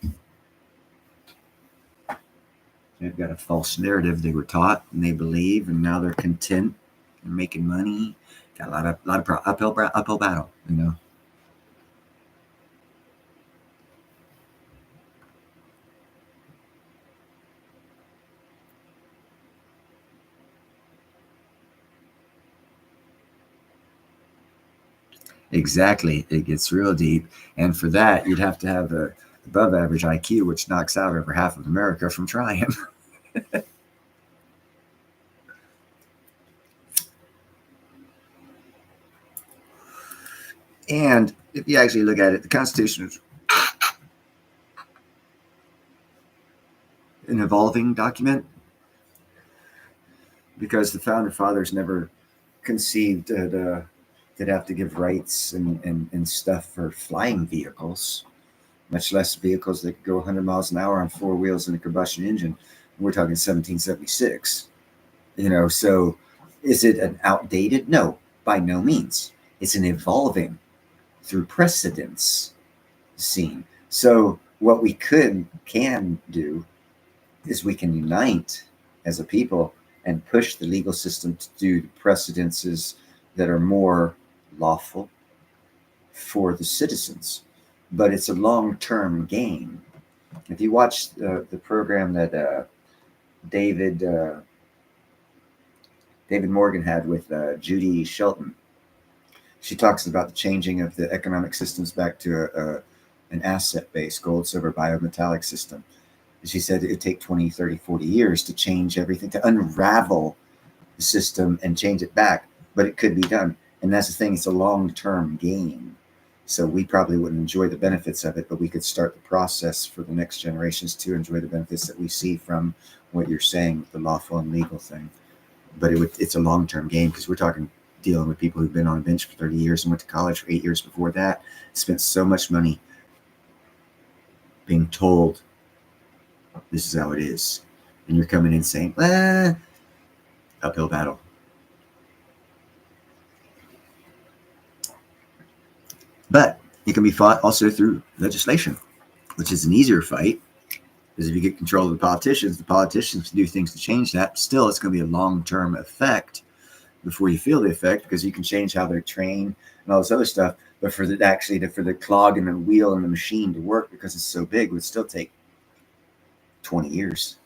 They've got a false narrative they were taught and they believe, and now they're content and making money. Got a lot of uphill battle, Exactly. It gets real deep. And for that, you'd have to have a above average IQ, which knocks out over half of America from trying. And if you actually look at it, the Constitution is an evolving document because the Founder Fathers never conceived that they'd have to give rights and stuff for flying vehicles, much less vehicles that could go 100 miles an hour on four wheels in a combustion engine. We're talking 1776. So is it an outdated? No, by no means. It's an evolving through precedence scene. So what we can do is we can unite as a people and push the legal system to do the precedences that are more lawful for the citizens. But it's a long-term game. If you watch the program that David Morgan had with Judy Shelton, she talks about the changing of the economic systems back to an asset-based gold, silver, biometallic system. She said it would take 20, 30, 40 years to change everything, to unravel the system and change it back. But it could be done. And that's the thing. It's a long-term game. So we probably wouldn't enjoy the benefits of it, but we could start the process for the next generations to enjoy the benefits that we see from what you're saying, the lawful and legal thing. But it's a long-term game because we're dealing with people who've been on a bench for 30 years and went to college for 8 years before that, spent so much money being told this is how it is. And you're coming in saying, uphill battle. But it can be fought also through legislation, which is an easier fight. Because if you get control of the politicians do things to change that. Still, it's going to be a long-term effect before you feel the effect, because you can change how they're trained and all this other stuff. But for the clog and the wheel and the machine to work, because it's so big, it would still take 20 years.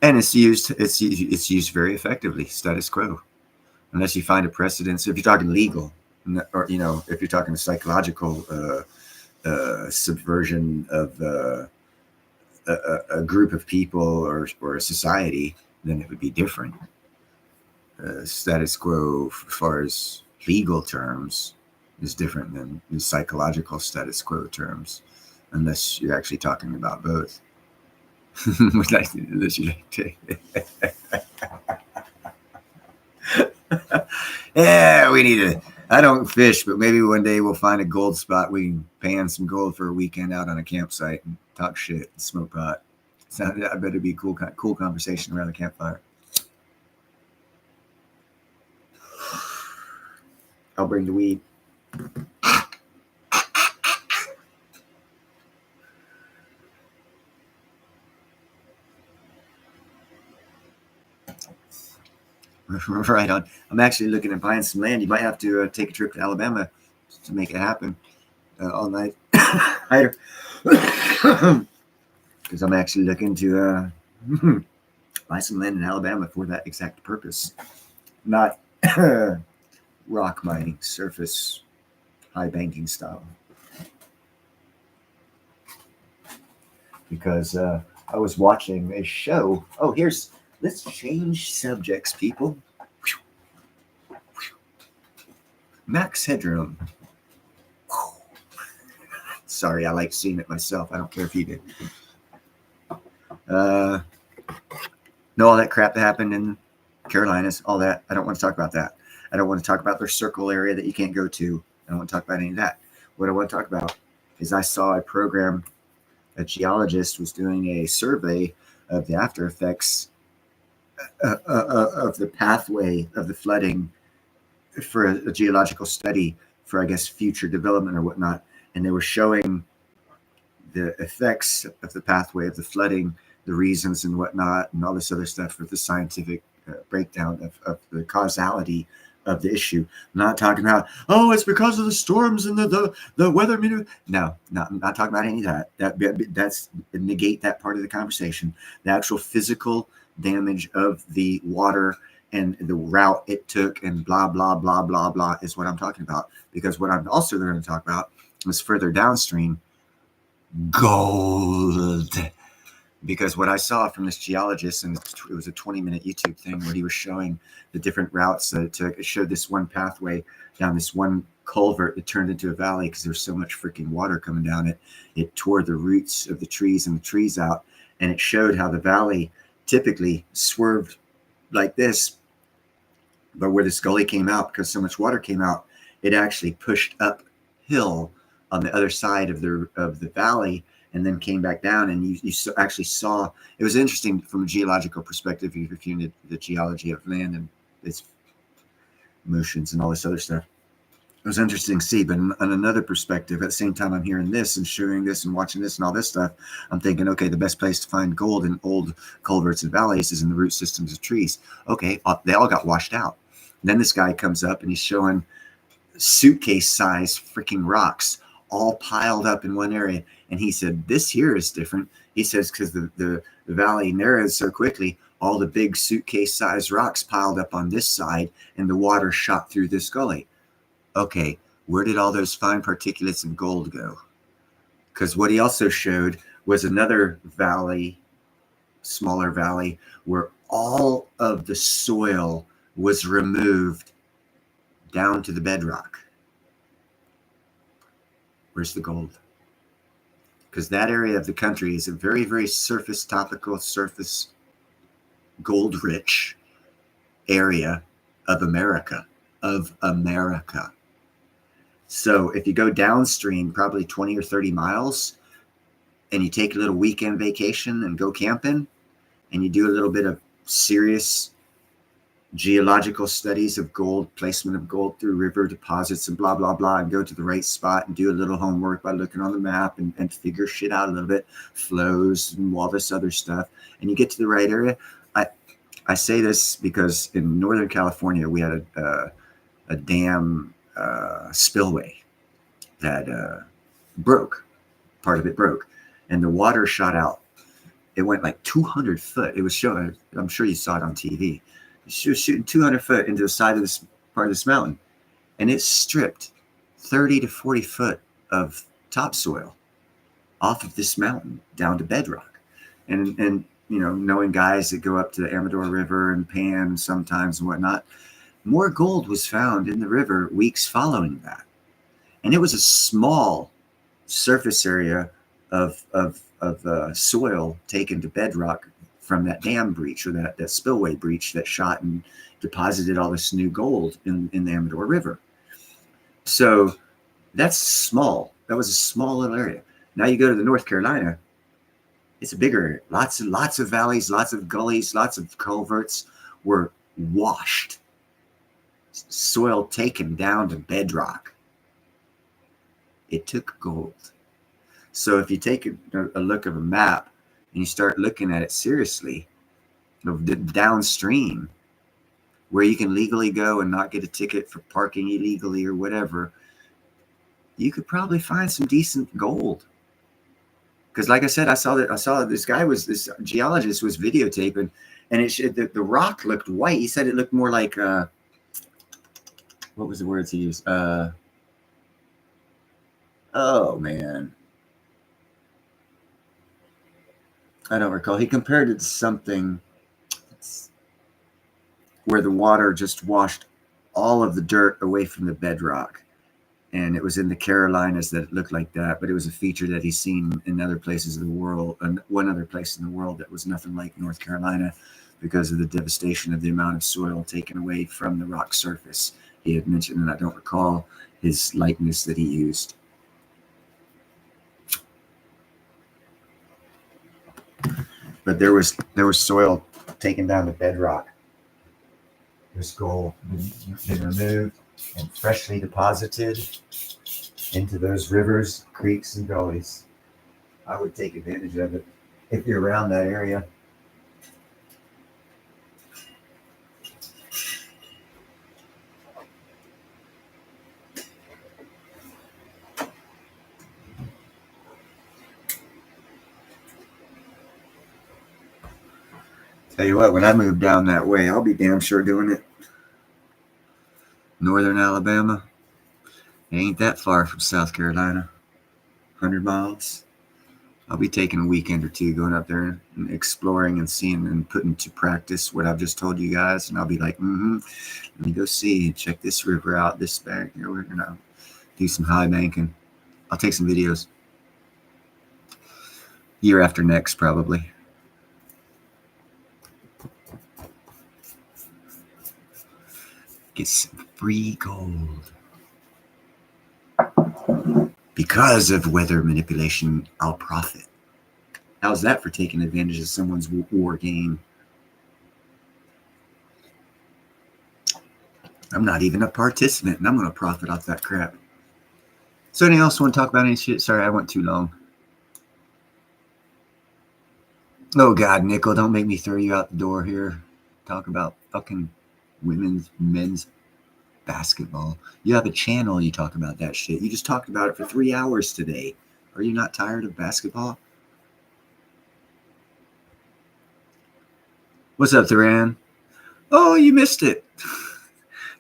And it's used very effectively, status quo, unless you find a precedent. So if you're talking legal, or if you're talking psychological subversion of a group of people or a society, then it would be different. Status quo, as far as legal terms, is different than the psychological status quo terms, unless you're actually talking about both. Yeah, we need to. I don't fish, but maybe one day we'll find a gold spot. We can pan some gold for a weekend out on a campsite and talk shit and smoke pot. I bet it'd be a cool conversation around the campfire. I'll bring the weed. Right on. I'm actually looking at buying some land. You might have to take a trip to Alabama to make it happen all night. Because I'm actually looking to buy some land in Alabama for that exact purpose. Not rock mining, surface high banking style. Because I was watching a show. Oh, let's change subjects, people. Max Headroom. Sorry, I like seeing it myself. I don't care if you do. Know all that crap that happened in Carolinas, all that. I don't want to talk about that. I don't want to talk about their circle area that you can't go to. I don't want to talk about any of that. What I want to talk about is I saw a program, a geologist was doing a survey of the after effects of the pathway of the flooding for a geological study for, I guess, future development or whatnot. And they were showing the effects of the pathway of the flooding, the reasons and whatnot, and all this other stuff for the scientific breakdown of the causality of the issue. I'm not talking about, oh, it's because of the storms and the weather. No, I'm not talking about any of that. That's negate that part of the conversation. The actual physical damage of the water and the route it took and blah, blah, blah, blah, blah is what I'm talking about. Because what I'm also going to talk about is further downstream, gold. Because what I saw from this geologist, and it was a 20-minute YouTube thing where he was showing the different routes that it took. It showed this one pathway down this one culvert that turned into a valley because there's so much freaking water coming down it. It tore the roots of the trees and the trees out. And it showed how the valley typically swerved like this. But where this gully came out, because so much water came out, it actually pushed uphill on the other side of the valley, and then came back down. And you actually saw, it was interesting from a geological perspective, if you knew the geology of land and its motions and all this other stuff. It was interesting to see, but on another perspective, at the same time I'm hearing this and sharing this and watching this and all this stuff, I'm thinking, okay, the best place to find gold in old culverts and valleys is in the root systems of trees. Okay, they all got washed out. And then this guy comes up and he's showing suitcase-size freaking rocks all piled up in one area. And he said, this here is different. He says, because the valley narrows so quickly, all the big suitcase-sized rocks piled up on this side and the water shot through this gully. Okay, where did all those fine particulates and gold go? Because what he also showed was another valley, smaller valley, where all of the soil was removed down to the bedrock. Where's the gold? Because that area of the country is a very, very surface gold rich area of America. So if you go downstream, probably 20 or 30 miles, and you take a little weekend vacation and go camping, and you do a little bit of serious geological studies of gold, placement of gold through river deposits and blah, blah, blah, and go to the right spot and do a little homework by looking on the map and figure shit out a little bit, flows and all this other stuff, and you get to the right area. I say this because in Northern California, we had a dam spillway that broke. Part of it broke, and the water shot out. It went like 200 foot. It was showing, I'm sure you saw it on TV. She was shooting 200 foot into the side of this part of this mountain, and it stripped 30 to 40 foot of topsoil off of this mountain down to bedrock. And you know, knowing guys that go up to the Amador River and pan sometimes and whatnot, more gold was found in the river weeks following that. And it was a small surface area of soil taken to bedrock from that dam breach or that spillway breach that shot and deposited all this new gold in the Amador River. So that's small. That was a small little area. Now you go to the North Carolina, it's a bigger area. Lots of valleys, lots of gullies, lots of culverts were washed. Soil taken down to bedrock. It took gold. So if you take a look of a map and you start looking at it seriously, downstream, where you can legally go and not get a ticket for parking illegally or whatever, you could probably find some decent gold. Because like I said, I saw this geologist was videotaping, and the rock looked white. He said it looked more like what was the words he used? Oh man, I don't recall. He compared it to something where the water just washed all of the dirt away from the bedrock. And it was in the Carolinas that it looked like that, but it was a feature that he's seen in other places of the world, and one other place in the world that was nothing like North Carolina because of the devastation of the amount of soil taken away from the rock surface. He had mentioned, and I don't recall his likeness that he used. But there was soil taken down to bedrock. This gold been removed and freshly deposited into those rivers, creeks, and gullies. I would take advantage of it if you're around that area. Tell you what, when I move down that way, I'll be damn sure doing it. Northern Alabama. It ain't that far from South Carolina. 100 miles. I'll be taking a weekend or two going up there and exploring and seeing and putting to practice what I've just told you guys. And I'll be like, let me go see, check this river out, this bank. You know, we're going to do some high banking. I'll take some videos. Year after next, probably. Get some free gold. Because of weather manipulation, I'll profit. How's that for taking advantage of someone's war game? I'm not even a participant, and I'm going to profit off that crap. So anything else want to talk about any shit? Sorry, I went too long. Oh, God, Nickel, don't make me throw you out the door here. Talk about fucking men's basketball. You have a channel, you talk about that shit. You just talked about it for 3 hours today. Are you not tired of basketball? What's up, Thuran? Oh, you missed it.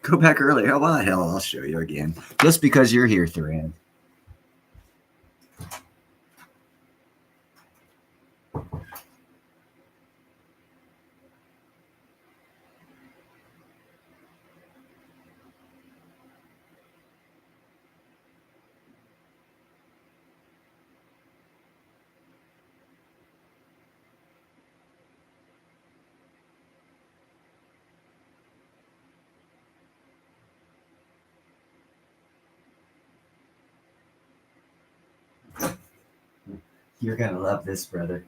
Go back earlier. Oh, well, hell, I'll show you again. Just because you're here, Thuran. You're going to love this, brother.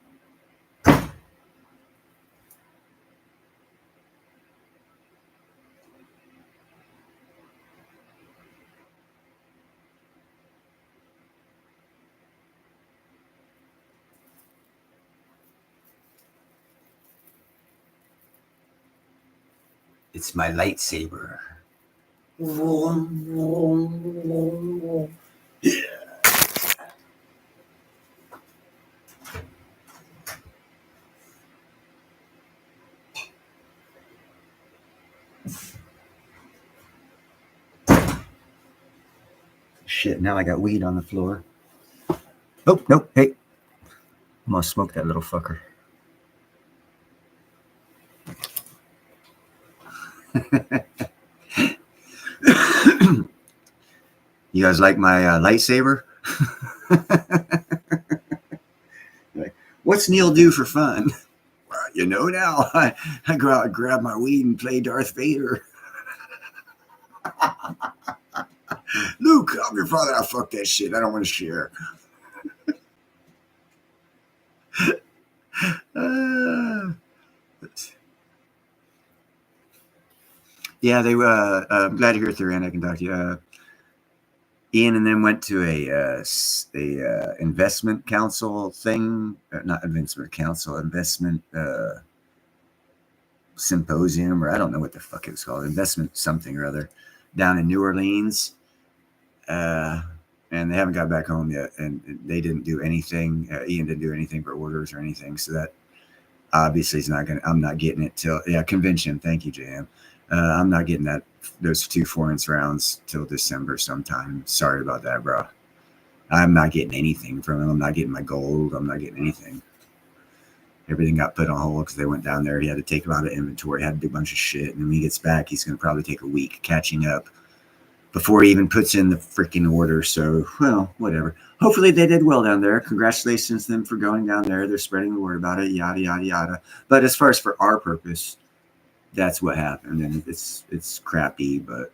It's my lightsaber. Yeah. Shit, now I got weed on the floor. Nope, nope, hey. I'm gonna smoke that little fucker. You guys like my lightsaber? What's Neil do for fun? Well, you know now, I go out and grab my weed and play Darth Vader. Luke, I'm your father. I'll fuck that shit. I don't want to share. Yeah, they were. I'm glad to hear Thuran. I can talk to you. Ian and then went to a investment council thing, not investment council, investment symposium, or I don't know what the fuck it was called, investment something or other, down in New Orleans. And they haven't got back home yet, and they didn't do anything. Ian didn't do anything for orders or anything, so that obviously is not gonna. I'm not getting it till convention. Thank you, JM. I'm not getting those 2 4-inch rounds till December sometime. Sorry about that, bro. I'm not getting anything from him. I'm not getting my gold. I'm not getting anything. Everything got put on hold because they went down there. He had to take a lot of inventory, had to do a bunch of shit. And when he gets back, he's going to probably take a week catching up before he even puts in the freaking order. So, well, whatever. Hopefully they did well down there. Congratulations to them for going down there. They're spreading the word about it, yada, yada, yada. But as far as for our purpose, that's what happened. And it's crappy, but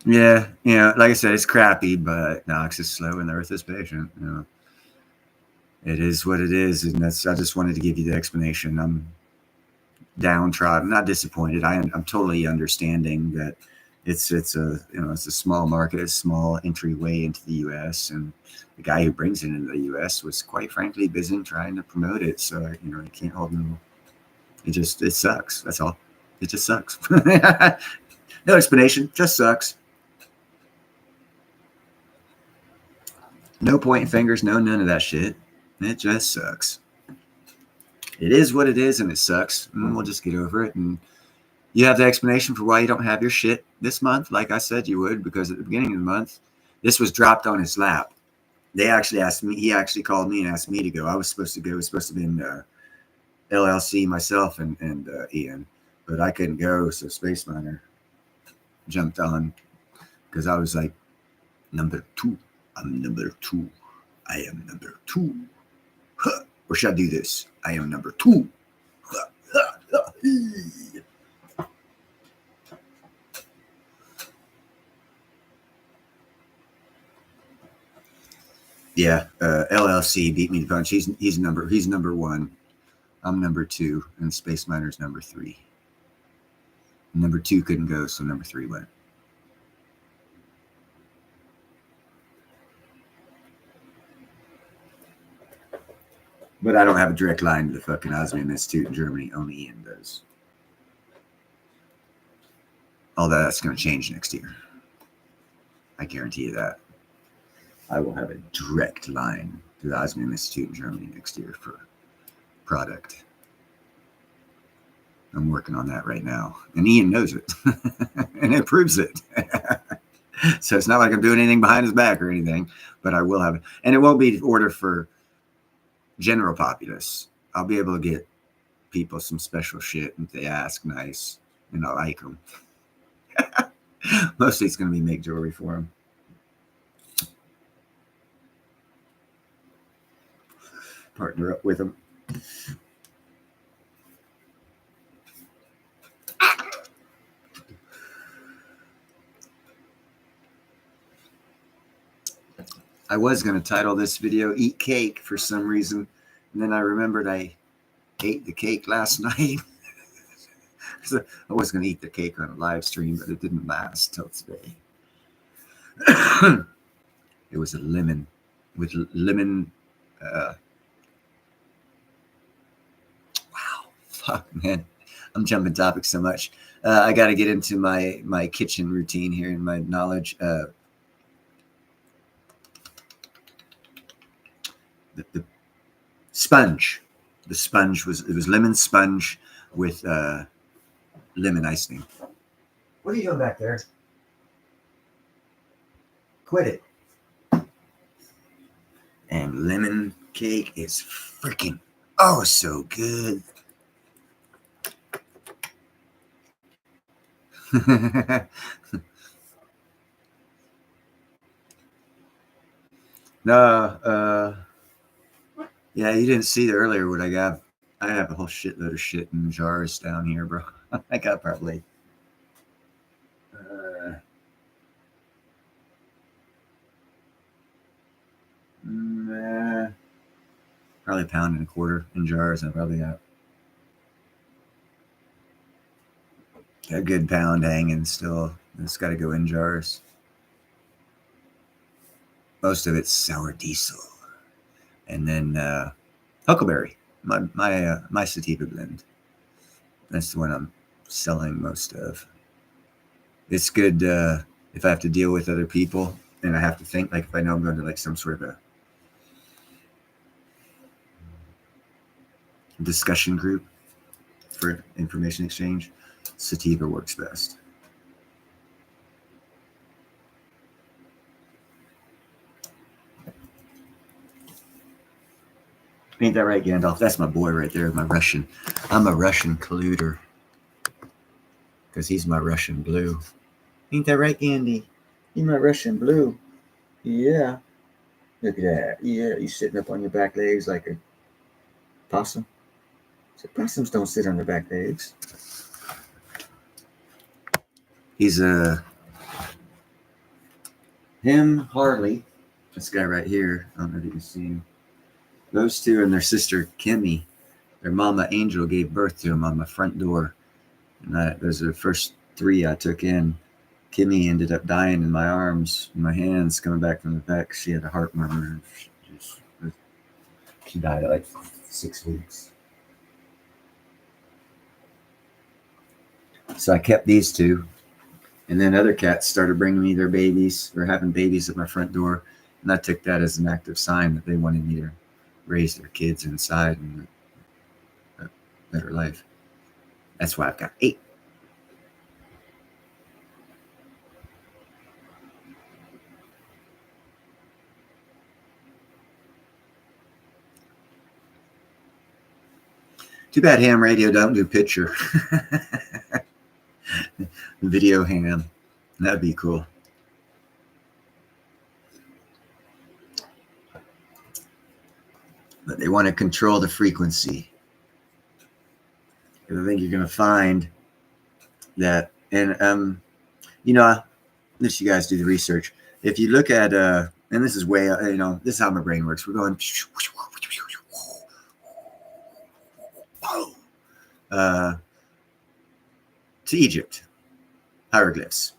yeah, like I said, it's crappy, but Nox is slow and the earth is patient. It is what it is. And I just wanted to give you the explanation. I'm downtrodden, not disappointed. I'm totally understanding that it's a small market, a small entryway into the U.S. and the guy who brings it into the U.S. was quite frankly busy trying to promote it. So you can't hold no. It sucks. That's all. It just sucks. No explanation. Just sucks. No pointing fingers. No none of that shit. It just sucks. It is what it is, and it sucks. And we'll just get over it. And you have the explanation for why you don't have your shit this month, like I said you would, because at the beginning of the month, this was dropped on his lap. They actually asked me. He actually called me and asked me to go. I was supposed to go. It was supposed to be in LLC, myself and Ian, but I couldn't go. So Space Miner jumped on because I was like, number 2. I'm number 2. I am number 2. Huh. Or should I do this? I am number 2. Yeah, LLC beat me to punch. He's number 1. I'm number 2, and Space Miner's number 3. Number 2 couldn't go, so number 3 went. But I don't have a direct line to the fucking Osmium Institute in Germany. Only Ian does. All that's going to change next year. I guarantee you that. I will have a direct line to the Osmium Institute in Germany next year for product. I'm working on that right now. And Ian knows it. And it proves it. So it's not like I'm doing anything behind his back or anything, but I will have it. And it won't be order for general populace. I'll be able to get people some special shit if they ask nice, and I like them. Mostly it's going to be make jewelry for them. Partner up with them. I was going to title this video Eat Cake for some reason, and then I remembered I ate the cake last night. So I was going to eat the cake on a live stream, but it didn't last till today. It was a lemon with lemon. Wow, fuck, man. I'm jumping topics so much. I got to get into my kitchen routine here and my knowledge. The sponge. The sponge was lemon sponge with lemon icing. What are you doing back there? Quit it. And lemon cake is freaking so good. No, yeah, you didn't see earlier what I got. I have a whole shitload of shit in jars down here, bro. I got probably probably £1.25 in jars. I probably got a good pound hanging still. It's got to go in jars. Most of it's sour diesel, and then huckleberry. My sativa blend. That's the one I'm selling most of. It's good if I have to deal with other people and I have to think, like if I know I'm going to like some sort of a discussion group for information exchange, sativa works best. Ain't that right, Gandalf? That's my boy right there, my Russian. I'm a Russian colluder because he's my Russian blue. Ain't that right, Gandhi? You're my Russian blue. Yeah. Look at that. Yeah, you sitting up on your back legs like a possum. So possums don't sit on their back legs. He's him, Harley. This guy right here. I don't know if you can see him. Those two and their sister Kimmy. Their mama Angel gave birth to him on my front door. And those are the first 3 I took in. Kimmy ended up dying in my arms, in my hands, coming back from the vet. She had a heart murmur. She died at like 6 weeks. So I kept these 2. And then other cats started bringing me their babies or having babies at my front door. And I took that as an active sign that they wanted me to raise their kids inside and a better life. That's why I've got 8. Too bad ham radio don't do picture. Video ham. That'd be cool. But they want to control the frequency. I think you're going to find that, and let you guys do the research. If you look at, and this is way, this is how my brain works. We're going to Egypt, hieroglyphs.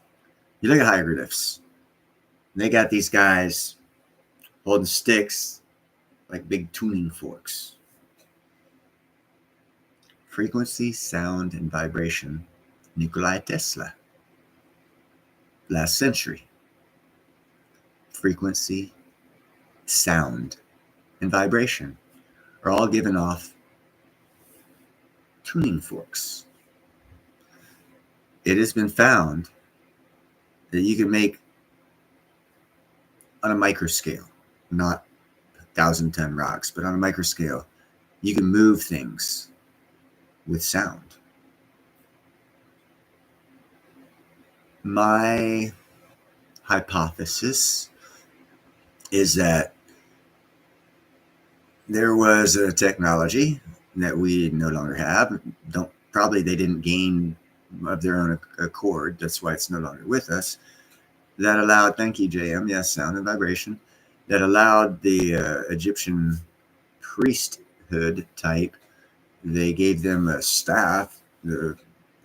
You look at hieroglyphs. They got these guys holding sticks like big tuning forks. Frequency, sound, and vibration. Nikola Tesla. Last century. Frequency, sound, and vibration are all given off tuning forks. It has been found that you can make, on a micro scale, not 1,000-ton rocks, but on a micro scale, you can move things with sound. My hypothesis is that there was a technology that we no longer have. Probably they didn't gain of their own accord. That's why it's no longer with us. That allowed, thank you, JM, yes, sound and vibration, that allowed the Egyptian priesthood type, they gave them a staff,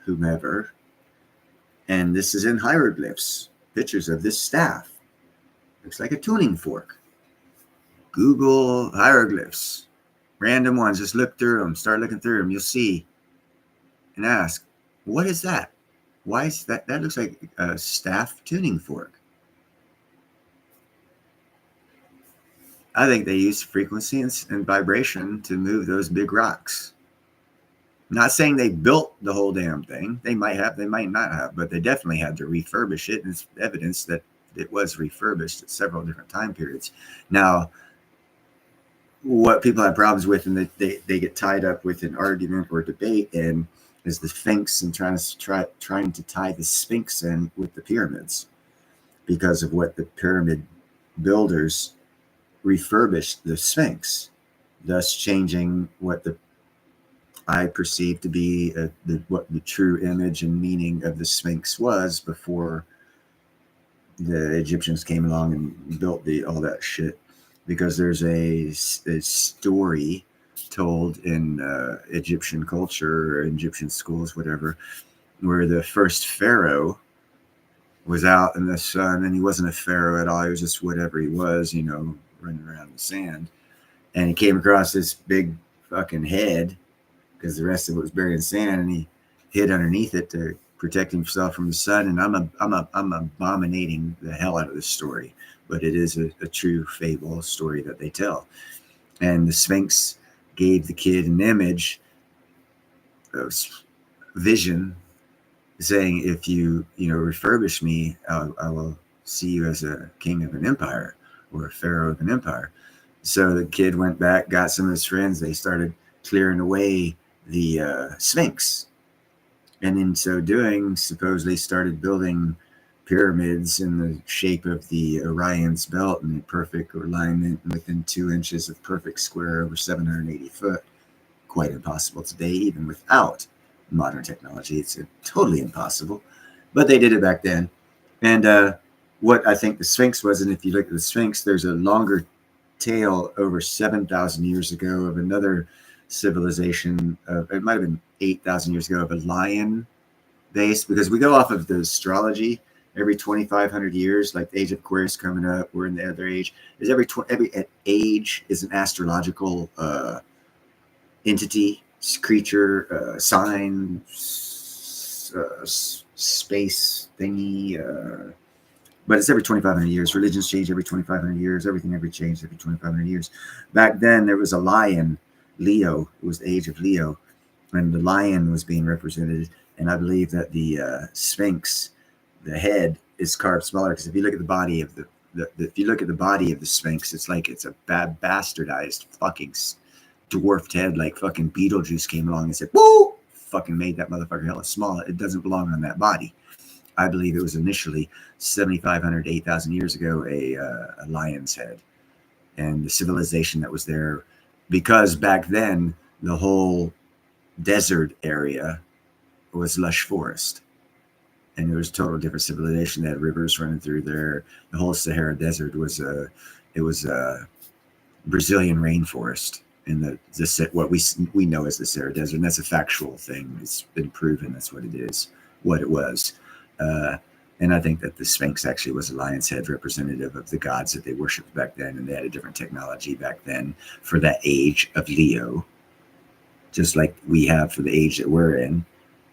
whomever, and this is in hieroglyphs, pictures of this staff. Looks like a tuning fork. Google hieroglyphs, random ones, just look through them, start looking through them, you'll see, and ask, what is that? Why is that? That looks like a staff tuning fork. I think they use frequency and vibration to move those big rocks. I'm not saying they built the whole damn thing. They might have, they might not have, but they definitely had to refurbish it. And it's evidence that it was refurbished at several different time periods. Now, what people have problems with, and they get tied up with an argument or debate, and is the Sphinx, and trying to tie the Sphinx in with the pyramids, because of what the pyramid builders refurbished the Sphinx, thus changing what I perceive to be what the true image and meaning of the Sphinx was before the Egyptians came along and built all that shit. Because there's a story told in Egyptian culture or Egyptian schools, whatever, where the first pharaoh was out in the sun, and he wasn't a pharaoh at all. He was just whatever he was, running around in the sand. And he came across this big fucking head, because the rest of it was buried in sand, and he hid underneath it to protect himself from the sun. And I'm abominating the hell out of this story, but it is a true fable story that they tell. And the Sphinx gave the kid an image, a vision, saying, if you refurbish me, I will see you as a king of an empire or a pharaoh of an empire. So the kid went back, got some of his friends. They started clearing away the Sphinx. And in so doing, supposedly started building pyramids in the shape of the Orion's belt in perfect alignment within 2 inches of perfect square over 780 foot. Quite impossible today, even without modern technology. It's totally impossible. But they did it back then. And what I think the Sphinx was, and if you look at the Sphinx, there's a longer tale over 7,000 years ago of another civilization. It might have been 8,000 years ago of a lion base, because we go off of the astrology every 2,500 years, like the age of Aquarius coming up. We're in the other age. Is every age is an astrological entity, creature, sign, space thingy. But it's every 2,500 years. Religions change every 2,500 years. Everything ever changed every 2,500 years. Back then, there was a lion, Leo. It was the age of Leo, and the lion was being represented. And I believe that the Sphinx, the head, is carved smaller, because if you look at the body of if you look at the body of the Sphinx, it's like it's a bastardized fucking dwarfed head, like fucking Beetlejuice came along and said, "Woo!" Fucking made that motherfucker hella small. It doesn't belong on that body. I believe it was initially 7,500 to 8,000 years ago a lion's head, and the civilization that was there, because back then the whole desert area was lush forest, and it was a total different civilization. They had rivers running through there. The whole Sahara Desert was a Brazilian rainforest, in the what we know as the Sahara Desert, and that's a factual thing. It's been proven that's what it is, what it was. And I think that the Sphinx actually was a lion's head, representative of the gods that they worshipped back then, and they had a different technology back then for that age of Leo, just like we have for the age that we're in,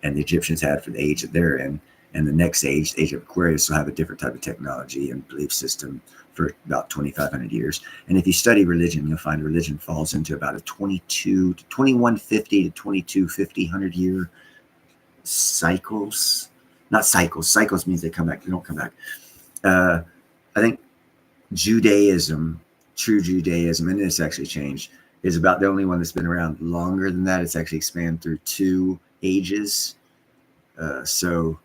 and the Egyptians had for the age that they're in. And the next age, the age of Aquarius, will have a different type of technology and belief system for about 2,500 years. And if you study religion, you'll find religion falls into about a 2150 to 2250 100-year cycles. Not cycles. Cycles means they come back. They don't come back. I think Judaism, true Judaism, and it's actually changed, is about the only one that's been around longer than that. It's actually expanded through 2 ages. So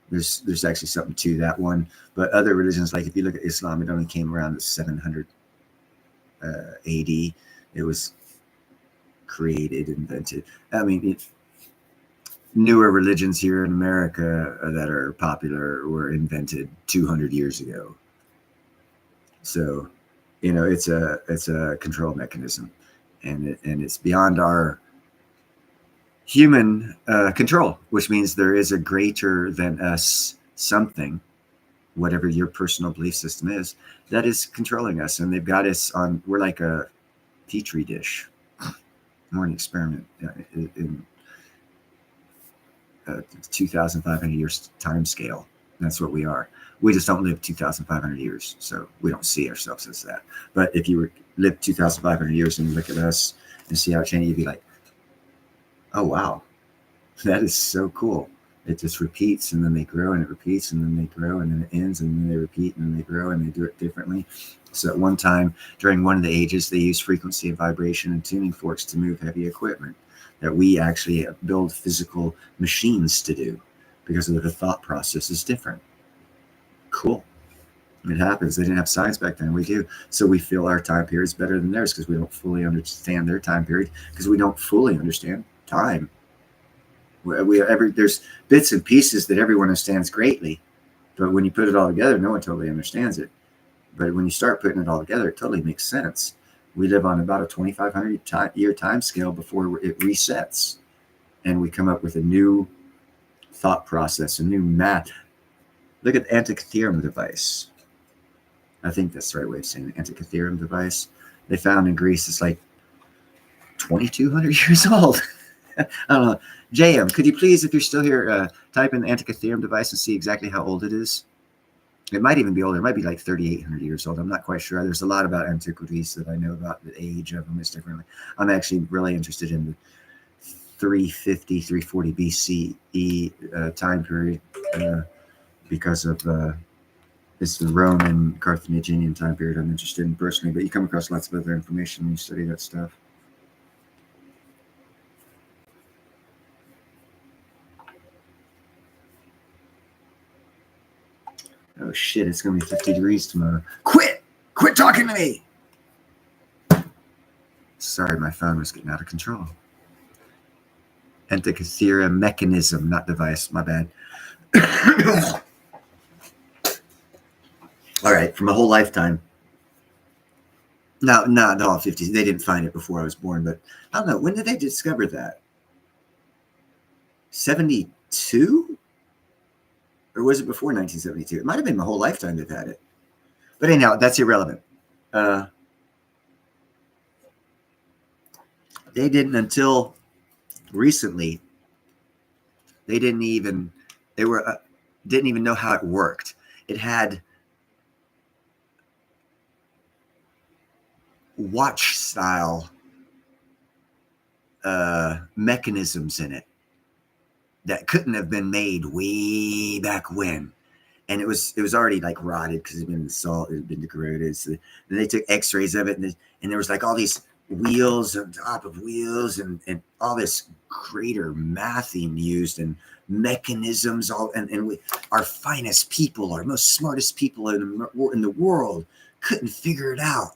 there's actually something to that one. But other religions, like if you look at Islam, it only came around in 700 AD. It was created, invented. I mean, newer religions here in America that are popular were invented 200 years ago. So, it's a control mechanism, and it's beyond our human control, which means there is a greater than us something, whatever your personal belief system is, that is controlling us, and they've got us on. We're like a petri dish, more an experiment in 2,500 years time scale. That's what we are. We just don't live 2,500 years, so we don't see ourselves as that. But if you live 2,500 years and you look at us and see how it changed, you'd be like, oh wow, that is so cool. It just repeats, and then they grow, and it repeats, and then they grow, and then it ends, and then they repeat, and then they grow, and they do it differently. So at one time during one of the ages, they used frequency and vibration and tuning forks to move heavy equipment that we actually build physical machines to do, because of the thought process is different. Cool. It happens. They didn't have science back then. We do. So we feel our time period is better than theirs because we don't fully understand their time period, because we don't fully understand time. There's bits and pieces that everyone understands greatly, but when you put it all together, no one totally understands it. But when you start putting it all together, it totally makes sense. We live on about a 2,500 year time scale before it resets, and we come up with a new thought process, a new math. Look at the Antikythera device. I think that's the right way of saying it. Antikythera device. They found in Greece, it's like 2,200 years old. I don't know. JM, could you please, if you're still here, type in the Antikythera device and see exactly how old it is? It might even be older. It might be like 3,800 years old. I'm not quite sure. There's a lot about antiquities that I know about. The age of them is different. I'm actually really interested in the 350, 340 BCE time period because of It's the Roman Carthaginian time period I'm interested in personally, but you come across lots of other information when you study that stuff. Oh shit, it's gonna be 50 degrees tomorrow. Quit talking to me. Sorry, my phone was getting out of control. Antikythera mechanism, not device, my bad. All right, for my whole lifetime. No, not all 50s. They didn't find it before I was born, but I don't know. When did they discover that? 72? Or was it before 1972? It might have been my whole lifetime they've had it. But anyhow, that's irrelevant. They didn't until recently. They didn't even know how it worked. It had watch style mechanisms in it that couldn't have been made way back when. And it was already like rotted because it had been salt, it had been corroded. So then they took x-rays of it, and there was like all these wheels on top of wheels and all this greater mathing used and mechanisms, and we, our finest people, our most smartest people in the world couldn't figure it out.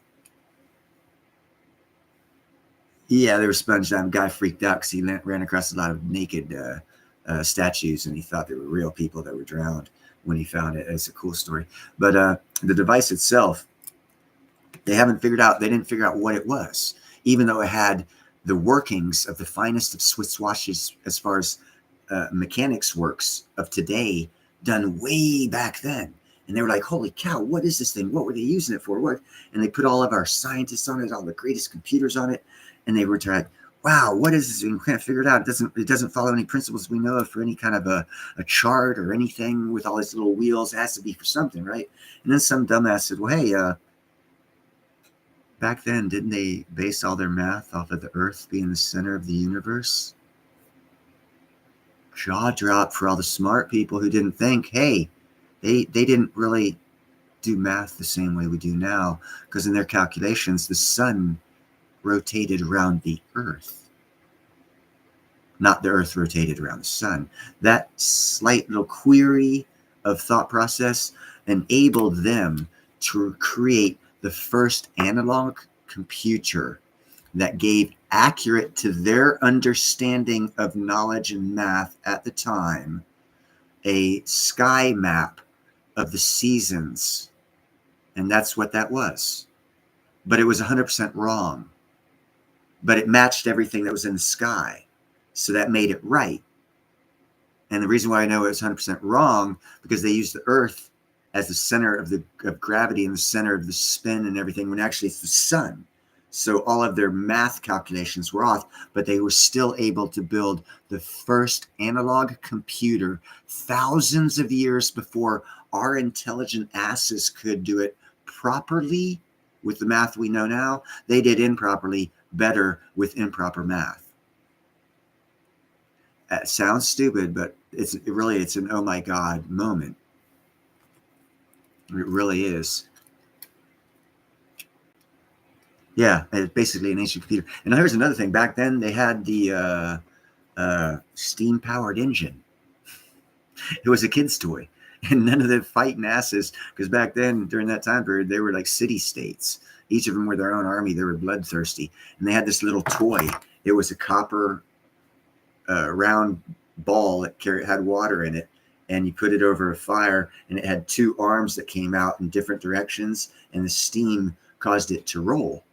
Yeah, they were sponged on. Guy freaked out because he ran across a lot of naked statues, and he thought they were real people that were drowned when he found it. It's a cool story. But the device itself, they didn't figure out what it was, even though it had the workings of the finest of Swiss watches as far as mechanics works of today, done way back then. And they were like, holy cow, what is this thing? What were they using it for? What? And they put all of our scientists on it, all the greatest computers on it. And they were like, wow, what is this? We can't figure it out. It doesn't follow any principles we know of for any kind of a chart or anything with all these little wheels. It has to be for something, right? And then some dumbass said, well, hey, back then, didn't they base all their math off of the Earth being the center of the universe? Jaw drop for all the smart people who didn't think, hey, they didn't really do math the same way we do now, because in their calculations, the sun rotated around the Earth, not the Earth rotated around the sun. That slight little query of thought process enabled them to create the first analog computer that gave accurate to their understanding of knowledge and math at the time a sky map of the seasons. And that's what that was. But it was 100% wrong. But it matched everything that was in the sky. So that made it right. And the reason why I know it was 100% wrong, because they used the Earth as the center of gravity and the center of the spin and everything, when actually it's the sun. So all of their math calculations were off, but they were still able to build the first analog computer thousands of years before our intelligent asses could do it properly with the math we know now. They did improperly better with improper math. That sounds stupid, but it's an oh my God moment. It really is. Yeah, it's basically an ancient computer. And here's another thing. Back then, they had the steam-powered engine. It was a kid's toy. And none of the fighting asses, because back then, during that time period, they were like city-states. Each of them were their own army. They were bloodthirsty. And they had this little toy. It was a copper round ball that had water in it. And you put it over a fire, and it had two arms that came out in different directions, and the steam caused it to roll.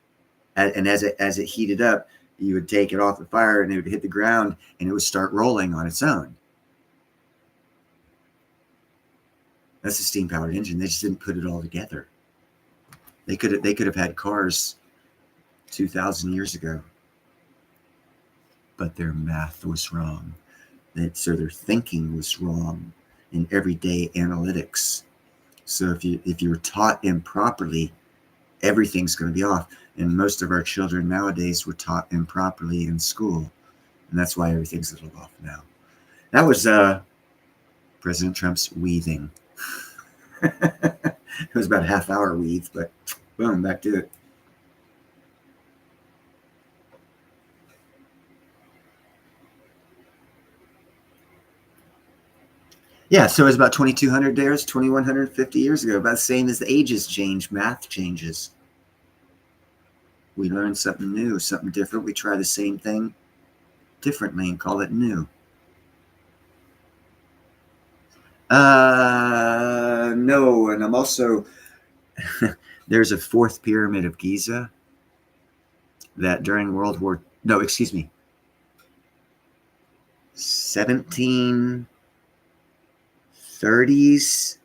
And as it heated up, you would take it off the fire, and it would hit the ground, and it would start rolling on its own. That's a steam-powered engine. They just didn't put it all together. They could have had cars 2,000 years ago, but their math was wrong. So their thinking was wrong in everyday analytics. So if you were taught improperly, everything's going to be off. And most of our children nowadays were taught improperly in school, and that's why everything's a little off now. That was President Trump's weaving. It was about a half-hour weave, but boom, back to it. Yeah, so it's about 2,200 years, 2,150 years ago. About the same as the ages change, math changes. We learn something new, something different. We try the same thing differently and call it new. No, and I'm also there's a fourth pyramid of Giza that during World War 1730s,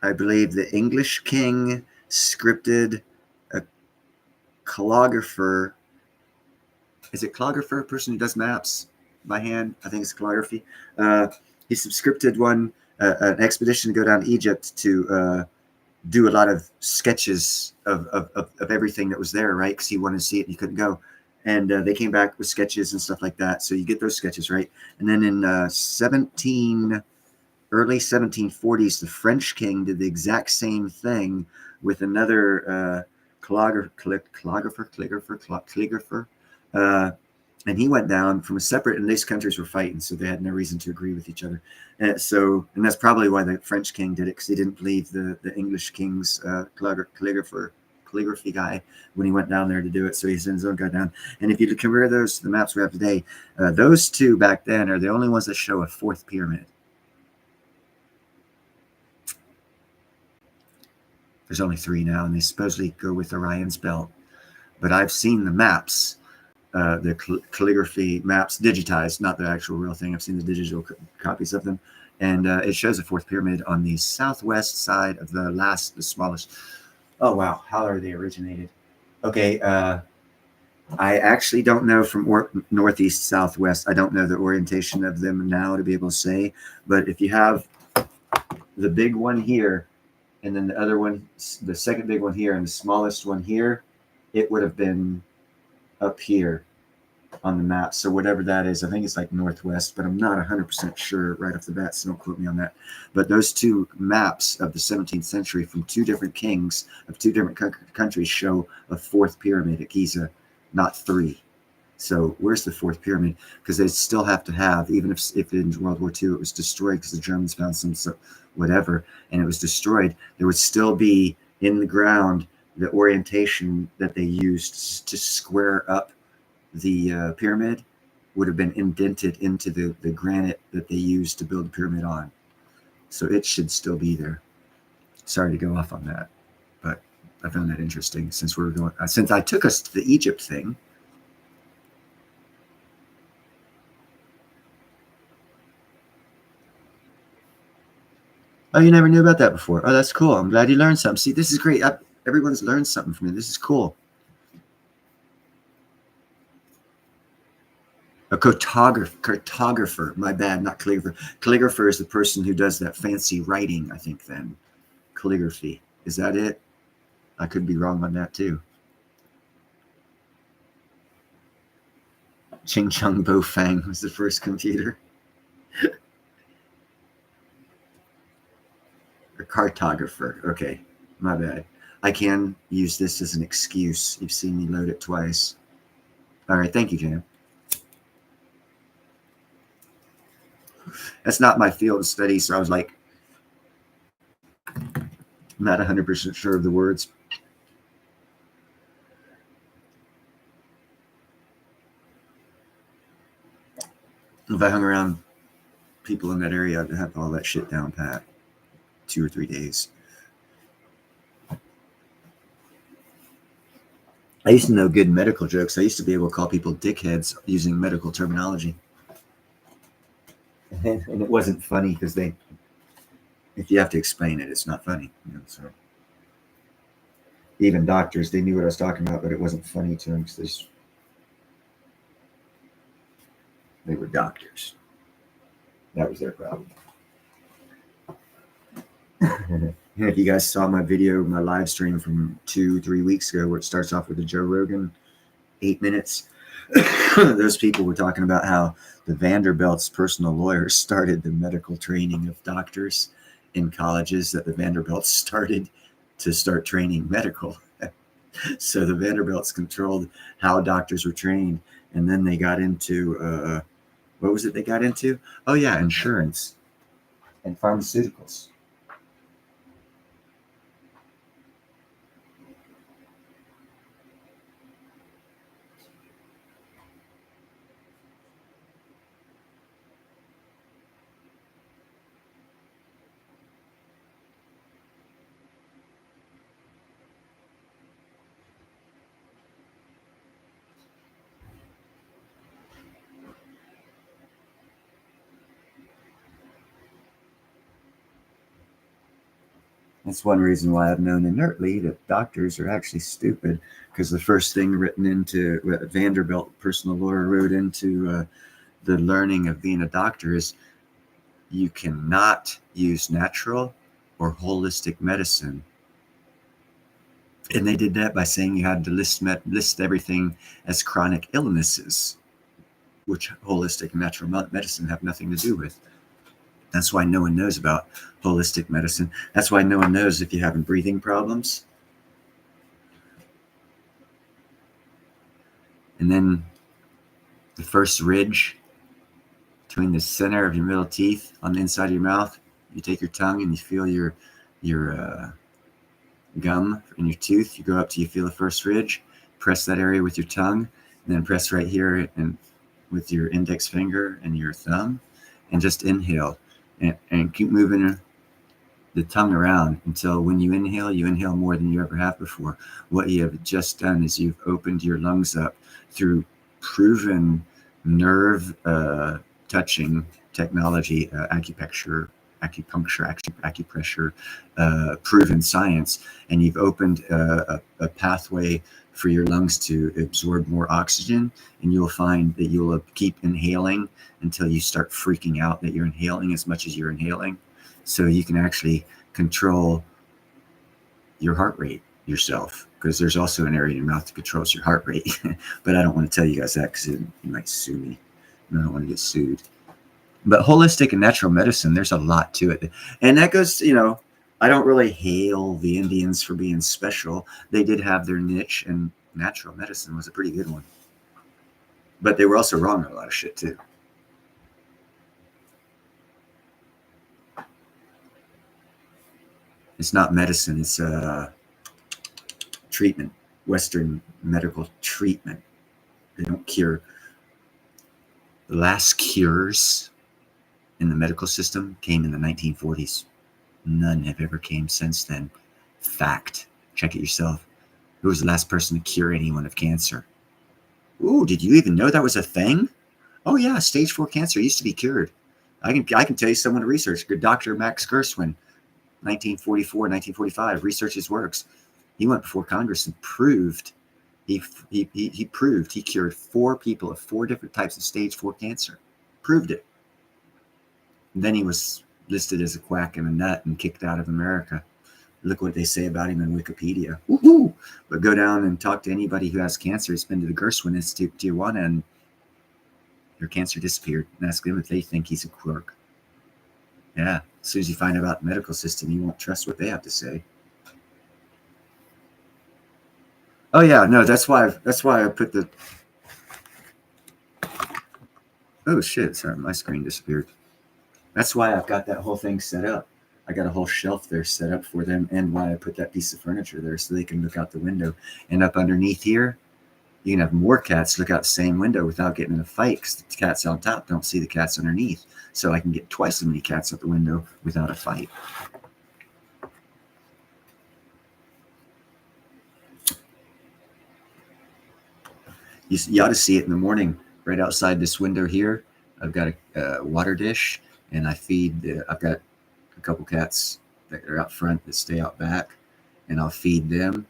I believe the English king scripted a calligrapher. Is it calligrapher? A person who does maps by hand? I think it's calligraphy. He subscripted an expedition to go down to Egypt to do a lot of sketches of everything that was there, right? Because he wanted to see it and he couldn't go. And they came back with sketches and stuff like that. So you get those sketches, right? And then in early 1740s, the French king did the exact same thing with another calligrapher. And he went down from a separate, and these countries were fighting, so they had no reason to agree with each other. And that's probably why the French king did it, because he didn't believe the English king's calligraphy guy when he went down there to do it. So he sent his own guy down. And if you compare those to the maps we have today, those two back then are the only ones that show a fourth pyramid. There's only three now, and they supposedly go with Orion's belt. But I've seen the maps. The calligraphy maps digitized, not the actual real thing. I've seen the digital copies of them, and it shows a fourth pyramid on the southwest side of the smallest. Oh wow, how are they originated? Okay, I actually don't know from northeast southwest. I don't know the orientation of them now to be able to say. But if you have the big one here, and then the other one, the second big one here, and the smallest one here, it would have been up here on the map. So whatever that is, I think it's like northwest, but I'm not 100% sure right off the bat, so don't quote me on that. But those two maps of the 17th century from two different kings of two different countries show a fourth pyramid at Giza, not three. So where's the fourth pyramid? Because they still have to have, even if in World War II it was destroyed because the Germans found some whatever, and it was destroyed, there would still be in the ground the orientation that they used to square up the pyramid would have been indented into the granite that they used to build the pyramid on. So it should still be there. Sorry to go off on that, but I found that interesting since I took us to the Egypt thing. Oh, you never knew about that before. Oh, that's cool. I'm glad you learned something. See, this is great. Everyone's learned something from me. This is cool. A cartographer. My bad, not calligrapher. Calligrapher is the person who does that fancy writing, I think, then. Calligraphy. Is that it? I could be wrong on that, too. Ching Chung Bo Fang was the first computer. A cartographer. Okay, my bad. I can use this as an excuse. You've seen me load it twice. All right, thank you, Jan. That's not my field of study, so I was like, not 100% sure of the words. If I hung around people in that area, I'd have all that shit down pat. 2 or 3 days. I used to know good medical jokes. I used to be able to call people dickheads using medical terminology. And it wasn't funny because if you have to explain it, it's not funny. So even doctors, they knew what I was talking about, but it wasn't funny to them because they were doctors. That was their problem. If you guys saw my video, my live stream from 2-3 weeks ago, where it starts off with the Joe Rogan 8 minutes, those people were talking about how the Vanderbilt's personal lawyer started the medical training of doctors, in colleges that the Vanderbilts started to start training medical. So the Vanderbilts controlled how doctors were trained, and then they got into what was it they got into? Oh yeah, insurance and pharmaceuticals. That's one reason why I've known inertly that doctors are actually stupid, because the first thing written into Vanderbilt personal lawyer wrote into the learning of being a doctor is you cannot use natural or holistic medicine. And they did that by saying you had to list everything as chronic illnesses, which holistic and natural medicine have nothing to do with. That's why no one knows about holistic medicine. That's why no one knows if you're having breathing problems. And then the first ridge between the center of your middle teeth on the inside of your mouth, you take your tongue and you feel your gum in your tooth. You go up till you feel the first ridge, press that area with your tongue, and then press right here and with your index finger and your thumb, and just inhale and keep moving the tongue around until when you inhale more than you ever have before. What you have just done is you've opened your lungs up through proven nerve touching technology, acupressure, proven science, and you've opened a pathway for your lungs to absorb more oxygen, and you'll find that you'll keep inhaling until you start freaking out that you're inhaling as much as you're inhaling. So you can actually control your heart rate yourself, because there's also an area in your mouth that controls your heart rate. But I don't want to tell you guys that because you might sue me, and I don't want to get sued. But holistic and natural medicine, there's a lot to it. And that goes, I don't really hail the Indians for being special. They did have their niche, and natural medicine was a pretty good one. But they were also wrong on a lot of shit too. It's not medicine, it's treatment, Western medical treatment. They don't cure. The last cures in the medical system came in the 1940s. None have ever came since then. Fact. Check it yourself. Who was the last person to cure anyone of cancer? Ooh, did you even know that was a thing? Oh yeah, stage 4 cancer used to be cured. I can tell you someone to research. Good Dr. Max Gershwin, 1944, 1945, research his works. He went before Congress and proved he cured 4 people of 4 different types of stage 4 cancer. Proved it. And then he was listed as a quack and a nut and kicked out of America. Look what they say about him in Wikipedia. Woo-hoo! But go down and talk to anybody who has cancer. It's been to the Gershwin Institute, Tijuana, and their cancer disappeared. And ask them if they think he's a quirk. Yeah, as soon as you find out about the medical system, you won't trust what they have to say. Oh yeah, no, that's why I put the. Oh shit! Sorry, my screen disappeared. That's why I've got that whole thing set up. I got a whole shelf there set up for them, and why I put that piece of furniture there so they can look out the window. And up underneath here, you can have more cats look out the same window without getting in a fight, because the cats on top don't see the cats underneath. So I can get twice as many cats out the window without a fight. You ought to see it in the morning right outside this window here. I've got a water dish, and I've got a couple cats that are out front that stay out back, and I'll feed them.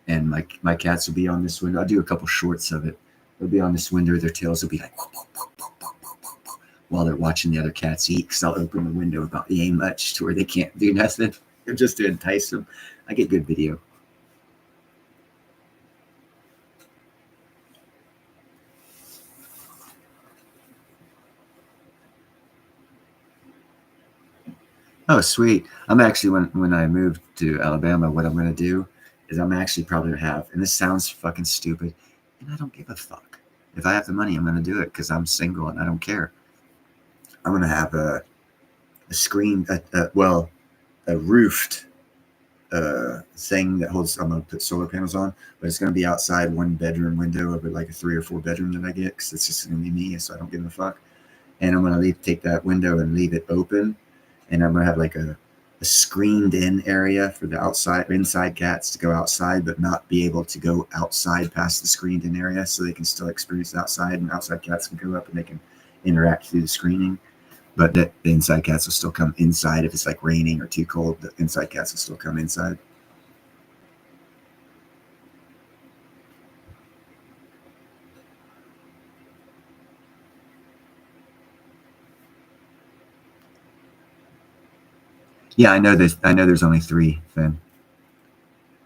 And my cats will be on this window. I'll do a couple shorts of it. They'll be on this window. Their tails will be like while they're watching the other cats eat, because I'll open the window about yay much to where they can't do nothing, just to entice them. I get good video. Oh, sweet. I'm actually when I moved to Alabama, what I'm going to do is I'm actually probably going to have, and this sounds fucking stupid, and I don't give a fuck. If I have the money, I'm going to do it because I'm single and I don't care. I'm going to have a screen, well, a roofed thing that holds. I'm going to put solar panels on, but it's going to be outside one bedroom window of like a 3 or 4 bedroom that I get because it's just going to be me, so I don't give a fuck. And I'm going to take that window and leave it open, and I'm going to have like a screened in area for the outside inside cats to go outside but not be able to go outside past the screened in area, so they can still experience outside, and outside cats can go up and they can interact through the screening, but the inside cats will still come inside. If it's like raining or too cold, the inside cats will still come inside. Yeah, I know this. I know there's only 3, Finn.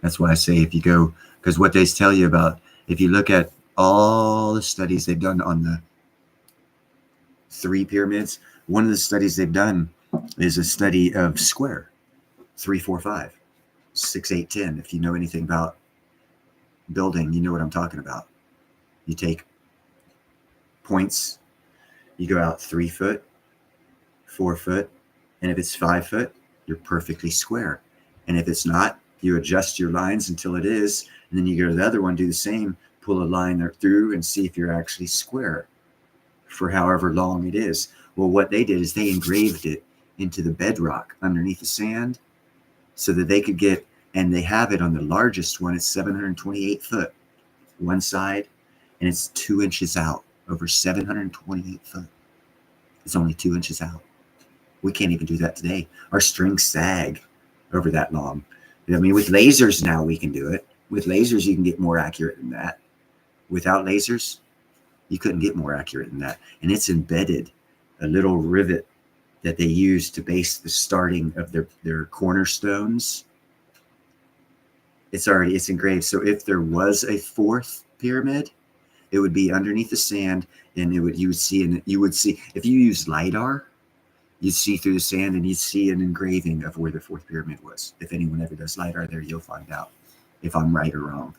That's why I say if you go, because what they tell you about, if you look at all the studies they've done on the 3 pyramids, one of the studies they've done is a study of square 3, 4, 5, 6, 8, 10. If you know anything about building, you know what I'm talking about. You take points, you go out 3 foot, 4 foot, and if it's 5 foot, you're perfectly square. And if it's not, you adjust your lines until it is, and then you go to the other one, do the same, pull a line there through, and see if you're actually square for however long it is. Well, what they did is they engraved it into the bedrock underneath the sand so that they could get, and they have it on the largest one. It's 728 foot one side, and it's 2 inches out, over 728 foot. It's only 2 inches out. We can't even do that today. Our strings sag over that long. I mean, with lasers now we can do it. With lasers, you can get more accurate than that. Without lasers, you couldn't get more accurate than that. And it's embedded, a little rivet that they use to base the starting of their cornerstones. It's engraved. So if there was a 4th pyramid, it would be underneath the sand, and you would see if you use LiDAR, you'd see through the sand and you'd see an engraving of where the 4th pyramid was. If anyone ever does LiDAR there, you'll find out if I'm right or wrong.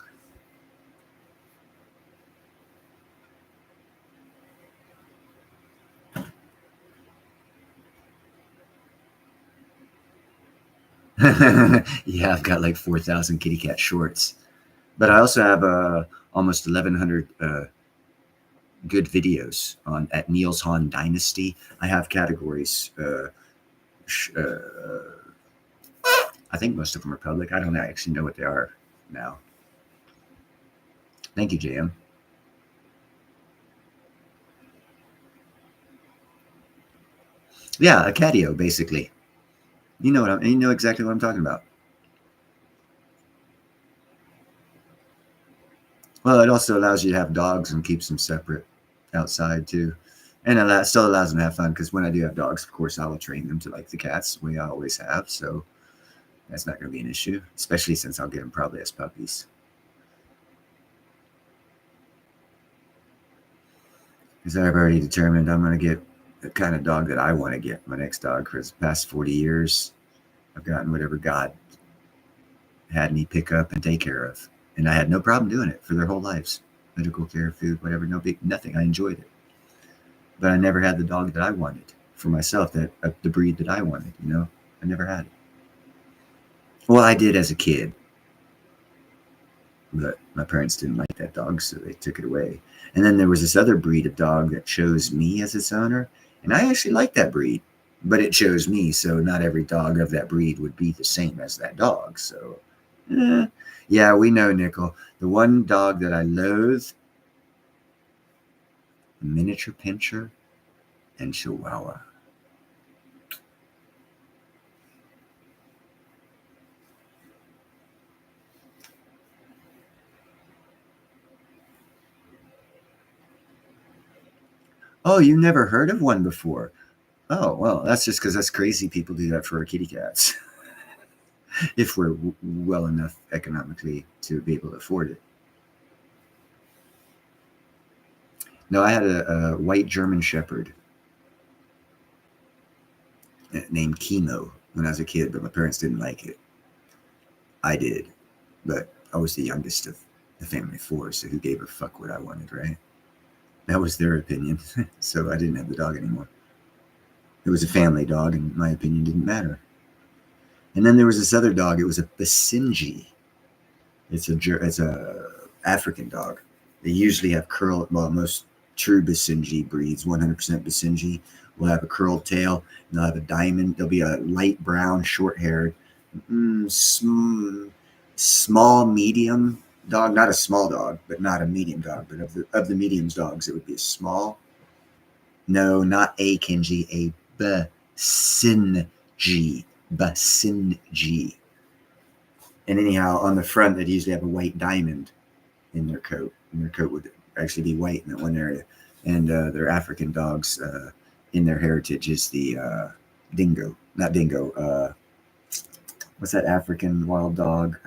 Yeah, I've got like 4,000 kitty cat shorts, but I also have almost 1,100 good videos on at Niels Hahn Dynasty. I have categories. I think most of them are public. I don't actually know what they are now. Thank you, JM. Yeah, a catio, basically. You know exactly what I'm talking about. Well, it also allows you to have dogs and keeps them separate outside too, and still allows them to have fun. Because when I do have dogs, of course, I will train them to like the cats we always have. So that's not going to be an issue, especially since I'll get them probably as puppies. Because I've already determined I'm going to get the kind of dog that I want to get my next dog. For the past 40 years, I've gotten whatever God had me pick up and take care of, and I had no problem doing it for their whole lives. Medical care, food, whatever, nothing. I enjoyed it, but I never had the dog that I wanted for myself. The breed that I wanted. I never had it. Well, I did as a kid, but my parents didn't like that dog, so they took it away. And then there was this other breed of dog that chose me as its owner, and I actually liked that breed, but it chose me. So not every dog of that breed would be the same as that dog. So, yeah, we know, Nickel. The one dog that I loathe, miniature pinscher and Chihuahua. Oh, you never heard of one before? Oh, well, that's just because us crazy people do that for our kitty cats. If we're well enough economically to be able to afford it. No, I had a white German Shepherd named Chemo. when I was a kid, but my parents didn't like it. I did, but I was the youngest of the family of four, so who gave a fuck what I wanted, right? That was their opinion, so I didn't have the dog anymore. It was a family dog, and my opinion didn't matter. And then there was this other dog. It was a Basenji. It's a African dog. They usually have curl. Well, most true Basenji breeds, 100% Basenji, will have a curled tail. And they'll have a diamond. They'll be a light brown, short-haired, small, medium dog. Not a small dog, but not a medium dog. But of the medium dogs, it would be a small. No, not a Kenji, a Basenji. Basenji. And anyhow, on the front, they'd usually have a white diamond in their coat. And their coat would actually be white in that one area. And their African dogs, in their heritage, is the dingo. Not dingo. What's that African wild dog?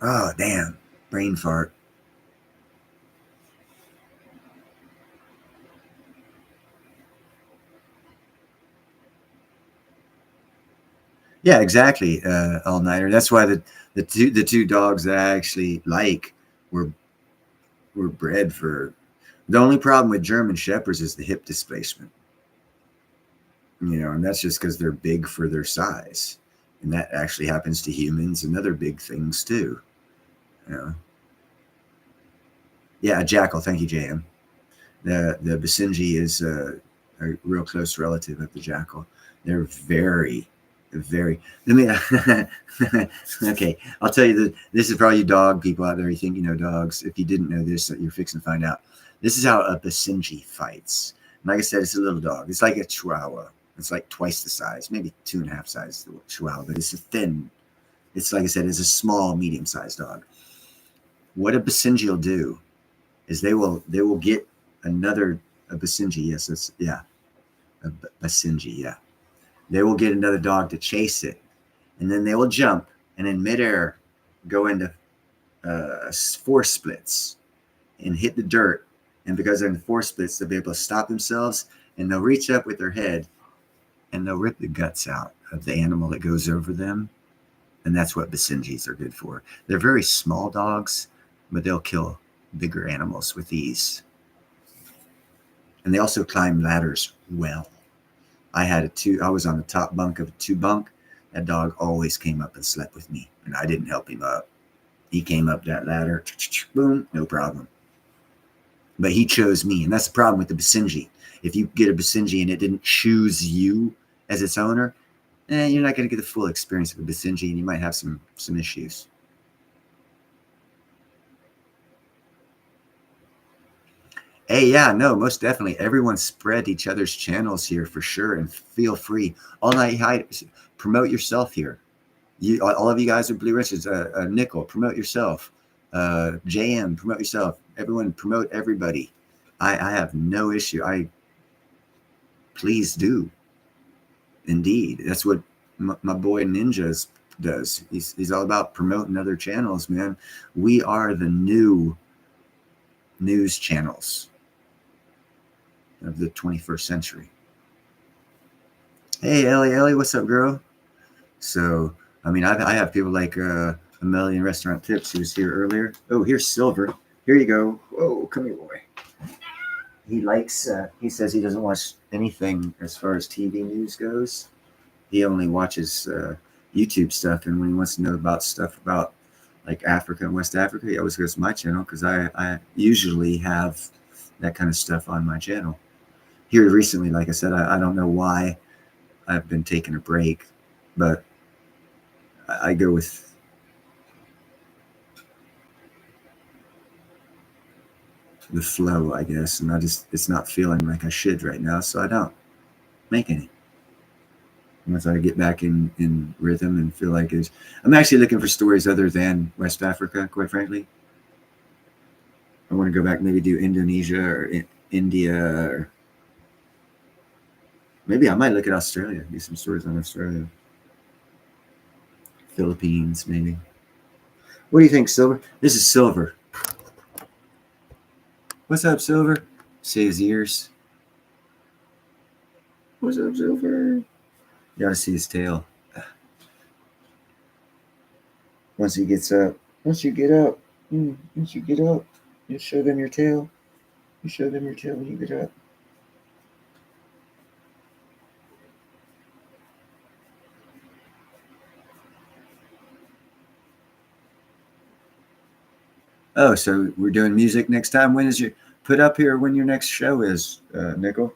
Oh, damn. Brain fart. Yeah, exactly. All nighter. That's why the two dogs that I actually like were bred for. The only problem with German Shepherds is the hip displacement. And that's just because they're big for their size, and that actually happens to humans and other big things too. You know. Yeah, a jackal. Thank you, JM. The Basenji is a real close relative of the jackal. They're very let me okay, I'll tell you that this is for all you dog people out there. You think you know dogs. If you didn't know this, you're fixing to find out. This is how a Basenji fights. And like I said, it's a little dog. It's like a Chihuahua. It's like twice the size, maybe 2.5 size the Chihuahua, but it's a thin. It's like I said, it's a small, medium-sized dog. What a Basenji will do is they will get a Basenji. Yes, a Basenji. Yeah. They will get another dog to chase it, and then they will jump and in midair go into force splits and hit the dirt. And because they're in the force splits, they'll be able to stop themselves, and they'll reach up with their head and they'll rip the guts out of the animal that goes over them. And that's what Basenjis are good for. They're very small dogs, but they'll kill bigger animals with ease. And they also climb ladders well. I was on the top bunk of a 2-bunk. That dog always came up and slept with me, and I didn't help him up. He came up that ladder, boom, no problem. But he chose me, and that's the problem with the Basenji. If you get a Basenji and it didn't choose you as its owner, you're not going to get the full experience of a Basenji, and you might have some issues. Hey, yeah, no, most definitely. Everyone spread each other's channels here for sure, and feel free. All night high, promote yourself here. All of you guys are Blue Riches. Nickel, promote yourself. JM, promote yourself. Everyone, promote everybody. I have no issue. Please do. Indeed, that's what my boy Ninjas does. He's all about promoting other channels, man. We are the new news channels of the 21st century. Hey, Ellie, what's up, girl? So, I mean, I have people like A Million Restaurant Tips, who was here earlier. Oh, here's Silver. Here you go. Whoa, come here, boy. He likes, he says he doesn't watch anything as far as TV news goes. He only watches YouTube stuff, and when he wants to know about stuff about like Africa and West Africa, he always goes to my channel, because I usually have that kind of stuff on my channel. Here recently, like I said, I don't know why I've been taking a break, but I go with the flow, I guess, and it's not feeling like I should right now, so I don't make any. Once I get back in rhythm and feel like I'm actually looking for stories other than West Africa, quite frankly. I want to go back, maybe do Indonesia or India, or maybe I might look at Australia, do some stories on Australia. Philippines, maybe. What do you think, Silver? This is Silver. What's up, Silver? Say his ears. What's up, Silver? You gotta see his tail. Once he gets up, once you get up, you show them your tail. You show them your tail when you get up. Oh, so we're doing music next time. When is your put up here when your next show is, Nickel?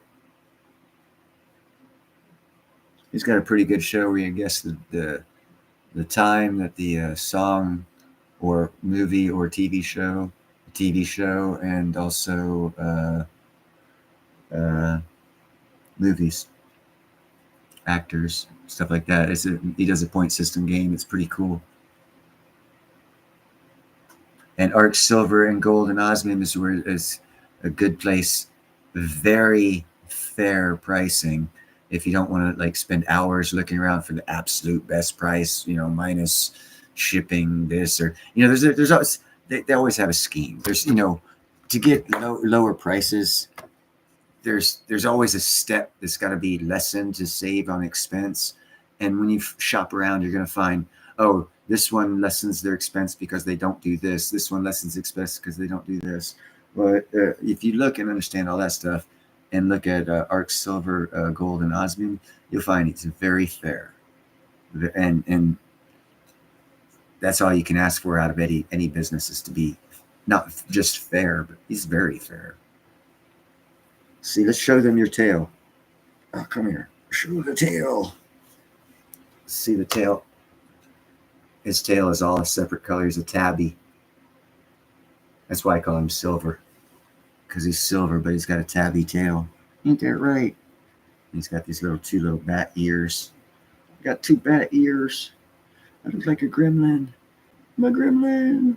He's got a pretty good show where you guess the time that the song or movie or TV show, and also movies, actors, stuff like that. He does a point system game. It's pretty cool. And Arch Silver and Gold and Osmium is a good place. Very fair pricing. If you don't want to like spend hours looking around for the absolute best price, minus shipping this or there's always they always have a scheme. There's to get lower prices. There's always a step that's got to be lessened to save on expense. And when you shop around, you're going to find, oh, this one lessens their expense because they don't do this. This one lessens expense because they don't do this. But if you look and understand all that stuff and look at Arc Silver, Gold, and Osmium, you'll find it's very fair. And that's all you can ask for out of any business is to be not just fair, but he's very fair. See, let's show them your tail. Oh, come here. Show the tail. See the tail. His tail is all a separate color. He's a tabby. That's why I call him Silver. Because he's silver, but he's got a tabby tail. Ain't that right? He's got these two little bat ears. Got 2 bat ears. I look like a gremlin. I'm a gremlin.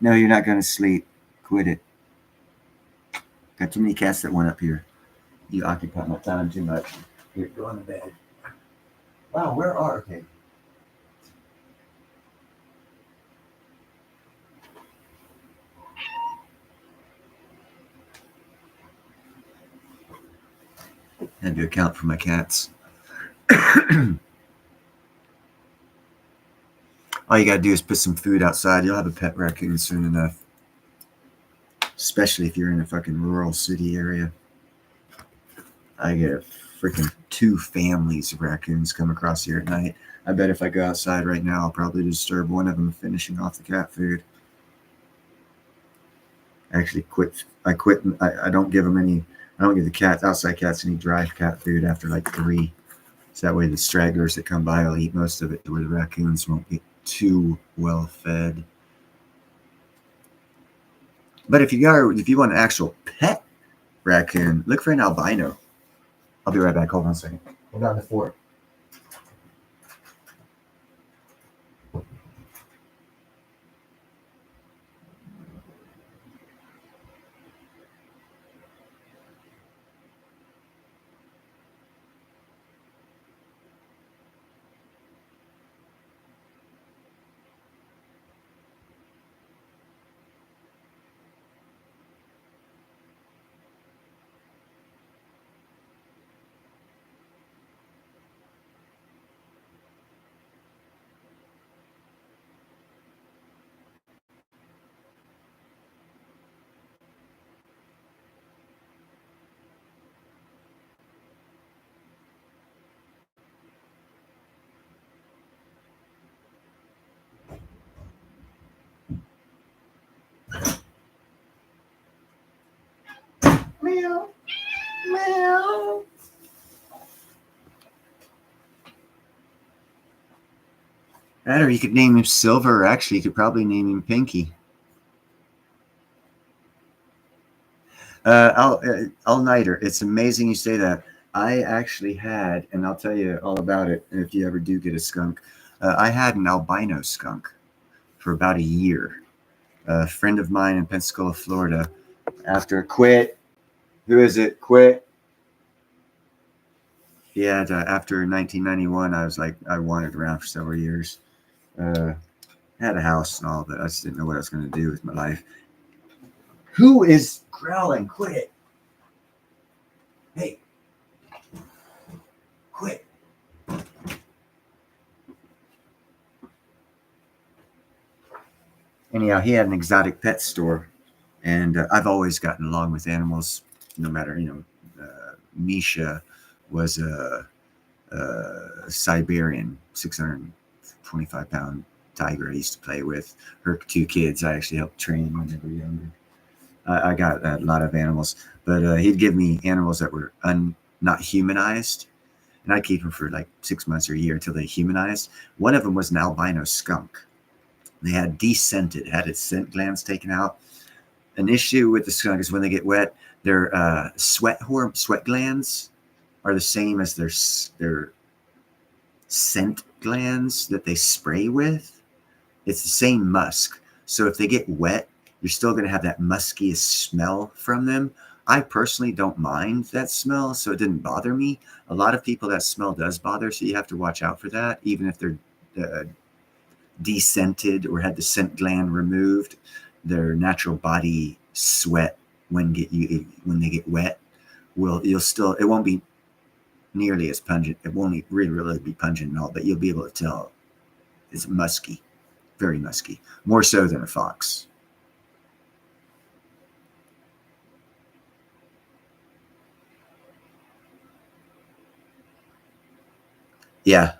No, you're not going to sleep. Quit it. Got too many cats that went up here. You occupy my time too much. Here, go on the bed. Wow, where are... Okay. I had to account for my cats. All you got to do is put some food outside. You'll have a pet raccoon soon enough. Especially if you're in a fucking rural city area. I get freaking 2 families of raccoons come across here at night. I bet if I go outside right now, I'll probably disturb one of them finishing off the cat food. I actually quit. I don't give them any. I don't give the outside cats any dry cat food after like 3. So that way the stragglers that come by will eat most of it, where the raccoons won't get too well fed. But if you want an actual pet raccoon, look for an albino. I'll be right back. Hold on a second. Hold on the fort. Meow. Meow. That, or you could name him Silver, or actually you could probably name him Pinky. All-nighter. It's amazing you say that. I actually had, and I'll tell you all about it if you ever do get a skunk. I had an albino skunk for about a year. A friend of mine in Pensacola, Florida, after quit. Who is it? Quit. Yeah, after 1991, I was like, I wandered around for several years. Uh, had a house and all, but I just didn't know what I was going to do with my life. Who is growling? Quit it. Hey, quit. Anyhow, he had an exotic pet store, and I've always gotten along with animals, no matter, Misha was a Siberian 625-pound tiger I used to play with. Her two kids I actually helped train when they were younger. I got a lot of animals, but he'd give me animals that were not humanized, and I'd keep them for like 6 months or a year until they humanized. One of them was an albino skunk. They had descented, had its scent glands taken out. An issue with the skunk is when they get wet, their sweat glands are the same as their scent glands that they spray with. It's the same musk. So if they get wet, you're still going to have that muskiest smell from them. I personally don't mind that smell, so it didn't bother me. A lot of people that smell does bother, so you have to watch out for that, even if they're descented or had the scent gland removed. Their natural body sweat when they get wet it won't be nearly as pungent. It won't really be pungent at all, but you'll be able to tell it's musky, very musky, more so than a fox. Yeah.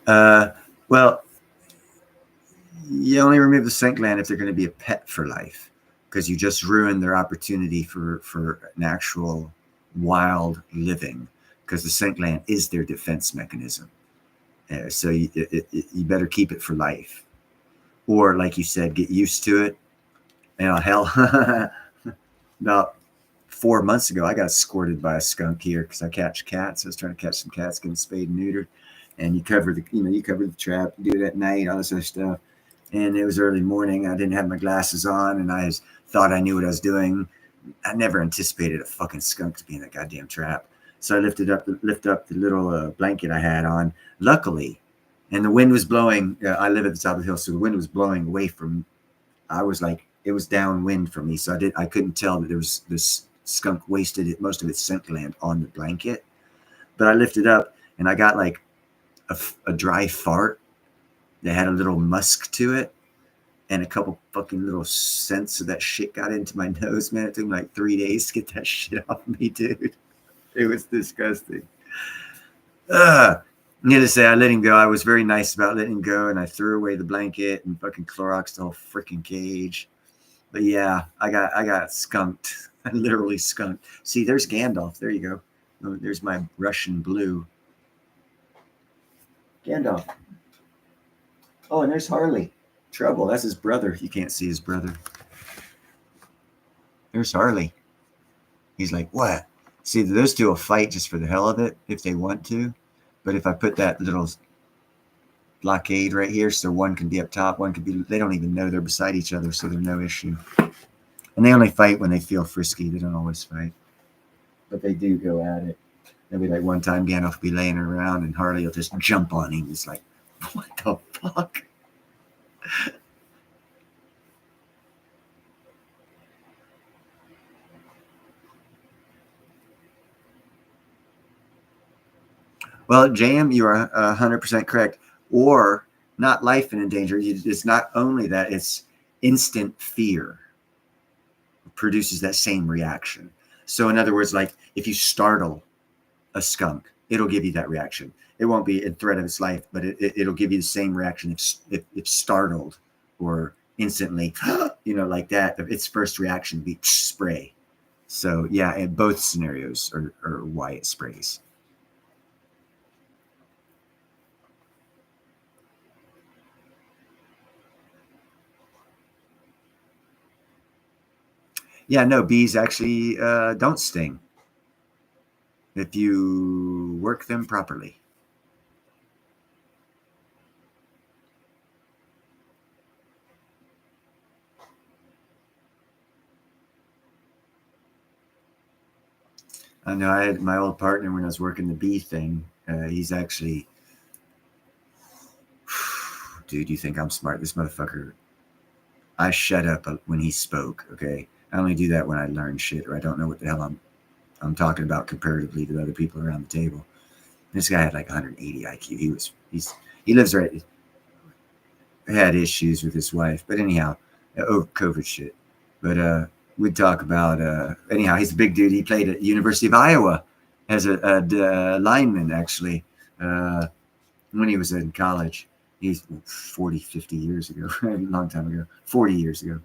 Uh, well, you only remove the scent gland if they're going to be a pet for life, because you just ruin their opportunity for an actual wild living, because the scent gland is their defense mechanism. So you better keep it for life, or like you said, get used to it. Hell, about 4 months ago, I got squirted by a skunk here because I catch cats. I was trying to catch some cats, get them spayed and neutered, and you cover the trap, do it at night, all this other stuff. And it was early morning. I didn't have my glasses on, and I thought I knew what I was doing. I never anticipated a fucking skunk to be in that goddamn trap. So I lift up the little blanket I had on. Luckily, and the wind was blowing. I live at the top of the hill, so the wind was blowing away from. I was like, it was downwind from me, so I couldn't tell that there was this skunk wasted most of its scent gland on the blanket. But I lifted up, and I got like a dry fart that had a little musk to it, and a couple fucking little scents of that shit got into my nose, man. It took me like 3 days to get that shit off me, dude. It was disgusting. Needless to say, I let him go. I was very nice about letting him go, and I threw away the blanket and fucking Cloroxed the whole freaking cage. But yeah, I got skunked. I literally skunked. See, there's Gandalf. There you go. Oh, there's my Russian blue. Gandalf. Oh, and there's Harley. Trouble. That's his brother. You can't see his brother. There's Harley. He's like, what? See, those two will fight just for the hell of it if they want to. But if I put that little blockade right here, so one can be up top, one can be, they don't even know they're beside each other, so they're no issue. And they only fight when they feel frisky. They don't always fight. But they do go at it. There'll be like one time Gandalf will be laying around and Harley will just jump on him. It's like, what the fuck? Well, JM, you are 100% correct. Or not life in danger. It's not only that, it's instant fear produces that same reaction. So in other words, like if you startle a skunk, it'll give you that reaction. It won't be in threat of its life, but it'll give you the same reaction if startled or instantly, like that. Its first reaction would be spray. So yeah, in both scenarios are why it sprays. Yeah, no, bees actually don't sting if you work them properly. I know I had my old partner when I was working the bee thing. He's actually, dude, you think I'm smart? This motherfucker, I shut up when he spoke, okay? I only do that when I learn shit or I don't know what the hell I'm talking about comparatively to other people around the table. This guy had like 180 IQ. He lives right, had issues with his wife, but anyhow, COVID shit. But we'd talk about anyhow. He's a big dude. He played at University of Iowa as a lineman actually when he was in college. He's 40, 50 years ago, a long time ago, 40 years ago.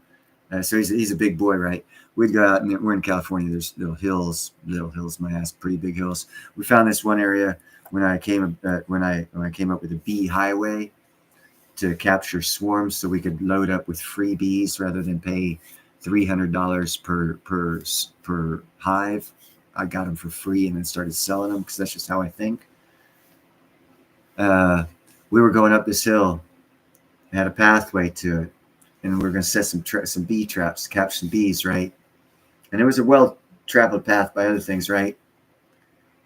So he's a big boy, right? We'd go out, and we're in California. There's little hills, my ass, pretty big hills. We found this one area when I came when I came up with a bee highway to capture swarms, so we could load up with free bees rather than pay $300 per hive. I got them for free and then started selling them because that's just how I think. We were going up this hill, had a pathway to it, and we were going to set some bee traps to capture some bees, right? And it was a well-traveled path by other things, right?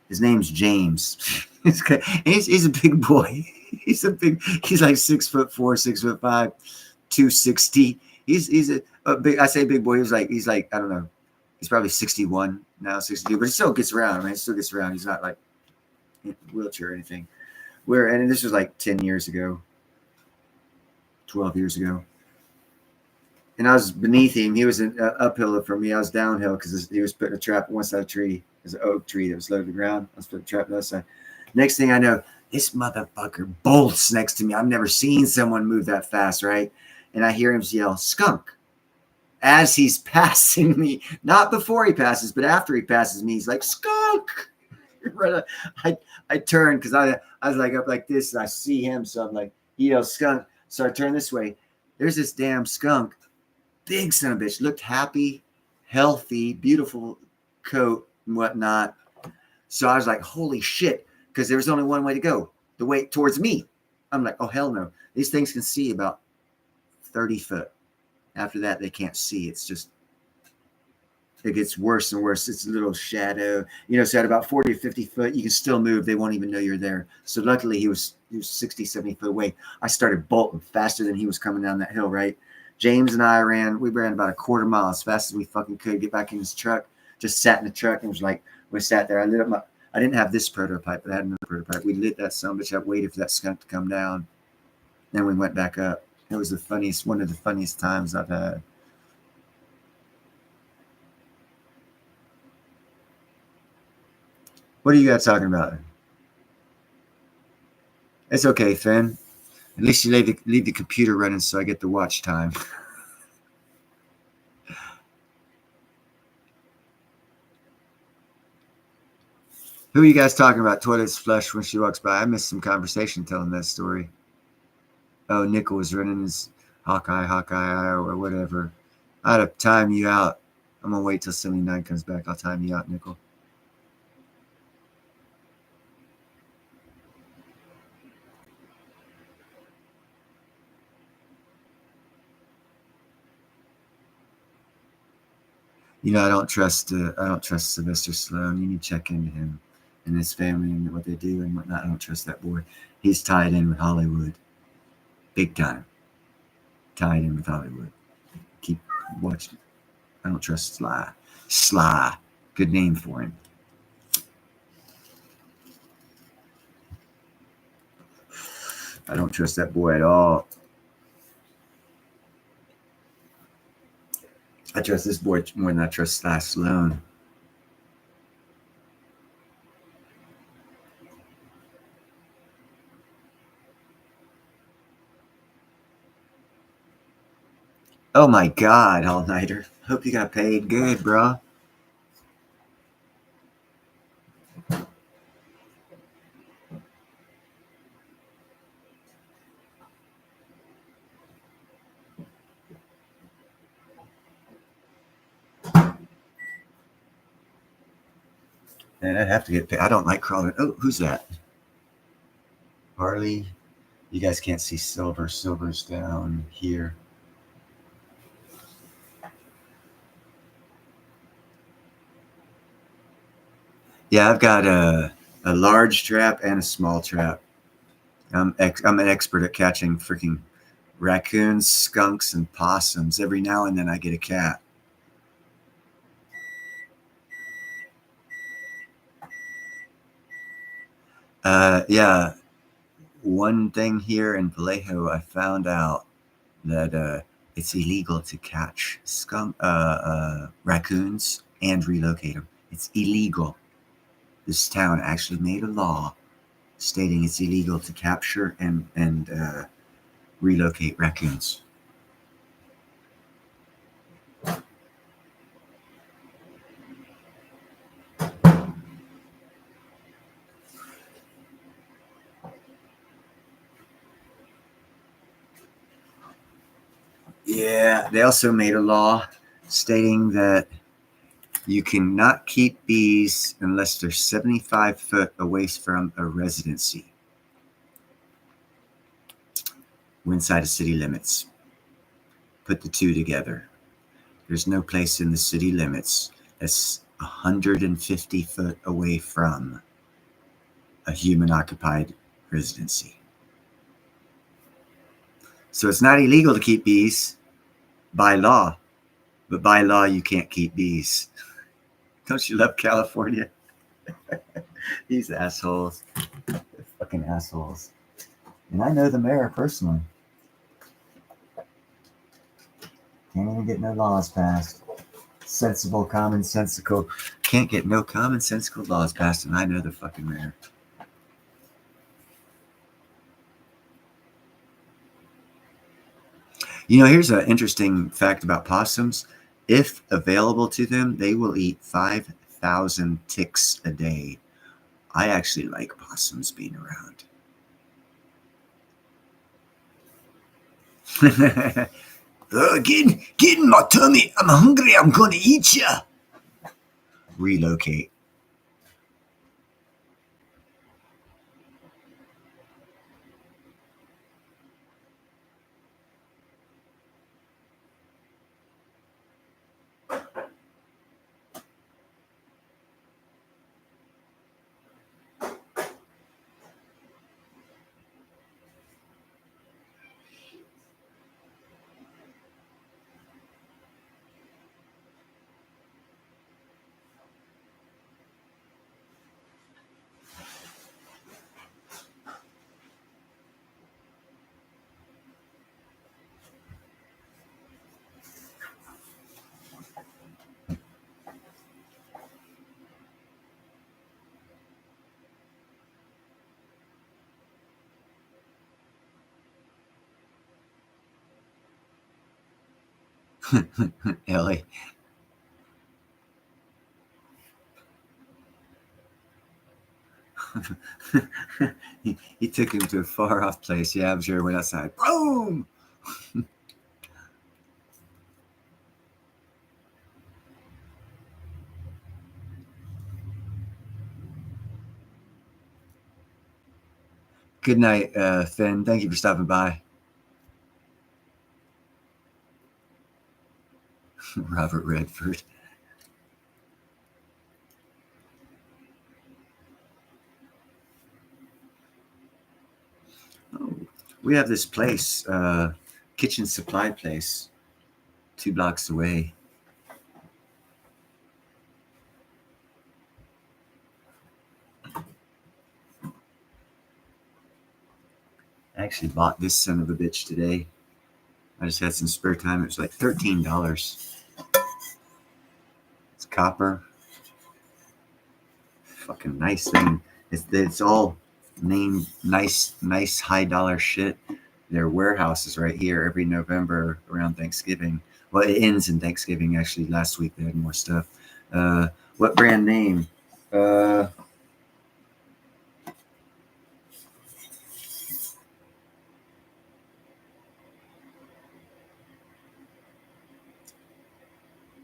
His name's James. he's a big boy. He's like 6'4", 6'5", 260. He's a big. I say big boy. He's like I don't know. He's probably 61 now, 62, but he still gets around. I mean, he still gets around. He's not like in a wheelchair or anything. And this was like 10 years ago, 12 years ago. And I was beneath him. He was an uphill from me. I was downhill because he was putting a trap on one side of the tree. There's an oak tree that was low to the ground. I was putting a trap on the other side. Next thing I know, this motherfucker bolts next to me. I've never seen someone move that fast, right? And I hear him yell, "Skunk," as he's passing me. Not before he passes, but after he passes me, he's like, "Skunk." I turn because I was like up like this, and I see him. So I'm like, he yells, "Skunk." So I turn this way. There's this damn skunk. Big son of a bitch. Looked happy, healthy, beautiful coat and whatnot. So I was like, holy shit. Because there was only one way to go. The way towards me. I'm like, oh, hell no. These things can see about 30 foot. After that, they can't see. It's just, it gets worse and worse. It's a little shadow. So at about 40 or 50 foot, you can still move. They won't even know you're there. So luckily, he was 60, 70 foot away. I started bolting faster than he was coming down that hill, right? James and I we ran about a quarter mile as fast as we fucking could, get back in his truck, just sat in the truck and was like, we sat there. I didn't have this prototype, but I had another prototype. We lit that son of a bitch up, waited for that skunk to come down. Then we went back up. It was one of the funniest times I've had. What are you guys talking about? It's okay, Finn. At least you leave the computer running so I get the watch time. Who are you guys talking about? Toilet's flush when she walks by. I missed some conversation telling that story. Oh, Nickel was running his Hawkeye, or whatever. I had to time you out. I'm going to wait till 79 comes back. I'll time you out, Nickel. I don't trust Sylvester Stallone. You need to check into him and his family and what they do and whatnot. I don't trust that boy. He's tied in with Hollywood. Big time. Tied in with Hollywood. Keep watching. I don't trust Sly. Sly. Good name for him. I don't trust that boy at all. I trust this boy more than I trust Sly Stallone. Oh my God, all-nighter. Hope you got paid good, bro. Man, I'd have to get paid. I don't like crawling. Oh, who's that? Harley. You guys can't see Silver. Silver's down here. Yeah, I've got a large trap and a small trap. I'm an expert at catching freaking raccoons, skunks, and possums. Every now and then I get a cat. Yeah, one thing here in Vallejo, I found out that it's illegal to catch raccoons and relocate them. It's illegal. This town actually made a law stating it's illegal to capture and relocate raccoons. Yeah, they also made a law stating that you cannot keep bees unless they're 75 foot away from a residency inside of city limits. Put the two together. There's no place in the city limits that's 150 foot away from a human occupied residency. So it's not illegal to keep bees by law, but by law, you can't keep bees. Don't you love California? These assholes. They're fucking assholes. And I know the mayor personally. Can't even get no laws passed. Sensible, commonsensical. Can't get no commonsensical laws passed, and I know the fucking mayor. You know, here's an interesting fact about possums. If available to them, they will eat 5,000 ticks a day. I actually like possums being around. Get in my tummy. I'm hungry. I'm going to eat you. Relocate. Ellie. he took him to a far off place. Yeah, I'm sure he went outside. Boom! Good night, Finn. Thank you for stopping by. Robert Redford. Oh, we have this place, kitchen supply place, 2 blocks away. I actually bought this son of a bitch today. I just had some spare time. It was like $13. It's copper. Fucking nice thing. It's all named nice high dollar shit. Their warehouse is right here every November around Thanksgiving. Well, it ends in Thanksgiving. Actually, last week they had more stuff. What brand name?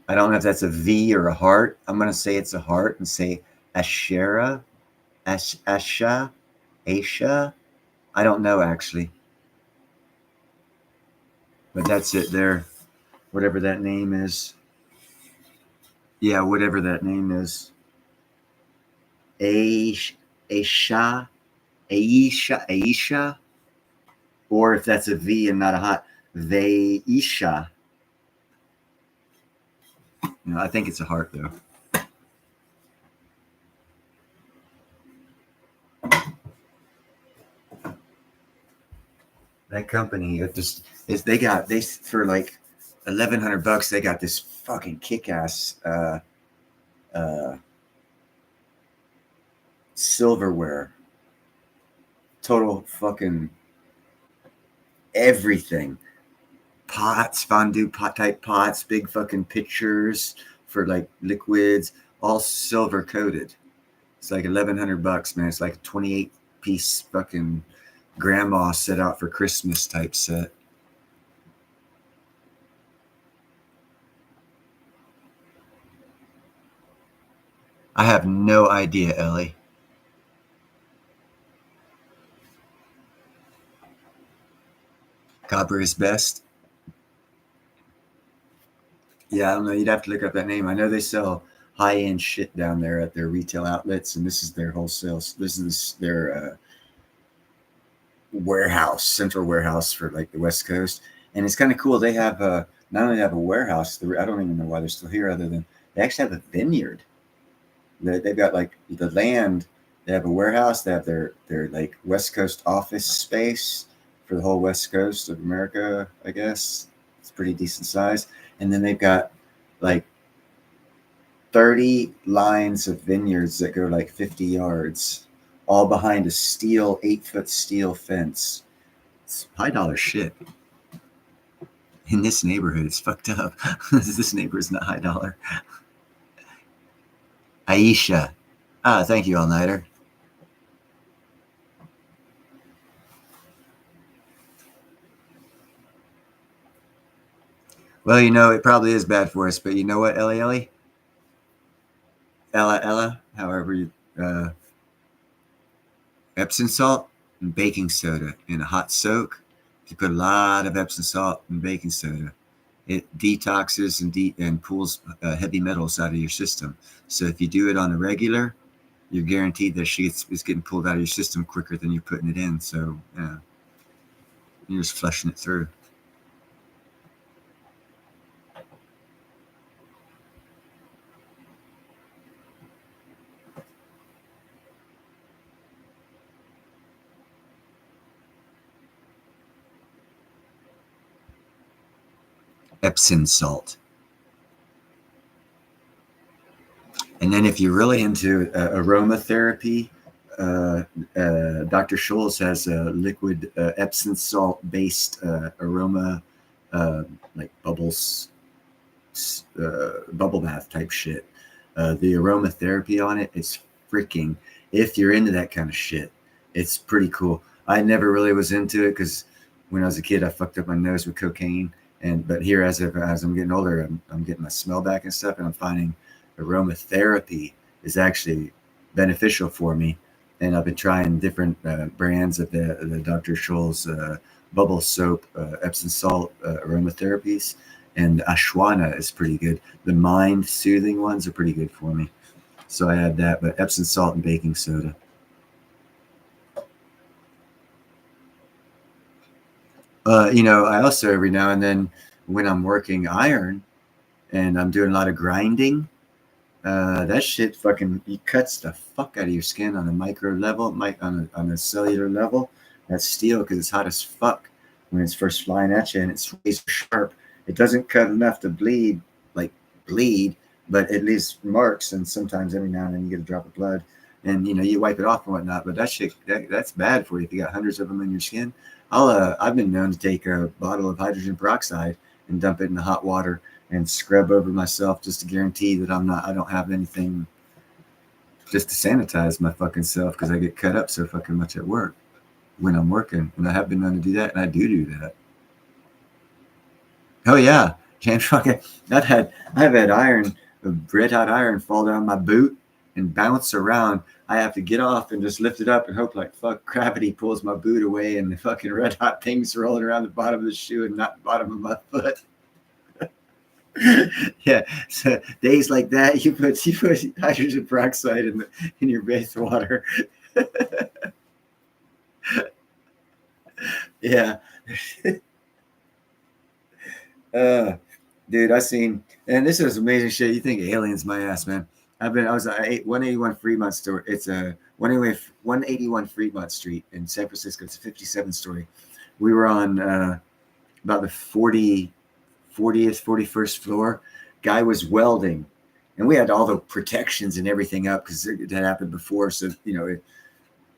I don't know if that's a V or a heart. I'm gonna say it's a heart and say Ashera, Asha, Aisha. I don't know actually, but that's it there. Whatever that name is. Yeah, whatever that name is. Aisha, Aisha, or if that's a V and not a hot, Vaisha. I think it's a heart though. That company, they for like $1,100, they got this fucking kick-ass silverware, total fucking everything, pots, fondue pot type pots, big fucking pitchers for like liquids, all silver coated. It's like $1,100, man. It's like a 28-piece fucking grandma set out for Christmas type set. I have no idea, Ellie. Copper is best. Yeah, I don't know. You'd have to look up that name. I know they sell high-end shit down there at their retail outlets, and this is their wholesale. This is their warehouse, central warehouse for like the West Coast. And it's kind of cool. They have not only have a warehouse. I don't even know why they're still here, other than they actually have a vineyard. They've got like the land. They have a warehouse. They have their like West Coast office space for the whole West Coast of America. I guess it's pretty decent size. And then they've got like 30 lines of vineyards that go like 50 yards, all behind a 8-foot steel fence. It's high dollar shit. In this neighborhood, it's fucked up. This neighborhood is not high dollar. Aisha. Thank you, All Nighter. Well, it probably is bad for us, but you know what, Ellie? Ella, however you, Epsom salt and baking soda in a hot soak. If you put a lot of Epsom salt and baking soda, it detoxes and pulls heavy metals out of your system. So if you do it on a regular, you're guaranteed that it's getting pulled out of your system quicker than you're putting it in. So you're just flushing it through. Epsom salt. And then if you're really into aromatherapy, Dr. Scholl's has a liquid Epsom salt based aroma, like bubbles, bubble bath type shit. The aromatherapy on it is freaking, if you're into that kind of shit, it's pretty cool. I never really was into it because when I was a kid, I fucked up my nose with cocaine. But here, as I'm getting older, I'm getting my smell back and stuff, and I'm finding aromatherapy is actually beneficial for me. And I've been trying different brands of the Dr. Scholl's bubble soap, Epsom salt aromatherapies, and Ashwana is pretty good. The mind soothing ones are pretty good for me. So I add that, but Epsom salt and baking soda. I also every now and then when I'm working iron and I'm doing a lot of grinding, that shit fucking cuts the fuck out of your skin on a micro level, on a cellular level. That's steel because it's hot as fuck when it's first flying at you and it's razor sharp. It doesn't cut enough to bleed, but it leaves marks, and sometimes every now and then you get a drop of blood, and you wipe it off and whatnot. But that shit, that's bad for you if you got hundreds of them in your skin. I've been known to take a bottle of hydrogen peroxide and dump it in the hot water and scrub over myself just to guarantee that I don't have anything, just to sanitize my fucking self, because I get cut up so fucking much at work when I'm working. And I have been known to do that, and I do that. Oh yeah, can't fucking. I've had red hot iron fall down my boot and bounce around. I have to get off and just lift it up and hope like fuck gravity pulls my boot away and the fucking red hot thing's rolling around the bottom of the shoe and not the bottom of my foot. Yeah, so days like that, you put hydrogen peroxide in your bath water. Yeah, uh, dude, I seen, and this is amazing shit. You think aliens, my ass, man. I was at 181 Fremont store. It's a 181 Fremont Street in San Francisco. It's a 57 story. We were on about the 40th, 41st floor. Guy was welding, and we had all the protections and everything up because it had happened before. So,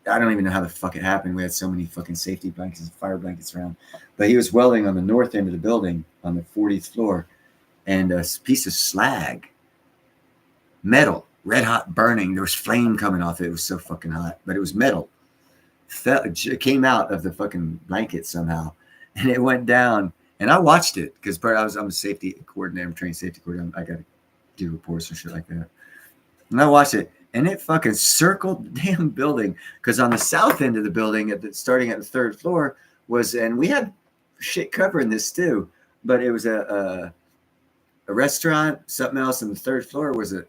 I don't even know how the fuck it happened. We had so many fucking safety blankets and fire blankets around. But he was welding on the north end of the building on the 40th floor, and a piece of slag, metal, red hot burning. There was flame coming off it. It was so fucking hot, but it was metal. It came out of the fucking blanket somehow, and it went down. And I watched it because I'm a safety coordinator, I'm trained safety coordinator. I got to do reports and shit like that. And I watched it, and it fucking circled the damn building. Because on the south end of the building, starting at the third floor, and we had shit covering this too, but it was a restaurant, something else, and the third floor was a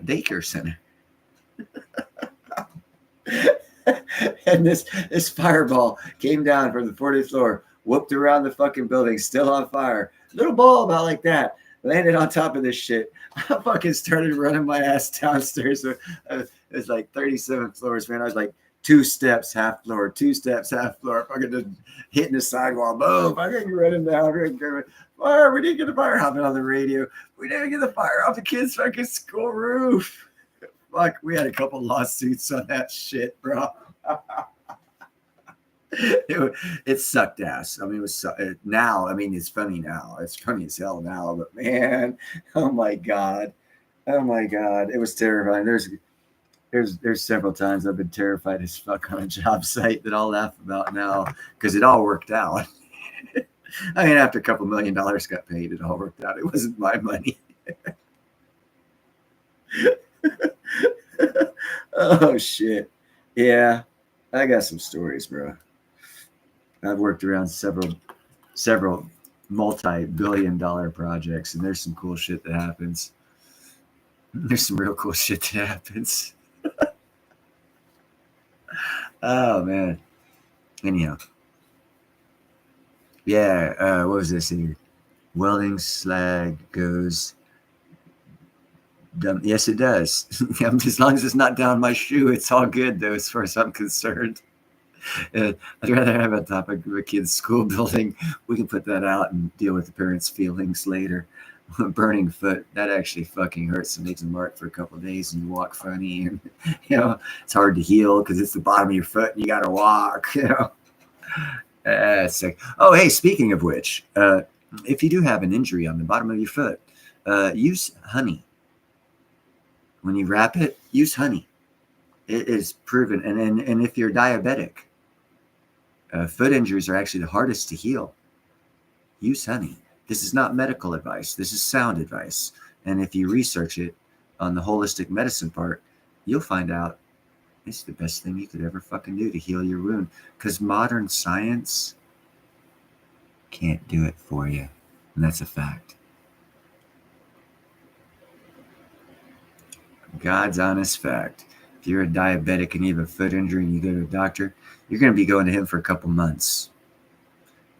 daycare center. And this fireball came down from the 40th floor, whooped around the fucking building, still on fire. Little ball about like that. Landed on top of this shit. I fucking started running my ass downstairs. It was like 37 floors, man. I was like 2 steps, half floor, 2 steps, half floor. Fucking just hitting the sidewall. Boom. Fucking running down. Fire. We didn't get the fire hopping on the radio. We didn't get the fire off the kids' fucking school roof. Fuck, we had a couple lawsuits on that shit, bro. It sucked ass. I mean, it was now. I mean, it's funny now. It's funny as hell now. But man, oh my god, it was terrifying. There's several times I've been terrified as fuck on a job site that I'll laugh about now because it all worked out. I mean, after a couple $1 million got paid, it all worked out. It wasn't my money. Oh shit. Yeah, I got some stories, bro. I've worked around several multi-billion-dollar projects, and there's some cool shit that happens. There's some real cool shit that happens. Oh man. Anyhow. Yeah, what was this here? Welding slag goes dumb. Yes, it does. As long as it's not down my shoe, it's all good, though, as far as I'm concerned. I'd rather have a topic of a kid's school building. We can put that out and deal with the parents' feelings later. Burning foot, that actually fucking hurts and makes a mark for a couple of days, and you walk funny, and it's hard to heal because it's the bottom of your foot and you got to walk. It's like, oh, hey, speaking of which, if you do have an injury on the bottom of your foot, use honey. When you wrap it, use honey. It is proven. And if you're diabetic, foot injuries are actually the hardest to heal. Use honey. This is not medical advice. This is sound advice. And if you research it on the holistic medicine part, you'll find out it's the best thing you could ever fucking do to heal your wound. Because modern science can't do it for you. And that's a fact. God's honest fact. If you're a diabetic and you have a foot injury and you go to a doctor, you're going to be going to him for a couple months.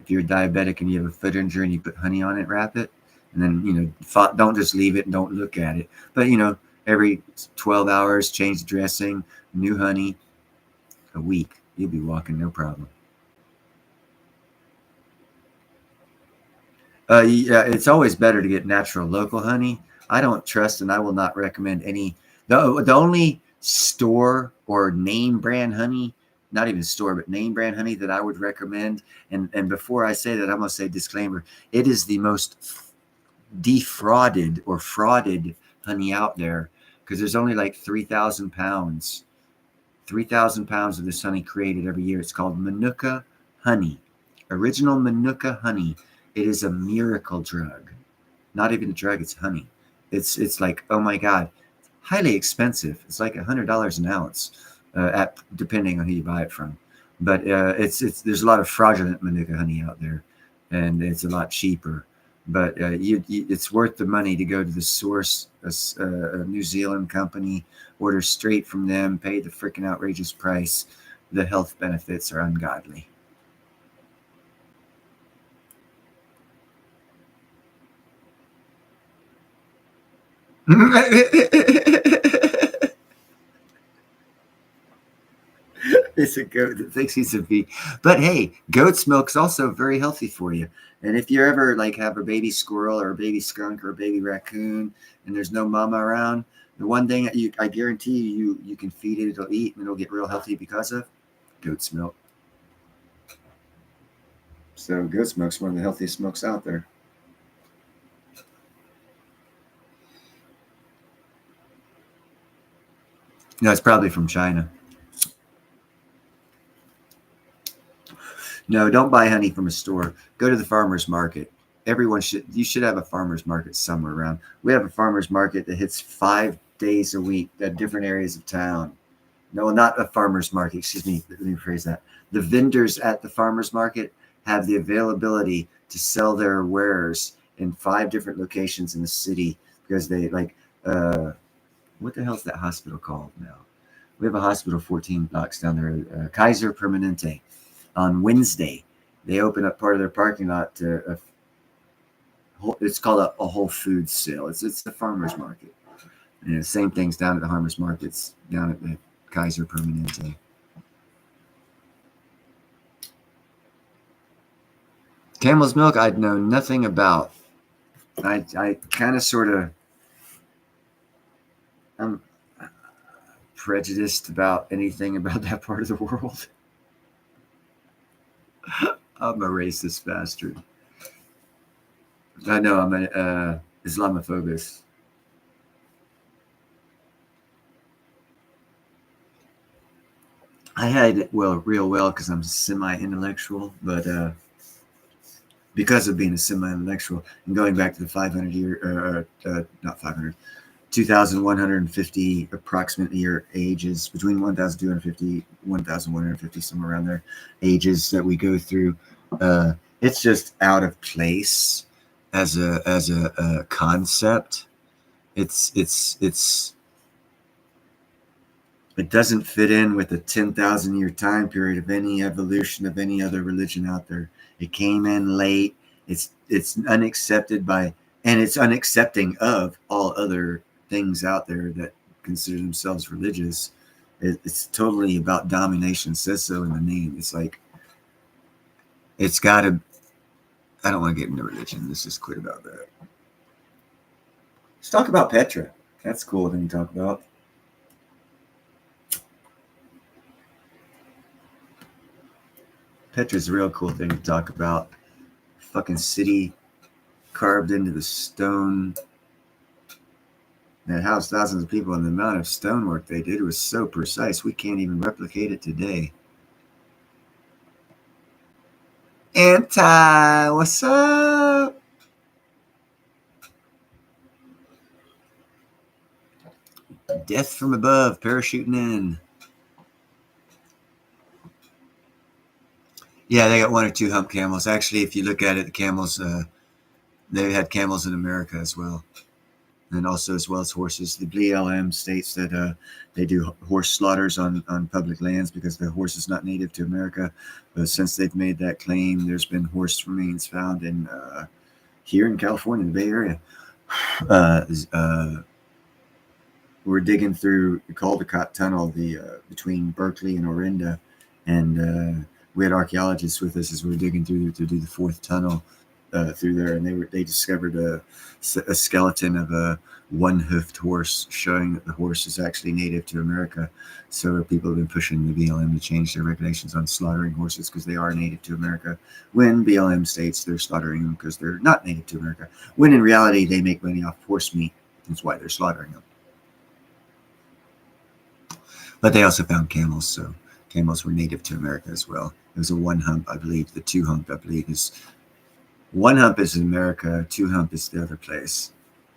If you're diabetic and you have a foot injury and you put honey on it, wrap it, and then, don't just leave it and don't look at it. But, every 12 hours, change the dressing, new honey, a week, you'll be walking no problem. Yeah, it's always better to get natural local honey. I don't trust and I will not recommend any. The only store or name brand honey, not even store, but name brand honey that I would recommend. And before I say that, I'm going to say disclaimer. It is the most defrauded or frauded honey out there because there's only like 3,000 pounds. 3,000 pounds of this honey created every year. It's called Manuka honey. Original Manuka honey. It is a miracle drug. Not even a drug, it's honey. It's like, oh my God, highly expensive. It's like $100 an ounce, depending on who you buy it from. But there's a lot of fraudulent Manuka honey out there, and it's a lot cheaper. But it's worth the money to go to the source, a New Zealand company, order straight from them, pay the freaking outrageous price. The health benefits are ungodly. It's a goat that thinks he's a bee. But hey, goat's milk's also very healthy for you. And if you ever like have a baby squirrel or a baby skunk or a baby raccoon and there's no mama around, the one thing that I guarantee you can feed it, it'll eat and it'll get real healthy because of goat's milk. So goat's milk's one of the healthiest milks out there. No, it's probably from China. No, don't buy honey from a store. Go to the farmer's market. You should have a farmer's market somewhere around. We have a farmer's market that hits 5 days a week at different areas of town. No, not a farmer's market. Excuse me. Let me rephrase that. The vendors at the farmer's market have the availability to sell their wares in 5 different locations in the city because they like, what the hell is that hospital called now? We have a hospital 14 blocks down there, Kaiser Permanente. On Wednesday, they open up part of their parking lot to it's called a Whole Foods sale. It's the farmer's market. And the same things down at the farmer's markets down at the Kaiser Permanente. Camel's milk, I'd know nothing about. I kind of sort of I'm prejudiced about anything about that part of the world. I'm a racist bastard. I know I'm an Islamophobist. I had it real well because I'm semi-intellectual, but because of being a semi-intellectual and going back to the 500 year, not 500, 2,150 approximate year ages, between 1,250, 1,150, somewhere around there, ages that we go through. It's just out of place as a concept. It doesn't fit in with a 10,000 year time period of any evolution of any other religion out there. It came in late. It's unaccepted by, and it's unaccepting of all other things out there that consider themselves religious. It's totally about domination. It says so in the name. It's like, it's got to, I don't want to get into religion. Let's just quit about that. Let's talk about Petra. That's cool thing to talk about. Petra's a real cool thing to talk about. Fucking city carved into the stone that housed thousands of people, and the amount of stonework they did was so precise we can't even replicate it today. Anti, what's up? Death from above, parachuting in. Yeah, they got 1 or 2 hump camels. Actually, if you look at it, the camels, they had camels in America as well. And also as well as horses. The BLM states that they do horse slaughters on public lands because the horse is not native to America. But since they've made that claim, there's been horse remains found in here in California, the Bay Area. We're digging through the Caldecott Tunnel, between Berkeley and Orinda, and we had archaeologists with us as we were digging through to do the 4th tunnel through there, and they discovered a skeleton of a one-hoofed horse, showing that the horse is actually native to America. So people have been pushing the BLM to change their regulations on slaughtering horses because they are native to America, when BLM states they're slaughtering them because they're not native to America, when in reality they make money off horse meat. That's why they're slaughtering them. But they also found camels, so camels were native to America as well. It was a 1 hump, I believe. The 2 hump, I believe, is 1 hump is in America, 2 hump is the other place,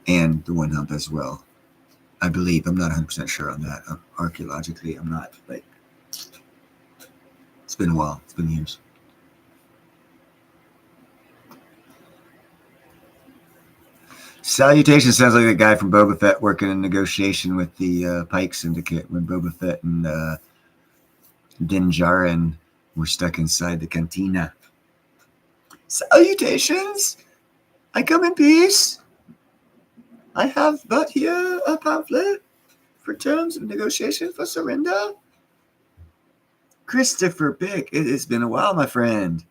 and the 1 hump as well. I believe. I'm not 100% sure on that. Archaeologically, I'm not, like, it's been a while. It's been years. Salutation sounds like the guy from Boba Fett working in negotiation with the Pike Syndicate when Boba Fett and Din Djarin were stuck inside the cantina. Salutations! I come in peace. I have but here a pamphlet for terms of negotiation for surrender. Christopher Pick, it has been a while, my friend.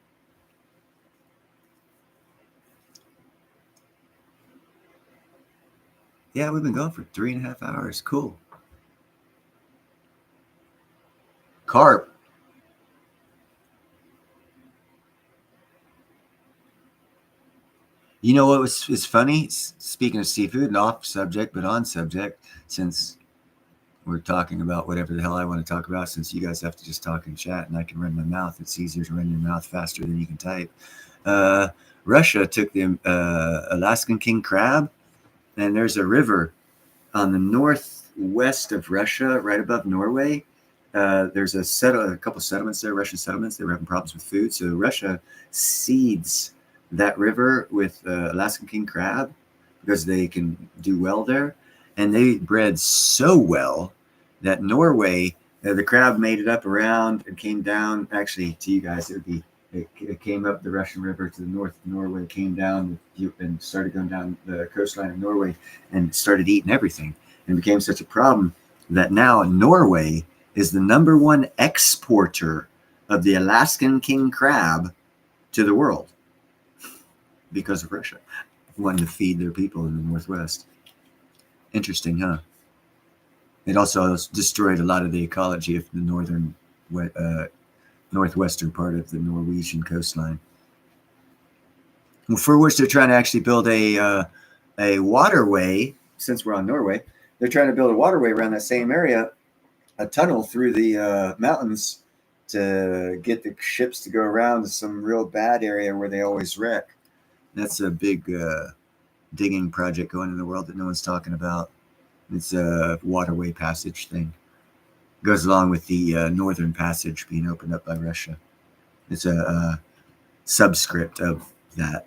Yeah, we've been gone for 3.5 hours. Cool. Carp. You know what is funny? Speaking of seafood, and off subject, but on subject, since we're talking about whatever the hell I want to talk about, since you guys have to just talk and chat and I can run my mouth. It's easier to run your mouth faster than you can type. Russia took the Alaskan king crab, and there's a river on the northwest of Russia, right above Norway. There's a couple settlements there, Russian settlements. They were having problems with food, so Russia seeds that river with Alaskan king crab because they can do well there, and they bred so well that Norway, the crab made it up around and came down. Actually, to you guys, it came up the Russian River to the north of Norway, came down and started going down the coastline of Norway and started eating everything, and became such a problem that now Norway is the #1 exporter of the Alaskan king crab to the world because of Russia wanting to feed their people in the Northwest. Interesting, huh? It also destroyed a lot of the ecology of the northwestern part of the Norwegian coastline. Well, for which they're trying to actually build a waterway. Since we're on Norway, they're trying to build a waterway around that same area, a tunnel through the mountains to get the ships to go around to some real bad area where they always wreck. That's a big digging project going in the world that no one's talking about. It's a waterway passage thing. Goes along with the Northern Passage being opened up by Russia. It's a subscript of that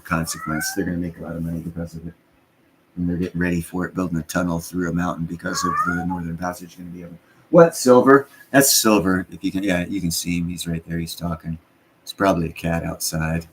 consequence. They're going to make a lot of money because of it. And they're getting ready for it, building a tunnel through a mountain because of the Northern Passage going to be able. What, Silver? That's Silver. If you can, yeah, you can see him. He's right there. He's talking. It's probably a cat outside.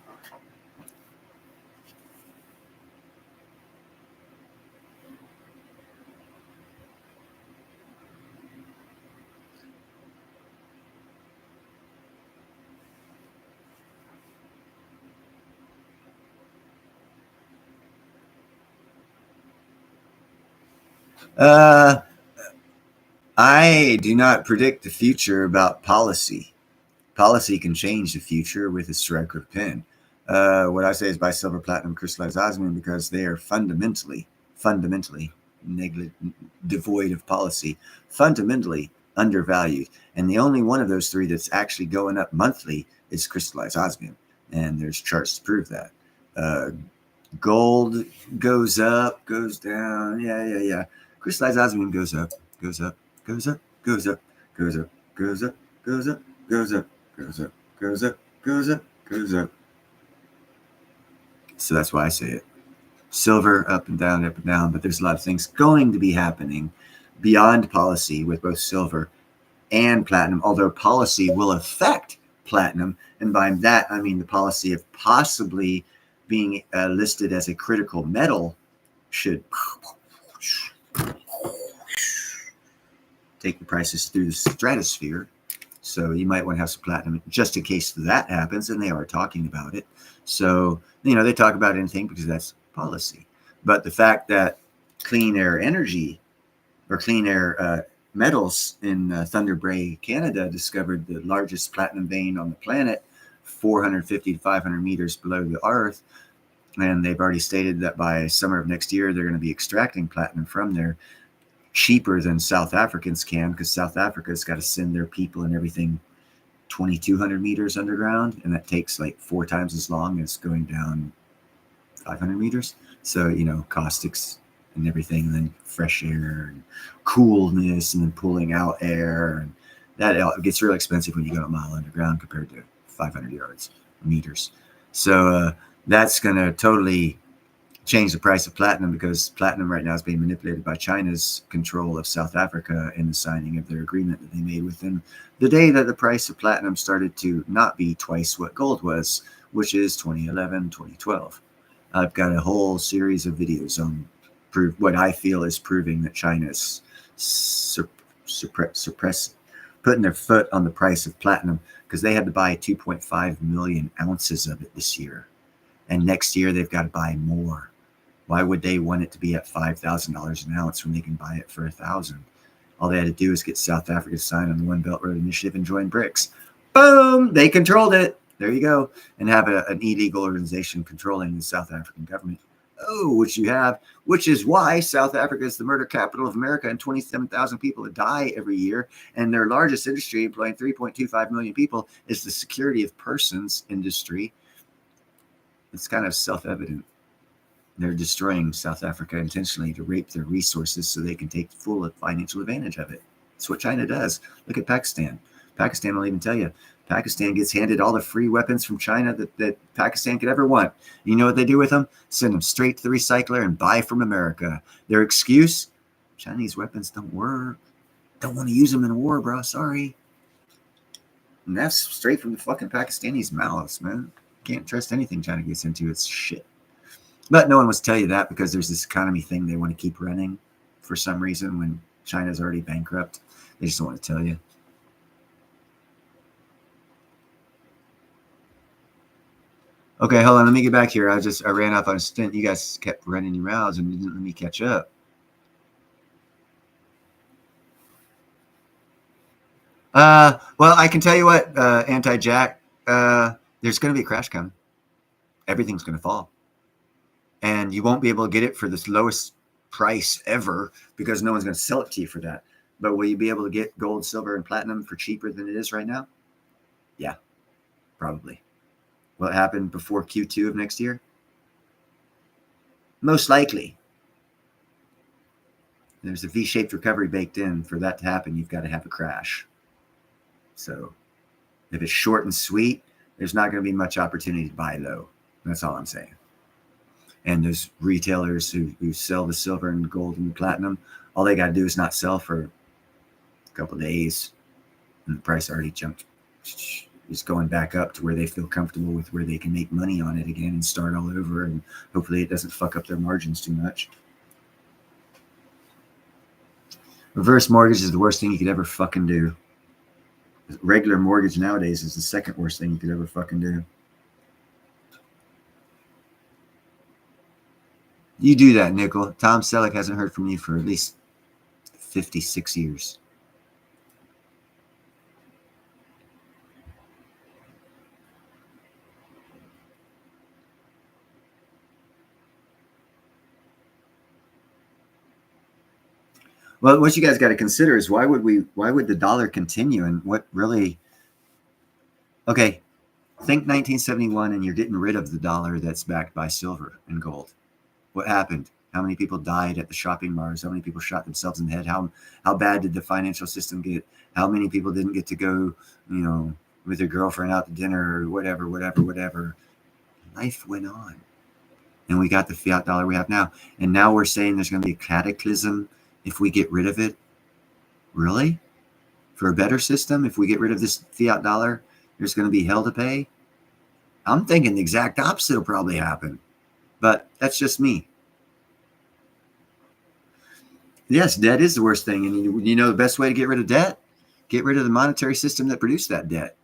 I do not predict the future about policy. Policy can change the future with a stroke of a pen. What I say is buy silver, platinum, crystallized osmium because they are fundamentally devoid of policy, fundamentally undervalued. And the only one of those three that's actually going up monthly is crystallized osmium. And there's charts to prove that. Gold goes up, goes down. Yeah. Crystallized osmium goes up, goes up, goes up, goes up, goes up, goes up, goes up, goes up, goes up, goes up, goes up, goes up. So that's why I say it. Silver up and down, but there's a lot of things going to be happening beyond policy with both silver and platinum, although policy will affect platinum. And by that, I mean the policy of possibly being listed as a critical metal should take the prices through the stratosphere. So you might want to have some platinum just in case that happens, and they are talking about it. So, they talk about anything because that's policy. But the fact that clean air energy or clean air metals in Thunder Bay, Canada, discovered the largest platinum vein on the planet, 450 to 500 meters below the Earth. And they've already stated that by summer of next year, they're going to be extracting platinum from there cheaper than South Africans can, because South Africa's got to send their people and everything 2,200 meters underground, and that takes like 4 times as long as going down 500 meters. So, caustics and everything, and then fresh air and coolness, and then pulling out air, and that gets real expensive when you go a mile underground compared to 500 meters. So that's going to totally change the price of platinum because platinum right now is being manipulated by China's control of South Africa in the signing of their agreement that they made with them the day that the price of platinum started to not be twice what gold was, which is 2011, 2012. I've got a whole series of videos on what I feel is proving that China's putting their foot on the price of platinum because they had to buy 2.5 million ounces of it this year. And next year they've got to buy more. Why would they want it to be at $5,000 an ounce when they can buy it for $1,000? All they had to do is get South Africa to sign on the One Belt Road Initiative and join BRICS. Boom! They controlled it. There you go. And have an illegal organization controlling the South African government. Oh, which you have, which is why South Africa is the murder capital of America, and 27,000 people die every year. And their largest industry, employing 3.25 million people, is the security of persons industry. It's kind of self-evident. They're destroying South Africa intentionally to rape their resources so they can take full financial advantage of it. That's what China does. Look at Pakistan. Pakistan will even tell you. Pakistan gets handed all the free weapons from China that Pakistan could ever want. You know what they do with them? Send them straight to the recycler and buy from America. Their excuse? Chinese weapons don't work. Don't want to use them in a war, bro. Sorry. And that's straight from the fucking Pakistanis' mouths, man. Can't trust anything China gets into. It's shit. But no one wants to tell you that because there's this economy thing they want to keep running for some reason when China's already bankrupt. They just don't want to tell you. Okay, hold on. Let me get back here. I ran off on a stint. You guys kept running your mouths and you didn't let me catch up. Well, I can tell you what, anti-Jack, there's going to be a crash coming. Everything's going to fall. And you won't be able to get it for this lowest price ever because no one's going to sell it to you for that. But will you be able to get gold, silver, and platinum for cheaper than it is right now? Yeah, probably. Will it happen before Q2 of next year? Most likely. There's a V-shaped recovery baked in. For that to happen, you've got to have a crash. So if it's short and sweet, there's not going to be much opportunity to buy low. That's all I'm saying. And those retailers who sell the silver and gold and the platinum, all they got to do is not sell for a couple of days. And the price already jumped. It's going back up to where they feel comfortable with where they can make money on it again and start all over. And hopefully it doesn't fuck up their margins too much. Reverse mortgage is the worst thing you could ever fucking do. Regular mortgage nowadays is the second worst thing you could ever fucking do. You do that, Nickel. Tom Selleck hasn't heard from you for at least 56 years. Well, what you guys got to consider is why would the dollar continue and what really, okay, think 1971 and you're getting rid of the dollar that's backed by silver and gold. What happened? How many people died at the shopping malls? How many people shot themselves in the head? How bad did the financial system get? How many people didn't get to go, with their girlfriend out to dinner or whatever. Life went on. And we got the fiat dollar we have now. And now we're saying there's going to be a cataclysm if we get rid of it. Really? For a better system, if we get rid of this fiat dollar, there's going to be hell to pay? I'm thinking the exact opposite will probably happen. But that's just me. Yes, debt is the worst thing. And you know the best way to get rid of debt? Get rid of the monetary system that produced that debt.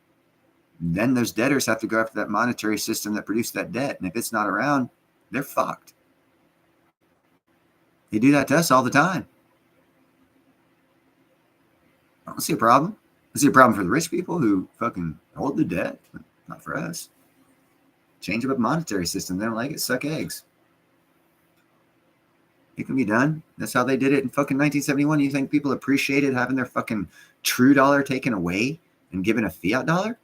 And then those debtors have to go after that monetary system that produced that debt. And if it's not around, they're fucked. They do that to us all the time. I don't see a problem. I see a problem for the rich people who fucking hold the debt, but not for us. Change up a monetary system. They don't like it. Suck eggs. It can be done. That's how they did it in fucking 1971. You think people appreciated having their fucking true dollar taken away and given a fiat dollar?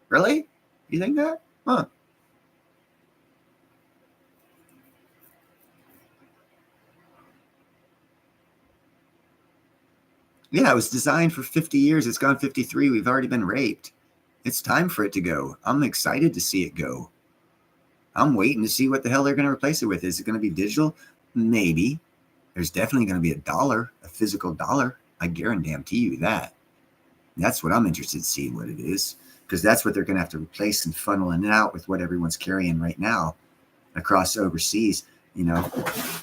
Really? You think that? Huh. Yeah, it was designed for 50 years. It's gone 53. We've already been raped. It's time for it to go. I'm excited to see it go. I'm waiting to see what the hell they're going to replace it with. Is it going to be digital? Maybe. There's definitely going to be a dollar, a physical dollar. I guarantee you that. That's what I'm interested in seeing what it is, because that's what they're going to have to replace and funnel it out with what everyone's carrying right now across overseas. You know,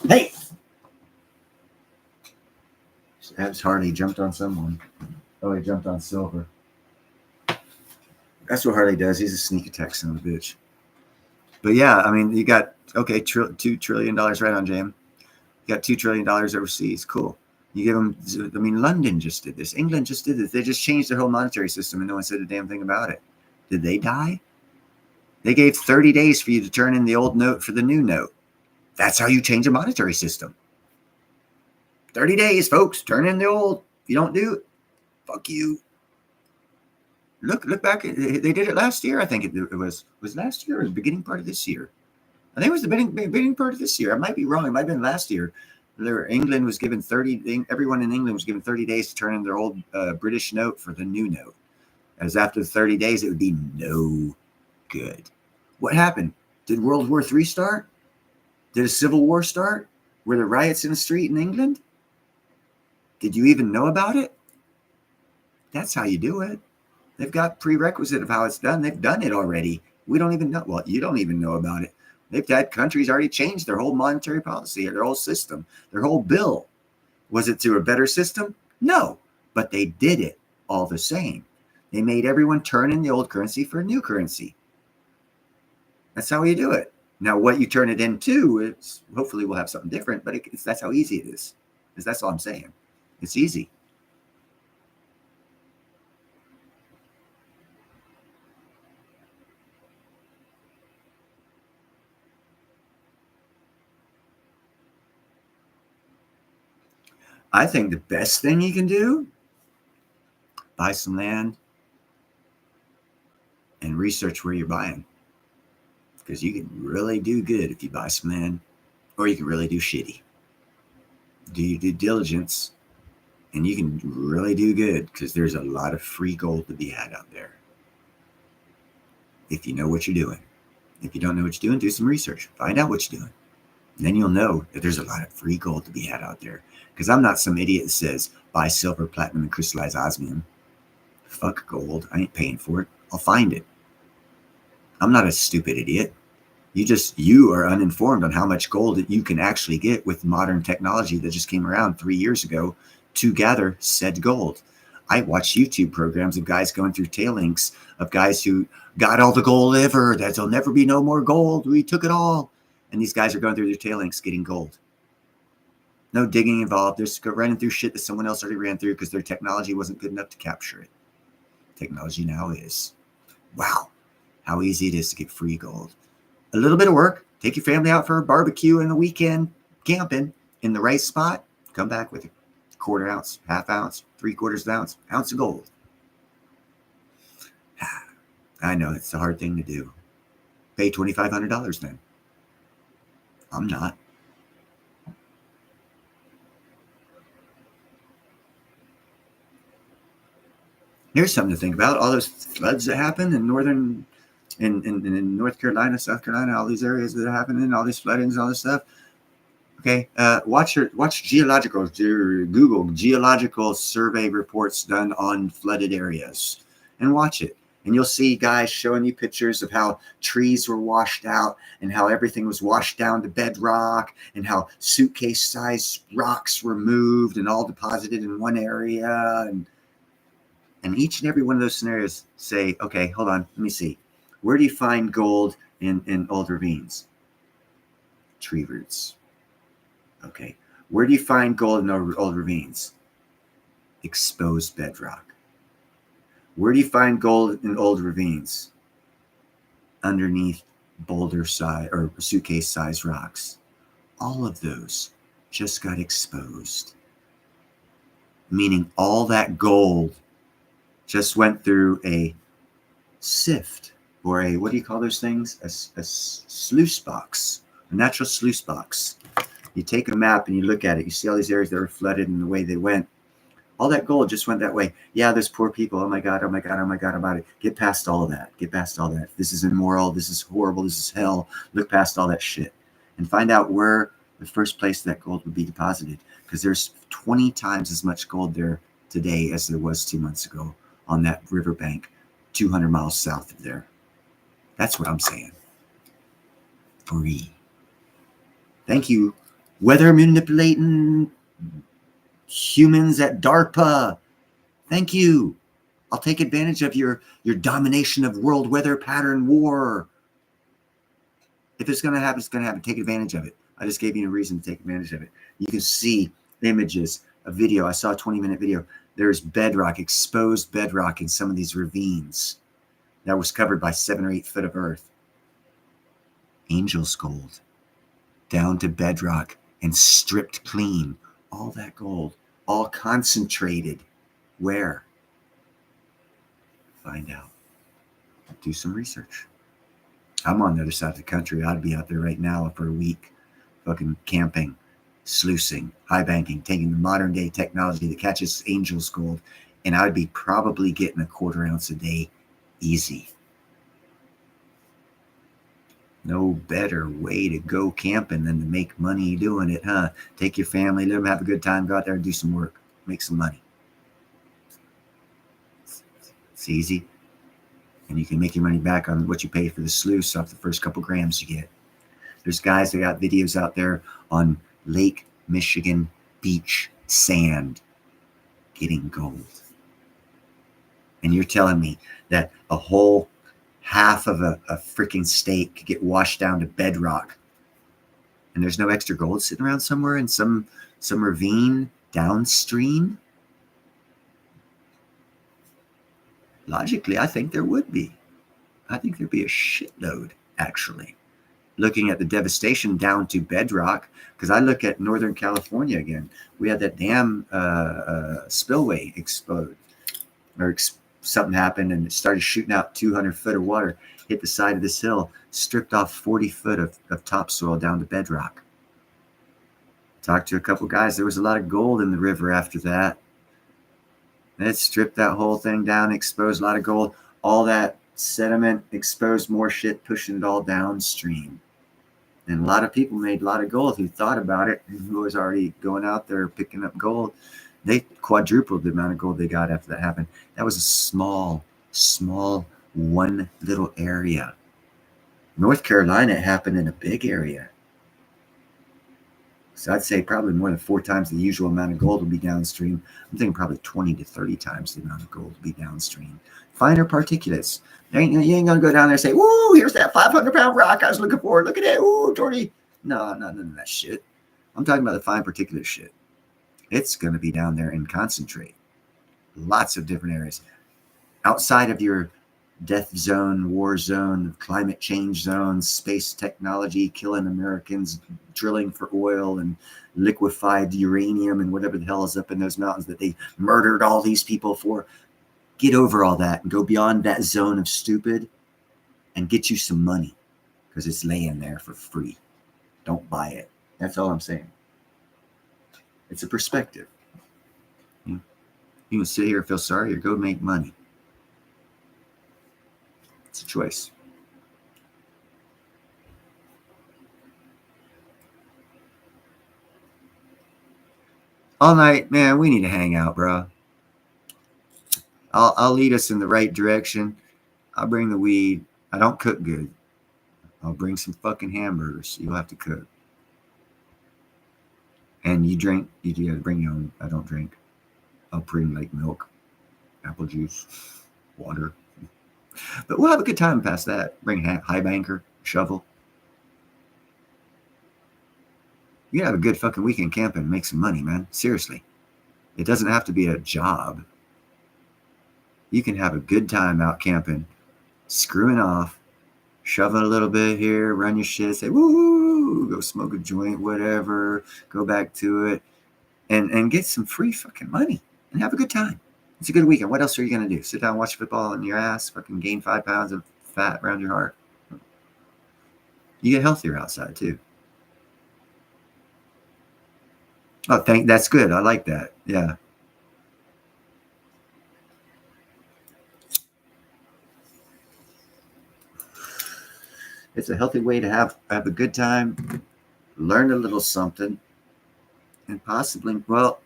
hey, Abs Harley jumped on someone. Oh, he jumped on Silver. That's what Harley does. He's a sneak attack son of a bitch. But yeah, I mean, you got $2 trillion right on, Jam. You got $2 trillion overseas. Cool. You give them. I mean, London just did this. England just did this. They just changed their whole monetary system, and no one said a damn thing about it. Did they die? They gave 30 days for you to turn in the old note for the new note. That's how you change a monetary system. 30 days, folks. Turn in the old. If you don't do it, fuck you. Look back. They did it last year. I think it was last year or the beginning part of this year. I think it was the beginning part of this year. I might be wrong. It might have been last year. England was given 30. Everyone in England was given 30 days to turn in their old British note for the new note. As after the 30 days, it would be no good. What happened? Did World War III start? Did a civil war start? Were there riots in the street in England? Did you even know about it? That's how you do it. They've got prerequisite of how it's done. They've done it already. We don't even know. Well, you don't even know about it. They've had countries already change their whole monetary policy, their whole system, their whole bill. Was it to a better system? No, but they did it all the same. They made everyone turn in the old currency for a new currency. That's how you do it. Now, what you turn it into, it's hopefully we'll have something different, but that's how easy it is. That's all I'm saying. It's easy. I think the best thing you can do, buy some land and research where you're buying. Because you can really do good if you buy some land, or you can really do shitty. Do your due diligence, and you can really do good, because there's a lot of free gold to be had out there. If you know what you're doing. If you don't know what you're doing, do some research. Find out what you're doing. And then you'll know that there's a lot of free gold to be had out there. Because I'm not some idiot that says, buy silver, platinum, and crystallized osmium. Fuck gold. I ain't paying for it. I'll find it. I'm not a stupid idiot. You are uninformed on how much gold that you can actually get with modern technology that just came around 3 years ago to gather said gold. I watch YouTube programs of guys going through tailings of guys who got all the gold ever. There'll never be no more gold. We took it all. And these guys are going through their tailings getting gold. No digging involved. They're running through shit that someone else already ran through because their technology wasn't good enough to capture it. Technology now is. Wow. How easy it is to get free gold. A little bit of work. Take your family out for a barbecue in the weekend, camping in the right spot. Come back with a quarter ounce, half ounce, 3/4 ounce of gold. I know it's a hard thing to do. Pay $2,500 then. I'm not. Here's something to think about. All those floods that happen in in North Carolina, South Carolina, all these areas that are happening, all these floodings, all this stuff. Okay, watch Google geological survey reports done on flooded areas, and watch it. And you'll see guys showing you pictures of how trees were washed out and how everything was washed down to bedrock and how suitcase-sized rocks were moved and all deposited in one area. And each and every one of those scenarios say, okay, hold on, let me see. Where do you find gold in old ravines? Tree roots. Okay. Where do you find gold in old ravines? Exposed bedrock. Where do you find gold in old ravines? Underneath boulder size or suitcase size rocks. All of those just got exposed. Meaning all that gold just went through a sift, or a, what do you call those things? A sluice box, a natural sluice box. You take a map and you look at it. You see all these areas that were flooded and the way they went. All that gold just went that way. Yeah, there's poor people. Oh my God, oh my God, oh my God about it. Get past all of that. Get past all that. This is immoral. This is horrible. This is hell. Look past all that shit and find out where the first place that gold would be deposited. Because there's 20 times as much gold there today as there was 2 months ago on that riverbank 200 miles south of there. That's what I'm saying. Free. Thank you, weather manipulating humans at DARPA. Thank you. I'll take advantage of your domination of world weather pattern war. If it's going to happen, it's going to happen. Take advantage of it. I just gave you a reason to take advantage of it. You can see images, a video. I saw a 20-minute video. There's bedrock, exposed bedrock in some of these ravines that was covered by 7 or 8 foot of earth. Angel's gold down to bedrock and stripped clean. All that gold, all concentrated. Where? Find out. Do some research. I'm on the other side of the country. I'd be out there right now for a week, fucking camping, sluicing, high banking, taking the modern day technology that catches Angel's gold, and I'd be probably getting a 1/4 ounce a day easy. No better way to go camping than to make money doing it, huh? Take your family, let them have a good time, go out there and do some work, make some money. It's easy. And you can make your money back on what you paid for the sluice off the first couple grams you get. There's guys that got videos out there on Lake Michigan beach sand getting gold. And you're telling me that a whole half of a freaking state could get washed down to bedrock, and there's no extra gold sitting around somewhere in some ravine downstream? Logically, I think there would be. I think there'd be a shitload, actually. Looking at the devastation down to bedrock, because I look at Northern California again. We had that damn spillway explode, or something happened, and it started shooting out 200 foot of water, hit the side of this hill, stripped off 40 foot of topsoil down to bedrock. Talked to a couple guys. There was a lot of gold in the river after that. And it stripped that whole thing down, exposed a lot of gold. All that sediment exposed more shit, pushing it all downstream. And a lot of people made a lot of gold who thought about it, who was already going out there picking up gold. They quadrupled the amount of gold they got after that happened. That was a small one little area. North Carolina, it happened in a big area. So I'd say probably more than 4 times the usual amount of gold will be downstream. I'm thinking probably 20 to 30 times the amount of gold will be downstream. Finer particulates. You ain't going to go down there and say, "Woo, here's that 500-pound rock I was looking for. Look at it. Ooh, Jordy." No, none of that shit. I'm talking about the fine particulate shit. It's going to be down there and concentrate. Lots of different areas. Outside of your death zone, war zone, climate change zone, space technology, killing Americans, drilling for oil and liquefied uranium and whatever the hell is up in those mountains that they murdered all these people for. Get over all that and go beyond that zone of stupid and get you some money, because it's laying there for free. Don't buy it. That's all I'm saying. It's a perspective. You can sit here and feel sorry or go make money. It's a choice. All night, man, we need to hang out, bro. I'll lead us in the right direction. I'll bring the weed. I don't cook good. I'll bring some fucking hamburgers. You'll have to cook. And you drink. You gotta bring your own. I don't drink. I'll bring like milk, apple juice, water. But we'll have a good time past that. Bring a high banker, shovel. You have a good fucking weekend camping and make some money, man. Seriously. It doesn't have to be a job. You can have a good time out camping, screwing off, shoving a little bit here, run your shit, say, woo, go smoke a joint, whatever, go back to it, and get some free fucking money and have a good time. It's a good weekend. What else are you going to do? Sit down, watch football in your ass, fucking gain 5 pounds of fat around your heart? You get healthier outside, too. Oh, that's good. I like that. Yeah. It's a healthy way to have a good time, learn a little something, and possibly, well,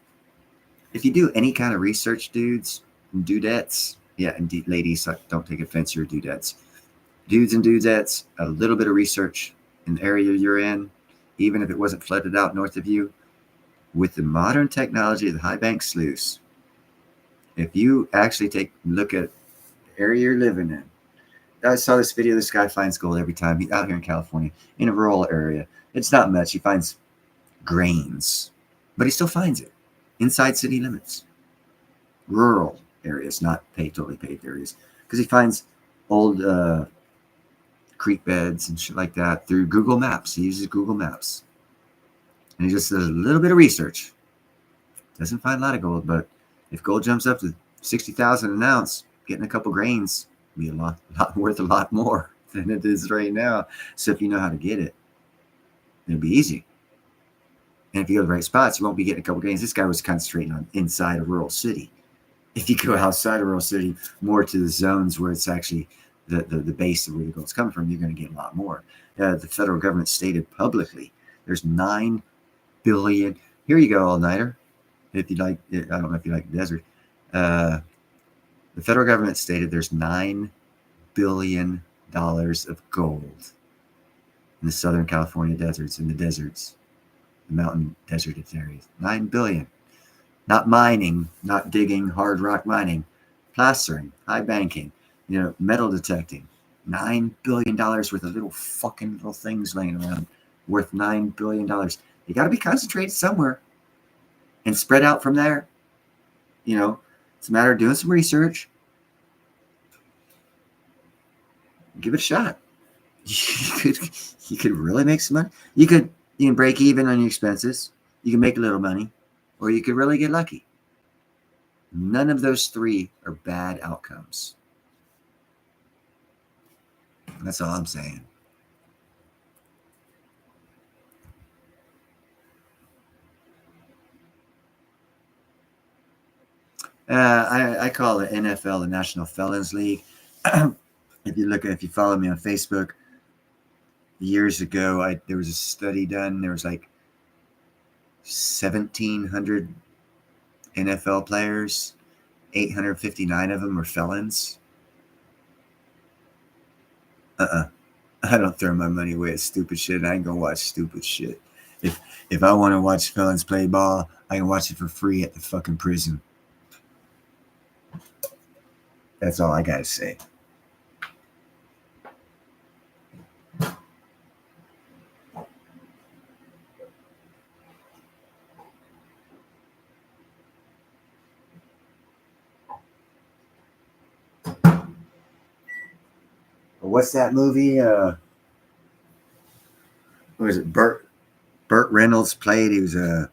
if you do any kind of research, dudes and dudettes, yeah, and ladies, don't take offense, you're dudettes. Dudes and dudettes, a little bit of research in the area you're in, even if it wasn't flooded out north of you, with the modern technology of the high bank sluice, if you actually look at the area you're living in. I saw this video. This guy finds gold every time. He's out here in California, in a rural area. It's not much. He finds grains, but he still finds it inside city limits, rural areas, not totally paved areas, because he finds old creek beds and shit like that through Google Maps. He uses Google Maps, and he just does a little bit of research. Doesn't find a lot of gold, but if gold jumps up to 60,000 an ounce, getting a couple grains be a lot worth a lot more than it is right now. So if you know how to get it, it'll be easy. And if you go to the right spots, you won't be getting a couple grains. This guy was concentrating on inside a rural city. If you go outside a rural city, more to the zones where it's actually the base of where the gold's coming from, you're going to get a lot more. The federal government stated publicly there's 9 billion. Here you go, all-nighter. If you like, I don't know if you like the desert. The federal government stated there's $9 billion of gold in the Southern California deserts, the mountain desert areas. 9 billion. Not mining, not digging, hard rock mining, plastering, high banking, metal detecting. $9 billion worth of little things laying around worth $9 billion. You got to be concentrated somewhere and spread out from there. It's a matter of doing some research. Give it a shot. You could really make some money. You can break even on your expenses. You can make a little money, or you could really get lucky. None of those three are bad outcomes. That's all I'm saying. I call the NFL the National Felons League. If you follow me on Facebook, years ago, there was a study done. There was like 1,700 NFL players. 859 of them were felons. I don't throw my money away at stupid shit. I ain't gonna watch stupid shit. If I want to watch felons play ball, I can watch it for free at the fucking prison. That's all I gotta say. What's that movie? What was it? Burt Reynolds played. He was a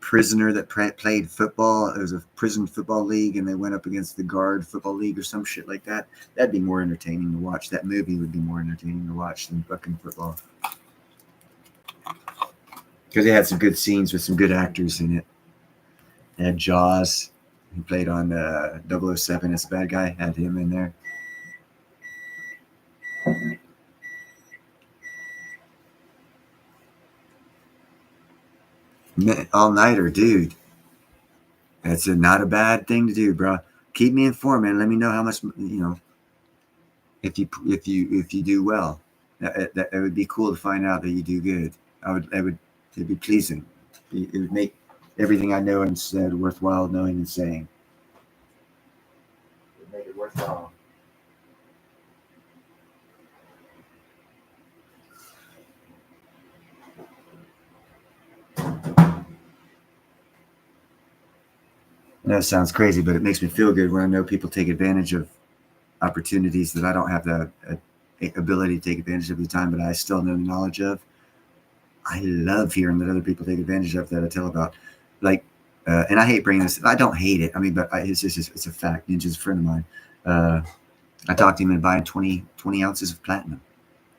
prisoner that played football. It was a prison football league, and they went up against the guard football league or some shit like that. That'd be more entertaining to watch. That movie would be more entertaining to watch than fucking football. Because they had some good scenes with some good actors in it. They had Jaws, who played on 007 as a bad guy, had him in there. All-nighter, dude. That's not a bad thing to do, bro. Keep me informed, man. Let me know how much, if you do well. That it would be cool to find out that you do good. It'd be pleasing. It would make everything I know and said worthwhile knowing and saying. It would make it worthwhile. I know it sounds crazy, but it makes me feel good when I know people take advantage of opportunities that I don't have the ability to take advantage of at the time, but I still know the knowledge of. I love hearing that other people take advantage of that I tell about. And I hate bringing this. I don't hate it. I mean, but it's a fact. Ninja's a friend of mine. I talked to him into buying 20 ounces of platinum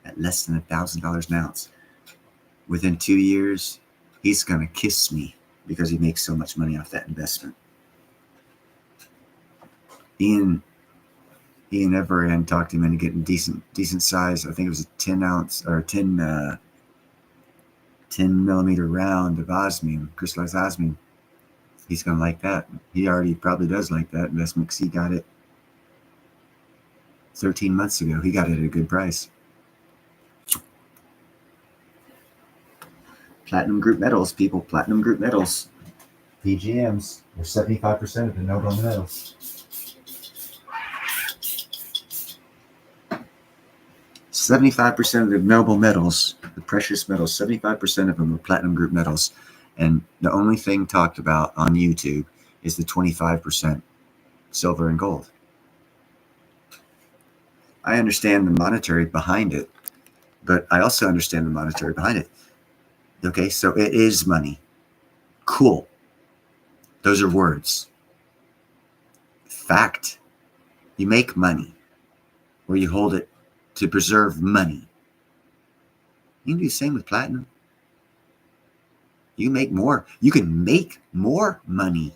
at less than $1,000 an ounce. Within 2 years, he's going to kiss me because he makes so much money off that investment. Ian Ian Everand talked him into getting decent size. I think it was a 10 ounce or 10 millimeter round of osmium, crystallized osmium. He's going to like that. He already probably does like that investment because he got it 13 months ago. He got it at a good price. Platinum group metals, people. Platinum group metals. PGMs are 75% of the noble metals. 75% of the noble metals, the precious metals, 75% of them are platinum group metals. And the only thing talked about on YouTube is the 25% silver and gold. I understand the monetary behind it, but I also understand the monetary behind it. Okay, so it is money. Cool. Those are words. Fact. You make money, or you hold it to preserve money. You can do the same with platinum. You make more. You can make more money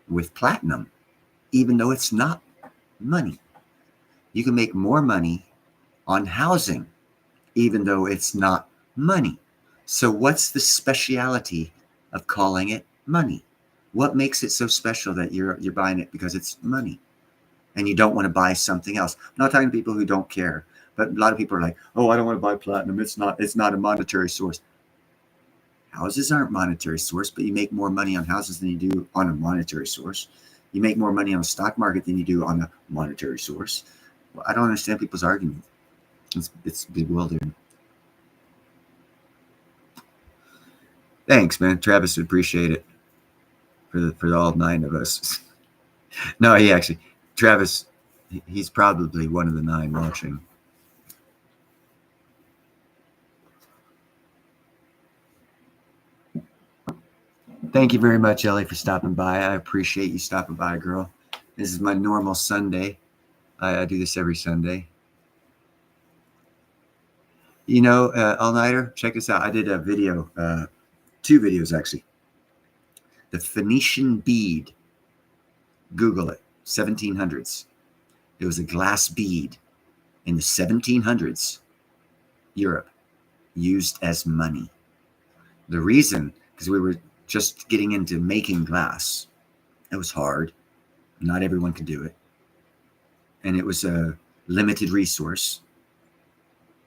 with platinum, even though it's not money. You can make more money on housing, even though it's not money. So what's the speciality of calling it money? What makes it so special that you're buying it because it's money and you don't want to buy something else? I'm not talking to people who don't care, but a lot of people are like, oh, I don't want to buy platinum. It's not a monetary source. Houses aren't monetary source, but you make more money on houses than you do on a monetary source. You make more money on the stock market than you do on a monetary source. Well, I don't understand people's argument. It's bewildering. Thanks, man. Travis would appreciate it for all 9 of us. No, Travis, he's probably one of the 9 watching. Thank you very much, Ellie, for stopping by. I appreciate you stopping by, girl. This is my normal Sunday. I do this every Sunday. You know, all-nighter, check this out. I did a video, 2 videos actually. The Phoenician bead. Google it, 1700s. It was a glass bead in the 1700s, Europe, used as money. The reason, because we were just getting into making glass. It was hard. Not everyone could do it. And it was a limited resource.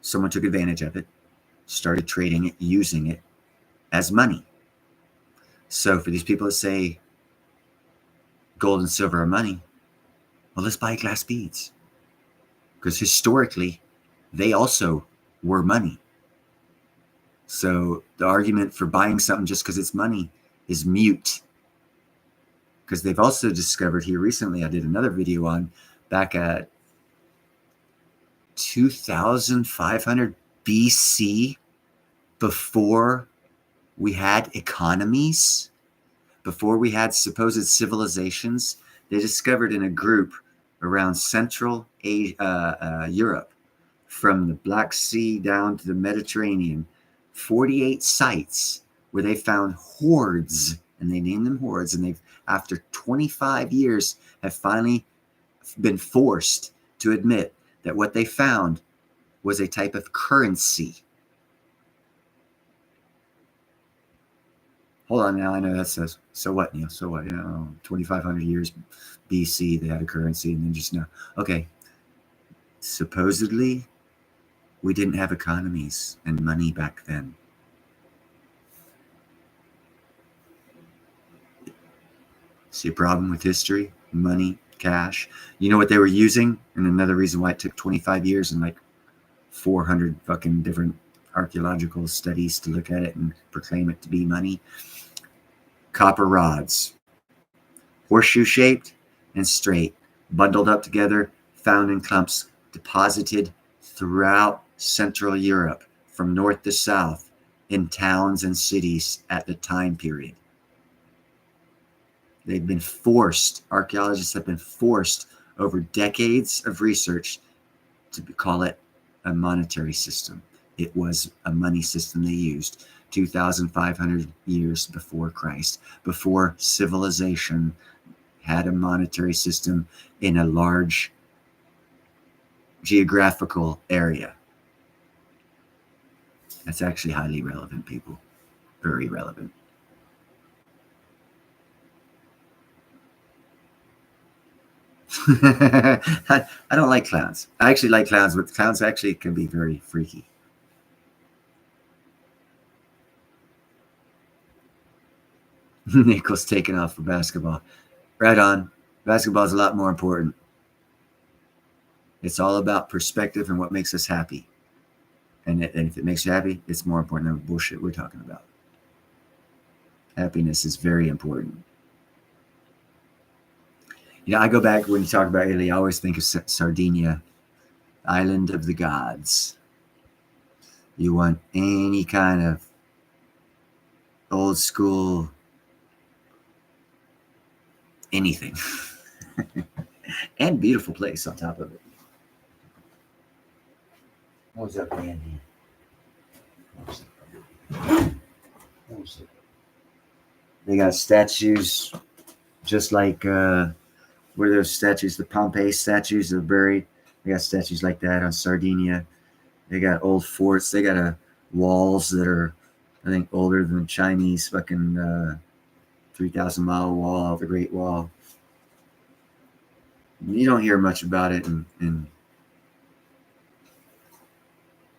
Someone took advantage of it, started trading it, using it as money. So for these people that say gold and silver are money, well, let's buy glass beads. Because historically, they also were money. So the argument for buying something just because it's money is mute. Because they've also discovered here recently, I did another video on back at 2500 BC, before we had economies, before we had supposed civilizations, they discovered in a group around Central Europe, from the Black Sea down to the Mediterranean, 48 sites where they found hoards, and they named them hoards, and they've, after 25 years, have finally been forced to admit that what they found was a type of currency. Hold on now, I know that says, so what, Neil? So what? 2,500 years BC, they had a currency, and then just now. Okay, supposedly, we didn't have economies and money back then. See a problem with history, money, cash? You know what they were using? And another reason why it took 25 years and like 400 fucking different archaeological studies to look at it and proclaim it to be money. Copper rods, horseshoe shaped and straight, bundled up together, found in clumps, deposited throughout Central Europe from north to south in towns and cities at the time period. They've been forced, archaeologists have been forced over decades of research to call it a monetary system. It was a money system they used 2,500 years before Christ, before civilization had a monetary system in a large geographical area. That's actually highly relevant, people. Very relevant. I don't like clowns. I actually like clowns, but clowns actually can be very freaky. Nick was taken off for basketball. Right on. Basketball is a lot more important. It's all about perspective and what makes us happy. And if it makes you happy, it's more important than the bullshit we're talking about. Happiness is very important. You know, I go back when you talk about Italy, I always think of Sardinia, island of the gods. You want any kind of old school anything. And beautiful place on top of it. What was that band here? They got statues just like where those statues, the Pompeii statues are buried. They got statues like that on Sardinia. They got old forts. They got walls that are, I think, older than the Chinese fucking 3,000-mile wall, the Great Wall. You don't hear much about it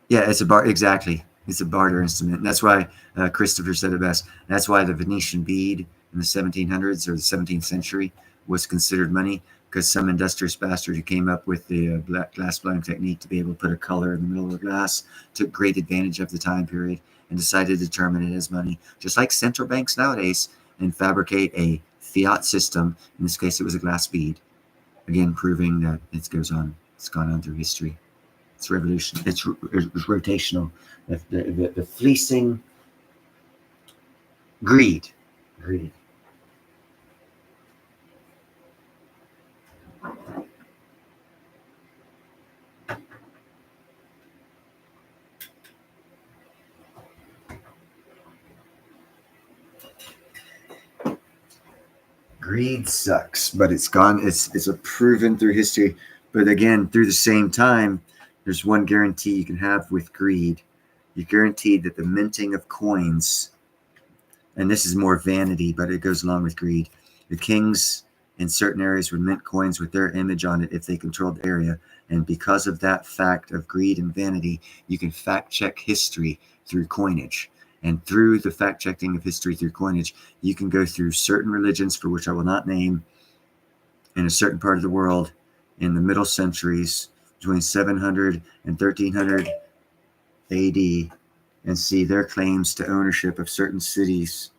yeah, it's a bar. Exactly. It's a barter instrument. And that's why Christopher said it best. That's why the Venetian bead in the 1700s or the 17th century was considered money, because some industrious bastard who came up with the glass blowing technique to be able to put a color in the middle of the glass took great advantage of the time period and decided to determine it as money, just like central banks nowadays, and fabricate a fiat system. In this case, it was a glass bead. Again, proving that it goes on. It's gone on through history. It's revolution. It's rotational. The fleecing greed. Greed sucks, but it's gone. It's a proven through history. But again, through the same time, there's one guarantee you can have with greed. You're guaranteed that the minting of coins, and this is more vanity, but it goes along with greed. The kings in certain areas would mint coins with their image on it if they controlled the area. And because of that fact of greed and vanity, you can fact check history through coinage. And through the fact checking of history through coinage, you can go through certain religions, for which I will not name, in a certain part of the world in the middle centuries between 700 and 1300 AD, and see their claims to ownership of certain cities,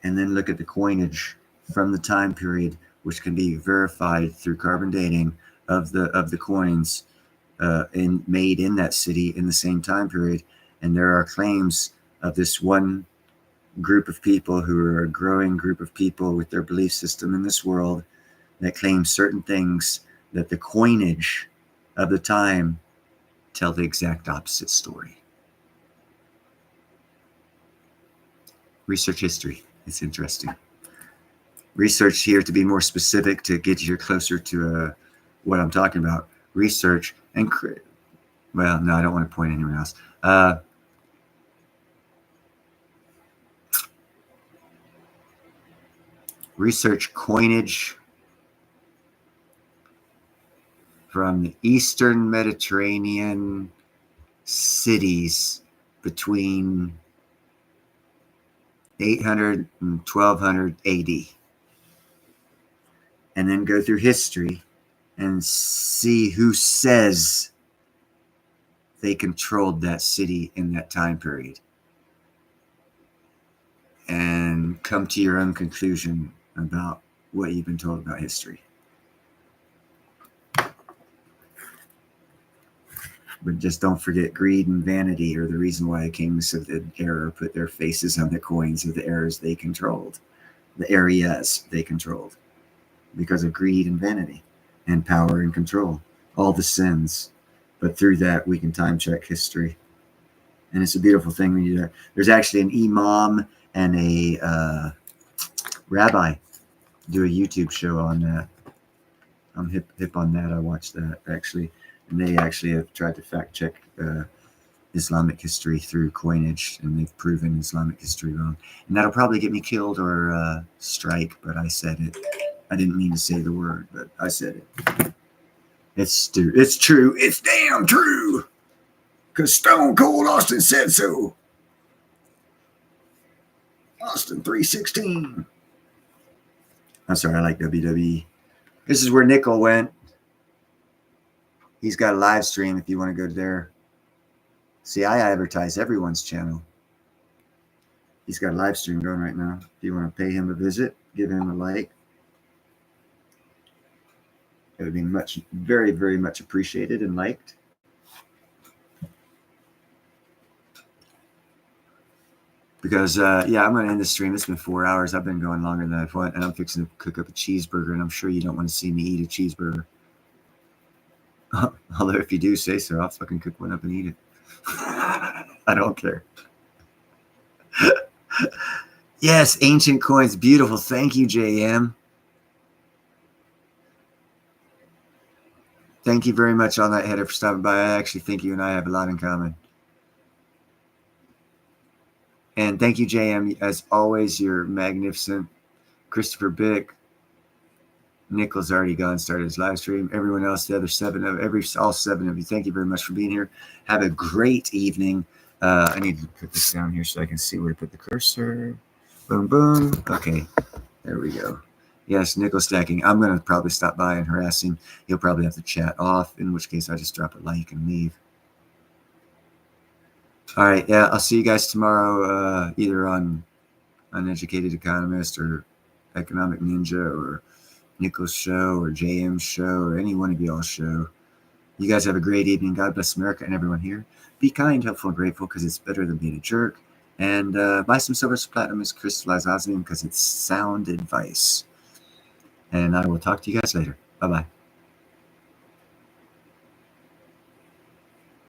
and then look at the coinage from the time period, which can be verified through carbon dating of the coins made in that city in the same time period. And there are claims of this one group of people who are a growing group of people with their belief system in this world that claim certain things that the coinage of the time tell the exact opposite story. Research history. It's interesting. Research here, to be more specific, to get you closer to what I'm talking about. Research and well, no, I don't want to point anyone else. Research coinage from the Eastern Mediterranean cities between 800 and 1200 AD. And then go through history and see who says they controlled that city in that time period. And come to your own conclusion about what you've been told about history. But just don't forget, greed and vanity are the reason why the kings of the era put their faces on the coins of the eras they controlled, the areas they controlled, because of greed and vanity and power and control, all the sins. But through that, we can time check history. And it's a beautiful thing when you do that. There's actually an imam and a rabbi do a YouTube show on that. I'm hip on that. I watched that actually, and they actually have tried to fact check Islamic history through coinage, and they've proven Islamic history wrong. And that'll probably get me killed or strike, but I said it. I didn't mean to say the word, but I said it. It's true. It's damn true. Because Stone Cold Austin said so. Austin 316. I'm sorry, I like WWE. This is where Nickel went. He's got a live stream if you want to go there. See, I advertise everyone's channel. He's got a live stream going right now. If you want to pay him a visit, give him a like. It would be very, very much appreciated and liked. Because, yeah, I'm going to end the stream. It's been 4 hours. I've been going longer than I thought, and I'm fixing to cook up a cheeseburger, and I'm sure you don't want to see me eat a cheeseburger. Although if you do say so, I'll fucking cook one up and eat it. I don't care. Yes, ancient coins. Beautiful. Thank you, JM. Thank you very much, All Night Header, for stopping by. I actually think you and I have a lot in common. And thank you, JM. As always, you're magnificent. Christopher Bick. Nichols already gone, started his live stream. Everyone else, the other all seven of you, thank you very much for being here. Have a great evening. I need to put this down here so I can see where to put the cursor. Boom, boom. Okay, there we go. Yes, nickel stacking. I'm going to probably stop by and harass him. He'll probably have to chat off, in which case I just drop a like and leave. All right, yeah, I'll see you guys tomorrow, either on Uneducated Economist or Economic Ninja or Nichols' show or JM's show or any one of y'all's show. You guys have a great evening. God bless America and everyone here. Be kind, helpful, and grateful because it's better than being a jerk. And buy some silver platinum as crystallized osmium because it's sound advice. And I will talk to you guys later. Bye-bye.